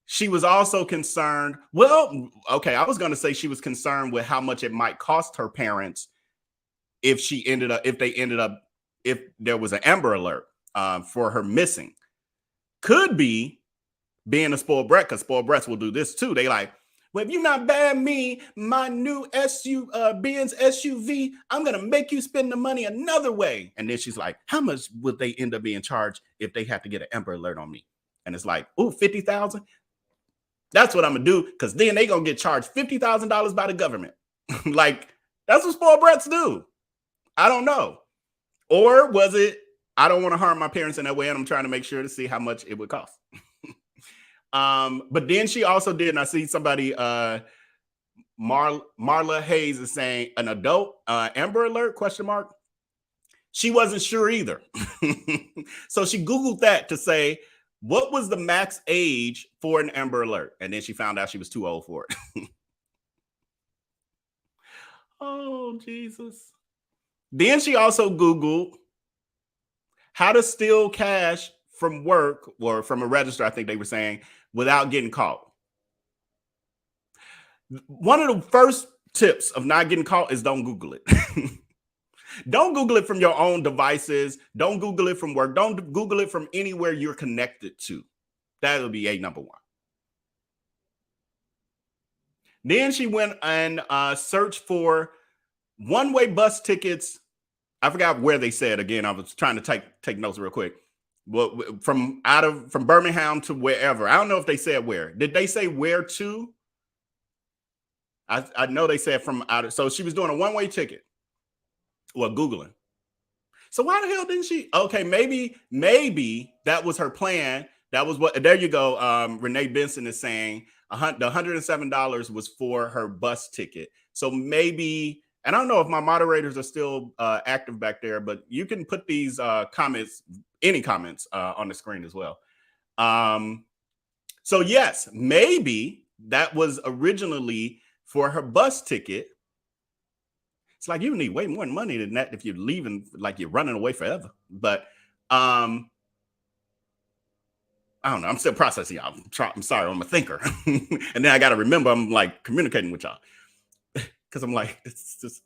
she was also concerned. Well, okay, I was going to say she was concerned with how much it might cost her parents if there was an Amber Alert for her missing. Could be being a spoiled brat, because spoiled brats will do this too. They like, well, if you not buy me my new Benz SUV, I'm going to make you spend the money another way. And then she's like, how much would they end up being charged if they have to get an Amber Alert on me? And it's like, oh, $50,000. That's what I'm going to do, because then they going to get charged $50,000 by the government. Like, that's what spoiled brats do. I don't know. Or was it, I don't want to harm my parents in that way, and I'm trying to make sure to see how much it would cost. But then she also did, and I see somebody, Marla Hayes is saying an adult Amber Alert, ? She wasn't sure either. So she Googled that to say, what was the max age for an Amber Alert? And then she found out she was too old for it. Oh, Jesus. Then she also Googled how to steal cash from work, or from a register, I think they were saying, without getting caught. One of the first tips of not getting caught is don't Google it. Don't Google it from your own devices. Don't Google it from work. Don't Google it from anywhere you're connected to. That'll be a number one. Then she went and searched for one-way bus tickets. I forgot where they said again. I was trying to take notes real quick. Well, from Birmingham to wherever. I don't know if they said where. Did they say where to? I know they said from out of. So she was doing a one-way ticket. Well, Googling. So why the hell didn't she? Okay, maybe that was her plan. That was what. There you go. Renee Benson is saying the $107 was for her bus ticket. So maybe, and I don't know if my moderators are still active back there, but you can put these comments, any comments on the screen as well. So yes, maybe that was originally for her bus ticket. It's like you need way more money than that if you're leaving, like you're running away forever. But I don't know. I'm still processing y'all. I'm sorry. I'm a thinker. And then I got to remember I'm like communicating with y'all because I'm like, it's just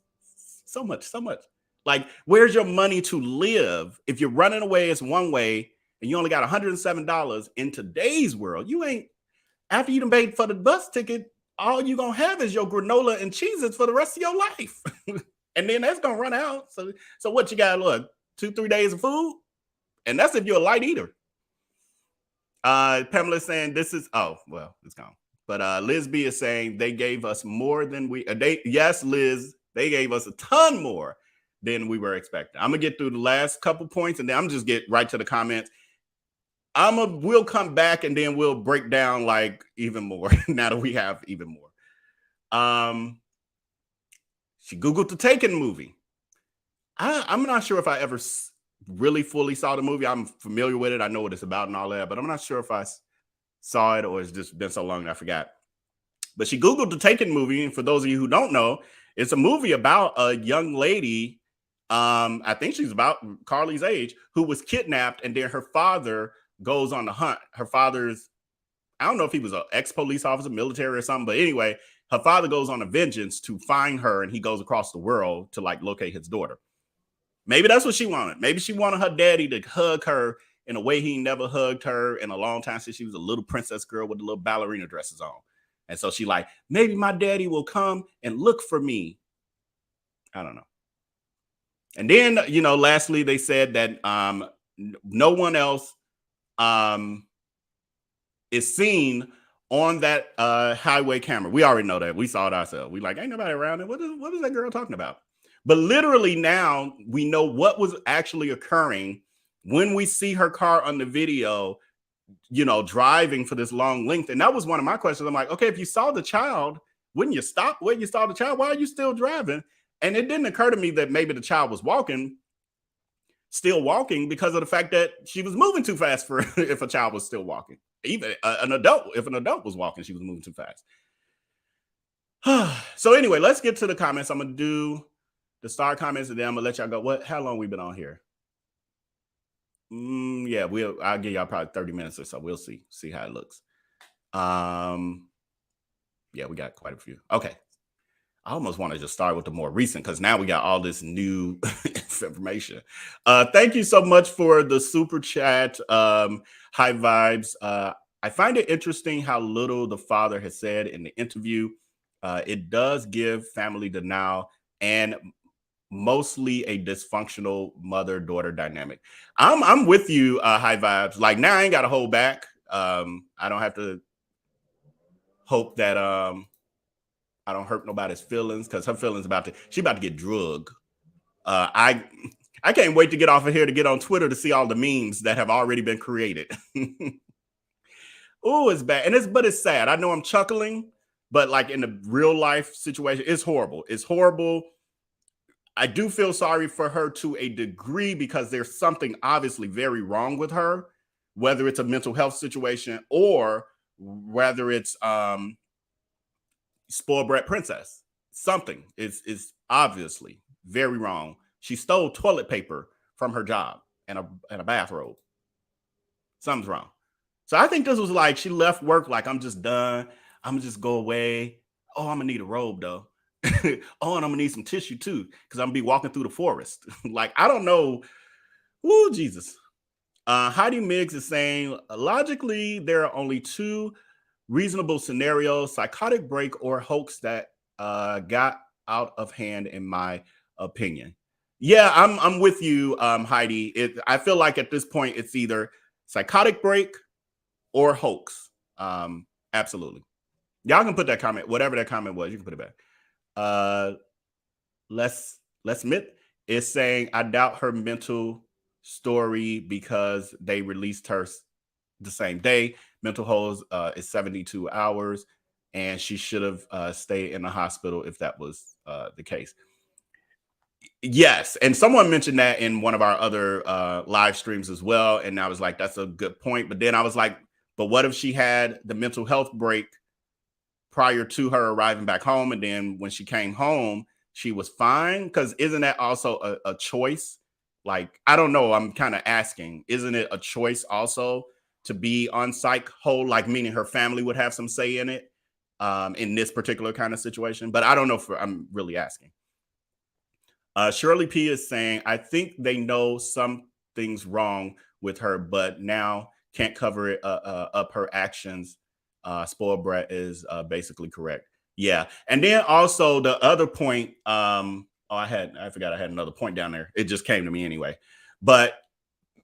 so much. Like, where's your money to live? If you're running away, it's one way and you only got $107 in today's world. You ain't, after you done paid for the bus ticket, all you gonna have is your granola and Cheez-Its for the rest of your life. And then that's gonna run out. So what you got, look, 2-3 days of food? And that's if you're a light eater. Pamela saying this is, oh, well, it's gone. But Liz B is saying they gave us more than yes, Liz, they gave us a ton more than we were expecting. I'm gonna get through the last couple points and then I'm just get right to the comments. We'll come back and then we'll break down like even more now that we have even more. She Googled the Taken movie. I'm not sure if I ever really fully saw the movie. I'm familiar with it. I know what it's about and all that, but I'm not sure if I saw it or it's just been so long that I forgot. But she Googled the Taken movie. And for those of you who don't know, it's a movie about a young lady. I think she's about Carlee's age, who was kidnapped. And then her father goes on the hunt. Her father's, I don't know if he was an ex-police officer, military or something, but anyway, her father goes on a vengeance to find her and he goes across the world to like locate his daughter. Maybe that's what she wanted. Maybe she wanted her daddy to hug her in a way he never hugged her in a long time since she was a little princess girl with the little ballerina dresses on. And so she like, maybe my daddy will come and look for me. I don't know. And then, you know, lastly, they said that no one else is seen on that highway camera. We already know that. We saw it ourselves. We like, ain't nobody around it. What is that girl talking about? But literally now we know what was actually occurring when we see her car on the video, you know, driving for this long length. And that was one of my questions. I'm like, okay, if you saw the child, wouldn't you stop where you saw the child? Why are you still driving? And it didn't occur to me that maybe the child was still walking because of the fact that she was moving too fast for if a child was still walking. Even an adult, if an adult was walking, she was moving too fast. So anyway, let's get to the comments. I'm going to do the star comments and then I'm going to let y'all go. How long we been on here? Yeah, I'll give y'all probably 30 minutes or so. We'll see how it looks. Yeah, we got quite a few. Okay. I almost want to just start with the more recent because now we got all this new information. Thank you so much for the super chat. High vibes. I find it interesting how little the father has said in the interview. It does give family denial and mostly a dysfunctional mother-daughter dynamic. I'm with you, high vibes. Like now I ain't got to hold back. I don't have to hope that I don't hurt nobody's feelings because her feelings she about to get drugged. I can't wait to get off of here to get on Twitter to see all the memes that have already been created. Oh, it's bad. But it's sad. I know I'm chuckling, but like in the real life situation, it's horrible. It's horrible. I do feel sorry for her to a degree because there's something obviously very wrong with her, whether it's a mental health situation or whether it's spoiled brat princess. Something is obviously very wrong. She stole toilet paper from her job and a bathrobe. Something's wrong. So I think this was like she left work like I'm just done. I'm gonna just go away. Oh, I'm gonna need a robe though. Oh, and I'm gonna need some tissue too, because I'm gonna be walking through the forest. Like, I don't know. Ooh, Jesus. Heidi Miggs is saying, logically, there are only two reasonable scenarios: psychotic break or hoax that got out of hand, in my opinion. Yeah, I'm with you, Heidi. I feel like at this point it's either psychotic break or hoax. Absolutely. Y'all can put that comment, whatever that comment was, you can put it back. Let's admit is saying, I doubt her mental story because they released her the same day. Mental hold is 72 hours, and she should have stayed in the hospital if that was the case. Yes, and someone mentioned that in one of our other live streams as well, and I was like, that's a good point. But then I was like, but what if she had the mental health break prior to her arriving back home, and then when she came home, she was fine? Because isn't that also a choice? Like, I don't know. I'm kind of asking, isn't it a choice also to be on psych hold, like meaning her family would have some say in it in this particular kind of situation? But I don't know if I'm really asking. Shirley P is saying, I think they know something's wrong with her, but now can't cover it up her actions. Spoiled brat is basically correct. Yeah. And then also the other point, I forgot I had another point down there. It just came to me anyway. But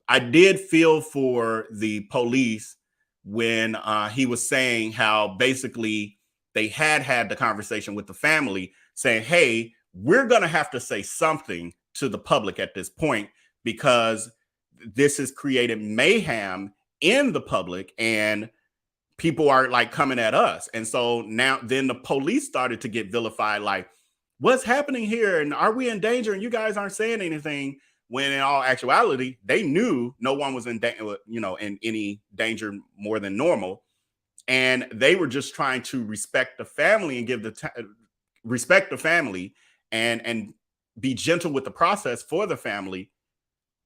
I did feel for the police when he was saying how basically they had the conversation with the family saying, hey, we're going to have to say something to the public at this point because this has created mayhem in the public and people are like coming at us. And so now then the police started to get vilified, like, what's happening here? And are we in danger? And you guys aren't saying anything, when in all actuality, they knew no one was in any danger more than normal. And they were just trying to respect the family and give respect the family and be gentle with the process for the family.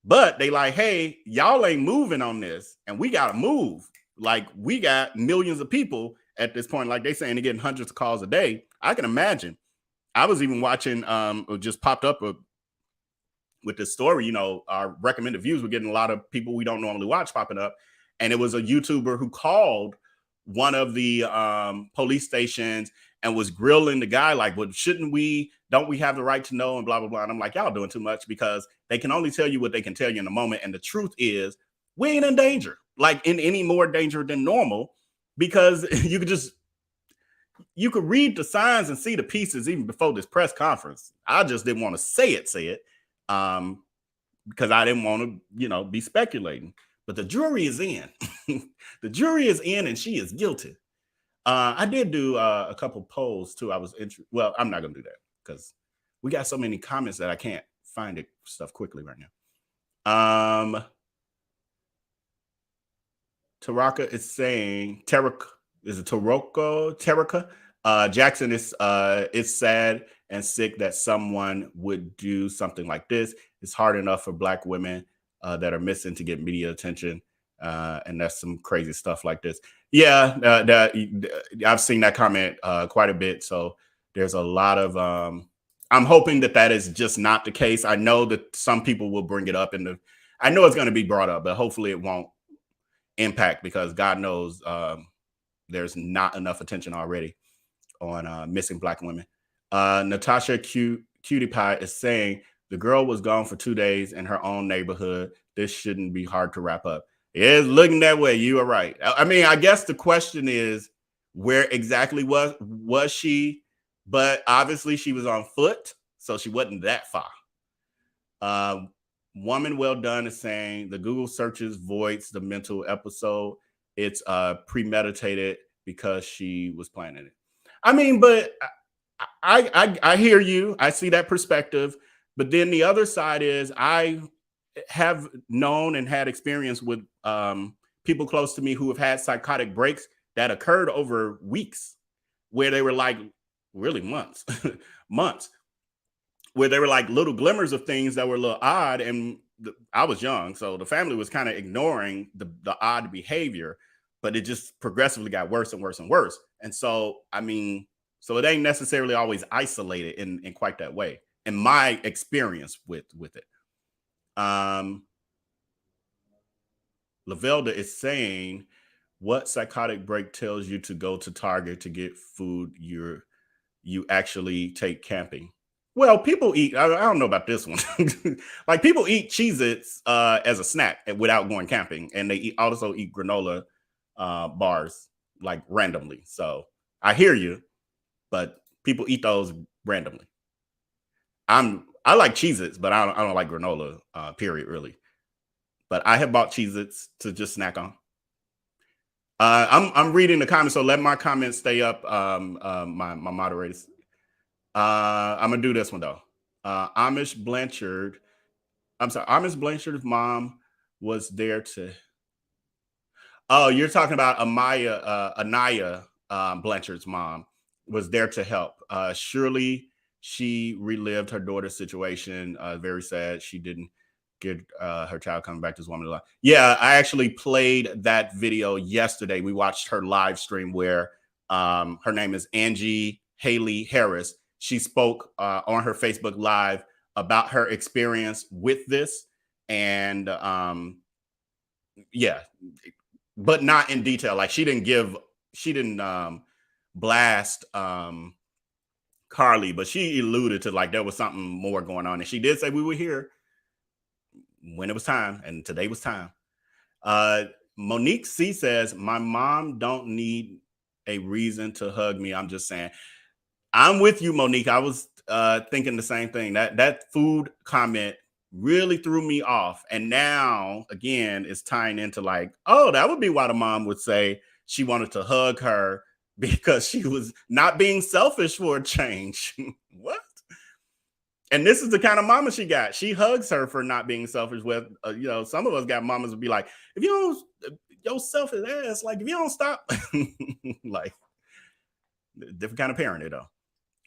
But they like, hey, y'all ain't moving on this, and we got to move. Like, we got millions of people at this point. Like they saying, they're getting hundreds of calls a day. I can imagine. I was even watching, it just popped up with this story, our recommended views. We're getting a lot of people we don't normally watch popping up. And it was a YouTuber who called one of the police stations and was grilling the guy like, well, don't we have the right to know, and blah, blah, blah. And I'm like, y'all doing too much, because they can only tell you what they can tell you in the moment. And the truth is, we ain't in danger, like in any more danger than normal, because you could read the signs and see the pieces even before this press conference. I just didn't want to say it because I didn't want to, be speculating. But the jury is in. The jury is in, and she is guilty. I did do a couple polls too. Well, I'm not going to do that because we got so many comments that I can't find it stuff quickly right now. Taraka is saying, Taraka? Jackson is it's sad and sick that someone would do something like this. It's hard enough for Black women that are missing to get media attention. And that's some crazy stuff like this. Yeah, I've seen that comment quite a bit. So there's a lot of, I'm hoping that is just not the case. I know that some people will bring it up I know it's going to be brought up, but hopefully it won't impact, because God knows there's not enough attention already on missing Black women. Natasha Cutie Pie is saying, the girl was gone for 2 days in her own neighborhood. This shouldn't be hard to wrap up. It's looking that way. You are right. I mean, I guess the question is, where exactly was she? But obviously she was on foot, so she wasn't that far. Woman Well Done is saying, the Google searches voids the mental episode. It's premeditated because she was planning it. I mean, but I hear you. I see that perspective. But then the other side is, I have known and had experience with people close to me who have had psychotic breaks that occurred over weeks, where they were like, really months, where they were like little glimmers of things that were a little odd. And I was young, so the family was kind of ignoring the odd behavior, but it just progressively got worse and worse and worse. And so, I mean, So it ain't necessarily always isolated in quite that way, in my experience with it. Lavelda is saying, what psychotic break tells you to go to Target to get food you actually take camping? Well, people eat, I don't know about this one. Like people eat Cheez-Its as a snack without going camping. And they also eat granola bars like randomly. So I hear you, but people eat those randomly. I like Cheez-Its, but I don't like granola, period, really. But I have bought Cheez-Its to just snack on. I'm reading the comments, so let my comments stay up, my moderators. I'm gonna do this one though. Amish Blanchard's mom was there to. Oh, you're talking about Anaya Blanchard's mom was there to help. Surely she relived her daughter's situation. Very sad. She didn't get her child coming back to this woman alive. Yeah, I actually played that video yesterday. We watched her live stream where her name is Angie Haley Harris. She spoke on her Facebook Live about her experience with this, and yeah, but not in detail. Like she didn't blast Carlee, but she alluded to like there was something more going on, and she did say we were here when it was time, and today was time. Monique C says, my mom don't need a reason to hug me. I'm just saying. I'm with you, Monique. I was thinking the same thing. That food comment really threw me off. And now, again, it's tying into like, oh, that would be why the mom would say she wanted to hug her because she was not being selfish for a change. What? And this is the kind of mama she got. She hugs her for not being selfish. With some of us got mamas would be like, if you don't, your selfish ass, like if you don't stop, like different kind of parent, though.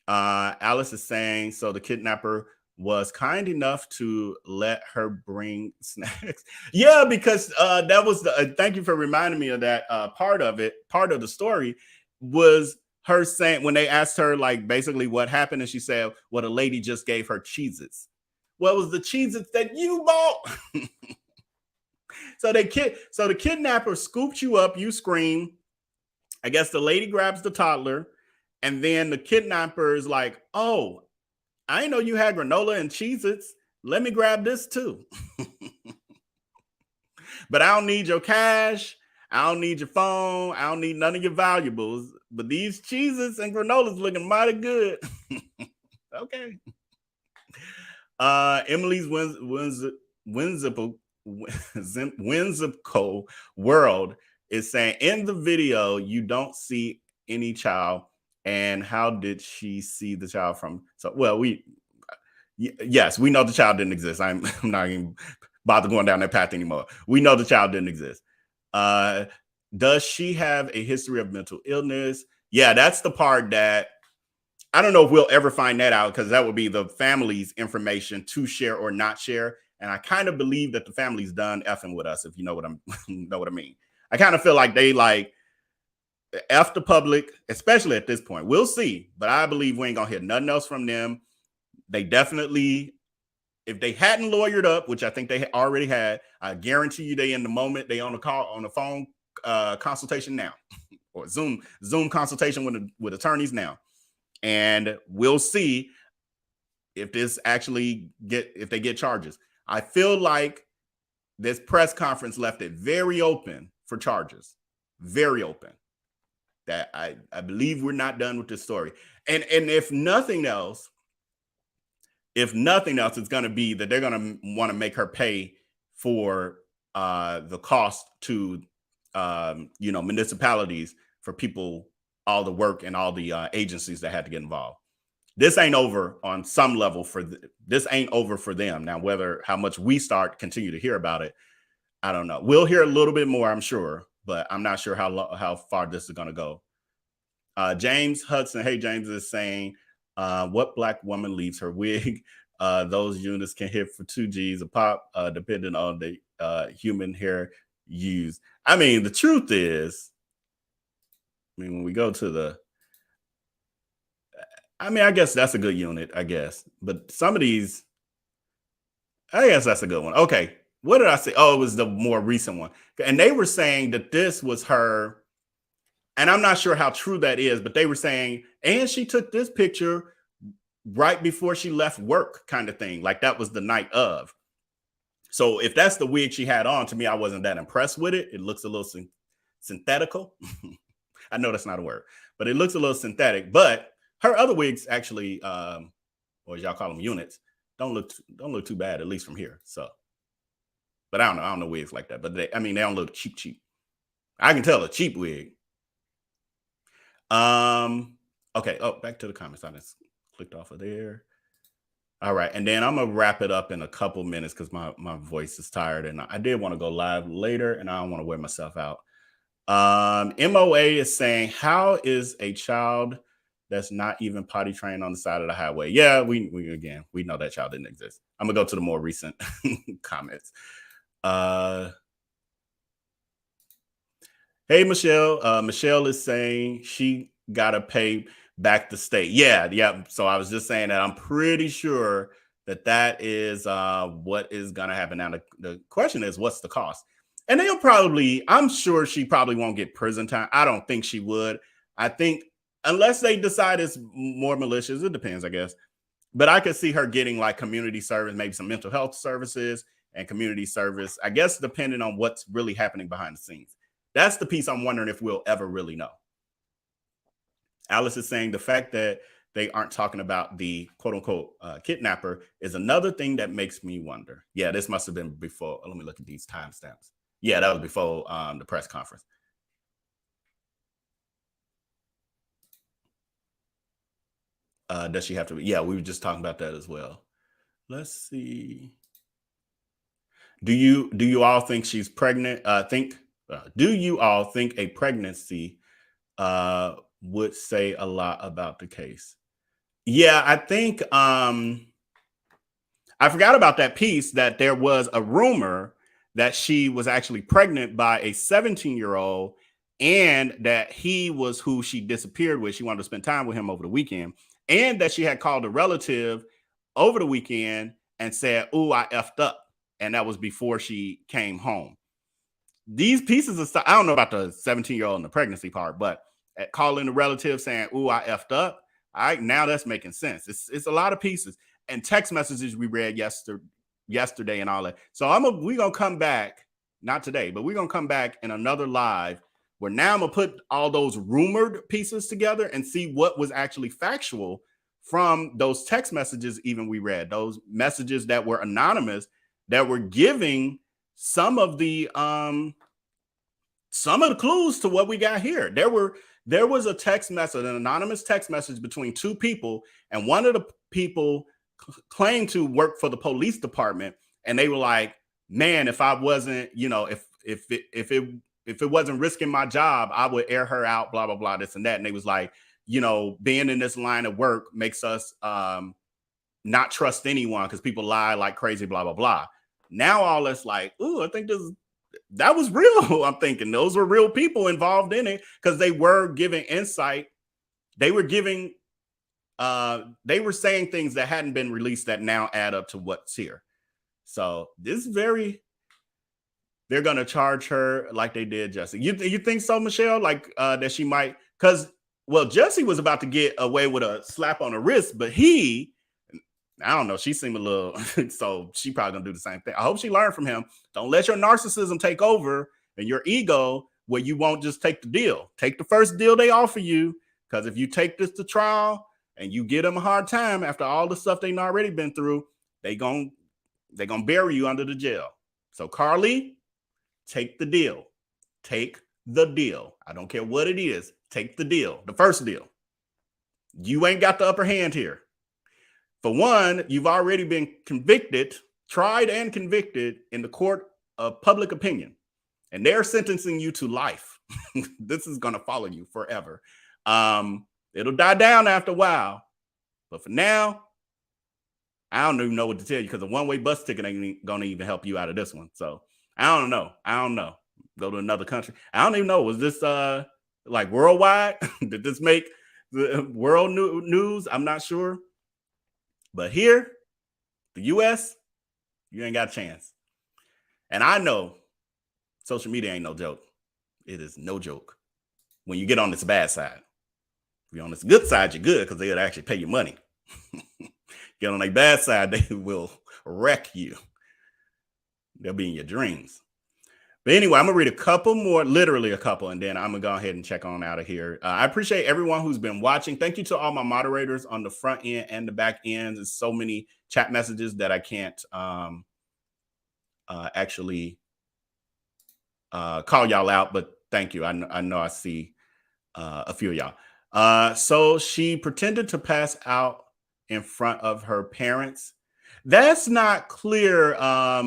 Alice is saying, so the kidnapper was kind enough to let her bring snacks. Yeah, because that was the thank you for reminding me of that part of it. Part of the story was her saying when they asked her like basically what happened, and she said, well, the lady just gave her Cheez-Its. Well, it was the Cheez-Its that you bought. So the kidnapper scooped you up, you scream. I guess the lady grabs the toddler, and then the kidnapper is like, oh, I didn't know you had granola and Cheez-Its. Let me grab this too. But I don't need your cash. I don't need your phone. I don't need none of your valuables. But these Cheez-Its and granolas looking mighty good. Okay. Emily's Whimsical World is saying, in the video, you don't see any child. And how did she see the child from? So, well, yes, we know the child didn't exist. I'm not even bother going down that path anymore. We know the child didn't exist. Does she have a history of mental illness? Yeah, that's the part that I don't know if we'll ever find that out, because that would be the family's information to share or not share. And I kind of believe that the family's done effing with us, if you know what I mean. I kind of feel like they like F the public, especially at this point. We'll see, but I believe we ain't gonna hear nothing else from them. They definitely, if they hadn't lawyered up, which I think they already had, I guarantee you they in the moment, they on the phone consultation now, or Zoom consultation with attorneys now. And we'll see if this actually if they get charges. I feel like this press conference left it very open for charges, very open. That I believe we're not done with this story. And if nothing else, it's going to be that they're going to want to make her pay for the cost to municipalities for people, all the work and all the agencies that had to get involved. This ain't over on some level this ain't over for them. Now, how much we continue to hear about it, I don't know. We'll hear a little bit more, I'm sure, but I'm not sure how far this is going to go. James Hudson, hey, James is saying, what Black woman leaves her wig? Those units can hit for 2 G's a pop, depending on the human hair used. I mean, the truth is, when we go to I mean, I guess that's a good unit, I guess. But some of these, I guess that's a good one. Okay. What did I say? Oh, it was the more recent one. And they were saying that this was her, and I'm not sure how true that is, but they were saying, and she took this picture right before she left work, kind of thing. Like that was the night of. So if that's the wig she had on, to me, I wasn't that impressed with it. It looks a little synthetical. I know that's not a word, but it looks a little synthetic. But her other wigs actually, or as y'all call them, units, don't look too bad, at least from here. So, but I don't know wigs like that. But they don't look cheap. I can tell a cheap wig. Okay. Oh, back to the comments. I just clicked off of there. All right, and then I'm gonna wrap it up in a couple minutes because my voice is tired, and I did want to go live later, and I don't want to wear myself out. MOA is saying, how is a child that's not even potty trained on the side of the highway? Yeah, we know that child didn't exist. I'm gonna go to the more recent comments. Hey, Michelle. Michelle is saying she gotta pay back the state. Yeah. So I was just saying that I'm pretty sure that is what is gonna happen. Now the question is, what's the cost? And I'm sure she probably won't get prison time. I don't think she would. I think unless they decide it's more malicious, it depends, I guess. But I could see her getting like community service, maybe some mental health services and community service, I guess, depending on what's really happening behind the scenes. That's the piece I'm wondering if we'll ever really know. Alice is saying the fact that they aren't talking about the quote unquote kidnapper is another thing that makes me wonder. Yeah, this must have been before. Let me look at these timestamps. Yeah, that was before the press conference. Does she have to be? Yeah, we were just talking about that as well. Let's see. Do you all think she's pregnant? Do you all think a pregnancy would say a lot about the case? Yeah, I think I forgot about that piece that there was a rumor that she was actually pregnant by a 17-year-old and that he was who she disappeared with. She wanted to spend time with him over the weekend, and that she had called a relative over the weekend and said, "Ooh, I effed up." And that was before she came home. These pieces of stuff, I don't know about the 17-year-old and the pregnancy part, but calling the relative saying, "Ooh, I effed up." All right, now that's making sense. It's a lot of pieces and text messages we read yesterday and all that. So we're gonna come back, not today, but we're gonna come back in another live where now I'm gonna put all those rumored pieces together and see what was actually factual from those text messages. Even we read those messages that were anonymous that were giving some of the clues to what we got here. There was a text message, an anonymous text message between two people, and one of the people claimed to work for the police department, and they were like, "Man, if I wasn't, if it wasn't risking my job, I would air her out, blah blah blah, this and that." And they was like, being in this line of work makes us not trust anyone because people lie like crazy, blah blah blah. Now all that's like, ooh, I think that was real. I'm thinking those were real people involved in it because they were giving insight. They were giving, they were saying things that hadn't been released that now add up to what's here. So this is they're going to charge her like they did Jesse. You think so, Michelle? Like that she might, because, well, Jesse was about to get away with a slap on the wrist, but I don't know. She seemed a little, so she probably gonna do the same thing. I hope she learned from him. Don't let your narcissism take over and your ego where you won't just take the deal. Take the first deal they offer you, because if you take this to trial and you get them a hard time after all the stuff they've already been through, they're gonna bury you under the jail. So Carlee, take the deal. Take the deal. I don't care what it is. Take the deal. The first deal. You ain't got the upper hand here. For one, you've already been tried and convicted in the court of public opinion, and they're sentencing you to life. This is going to follow you forever. It'll die down after a while, but for now, I don't even know what to tell you because a one-way bus ticket ain't going to even help you out of this one. So I don't know. Go to another country. I don't even know. Was this like worldwide? Did this make the world news, I'm not sure. But here, the US, you ain't got a chance. And I know social media ain't no joke. It is no joke. When you get on this bad side. If you're on this good side, you're good because they'll actually pay you money. Get on a bad side, they will wreck you. They'll be in your dreams. But anyway, I'm going to read a couple more, literally a couple, and then I'm going to go ahead and check on out of here. I appreciate everyone who's been watching. Thank you to all my moderators on the front end and the back ends. There's so many chat messages that I can't actually call y'all out, but thank you. I know I see a few of y'all. So she pretended to pass out in front of her parents. That's not clear,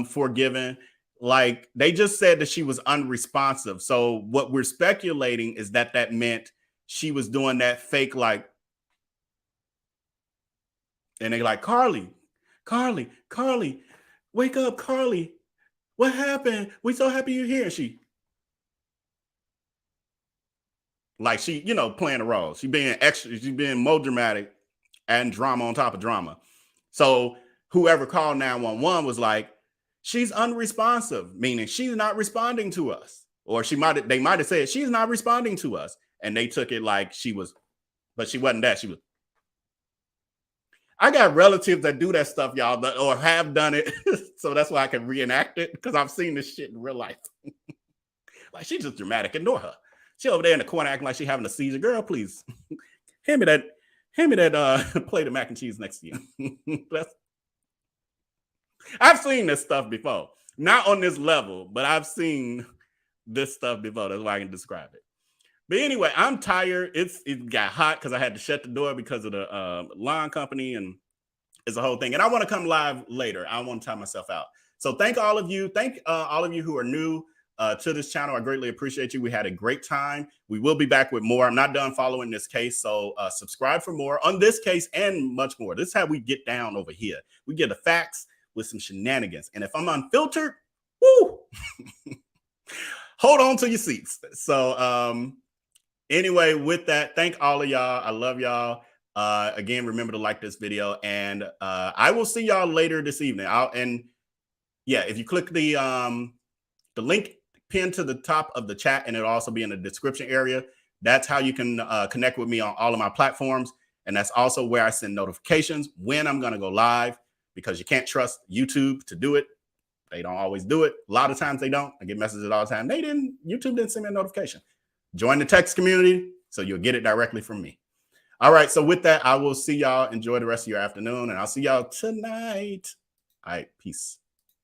Forgiven. Like, they just said that she was unresponsive. So what we're speculating is that that meant she was doing that fake, like, and they like, Carlee, wake up, Carlee. What happened? We so happy you're here. And she, like, she, playing a role. She being extra, she being more dramatic and drama on top of drama. So whoever called 911 was like, she's unresponsive, meaning she's not responding to us. Or they might have said, she's not responding to us. And they took it like she was, but she wasn't that. She was. I got relatives that do that stuff, y'all, or have done it. So that's why I can reenact it, because I've seen this shit in real life. Like, she's just dramatic. Ignore her. She over there in the corner acting like she's having a seizure. Girl, please. Hand me that plate of mac and cheese next to you. I've seen this stuff before. Not on this level, but I've seen this stuff before. That's why I can describe it. But anyway, I'm tired. It got hot because I had to shut the door because of the lawn company, and it's a whole thing. And I want to come live later. I want to time myself out. So thank all of you. Thank all of you who are new to this channel. I greatly appreciate you. We had a great time. We will be back with more. I'm not done following this case, so subscribe for more on this case and much more. This is how we get down over here. We get the facts with some shenanigans. And if I'm unfiltered, woo, hold on to your seats. So anyway, with that, thank all of y'all. I love y'all. Again, remember to like this video, and I will see y'all later this evening. If you click the link pinned to the top of the chat, and it'll also be in the description area. That's how you can connect with me on all of my platforms. And that's also where I send notifications when I'm going to go live, because you can't trust YouTube to do it. They don't always do it. A lot of times they don't. I get messages all the time. YouTube didn't send me a notification. Join the text community so you'll get it directly from me. All right. So with that, I will see y'all. Enjoy the rest of your afternoon, and I'll see y'all tonight. All right. Peace.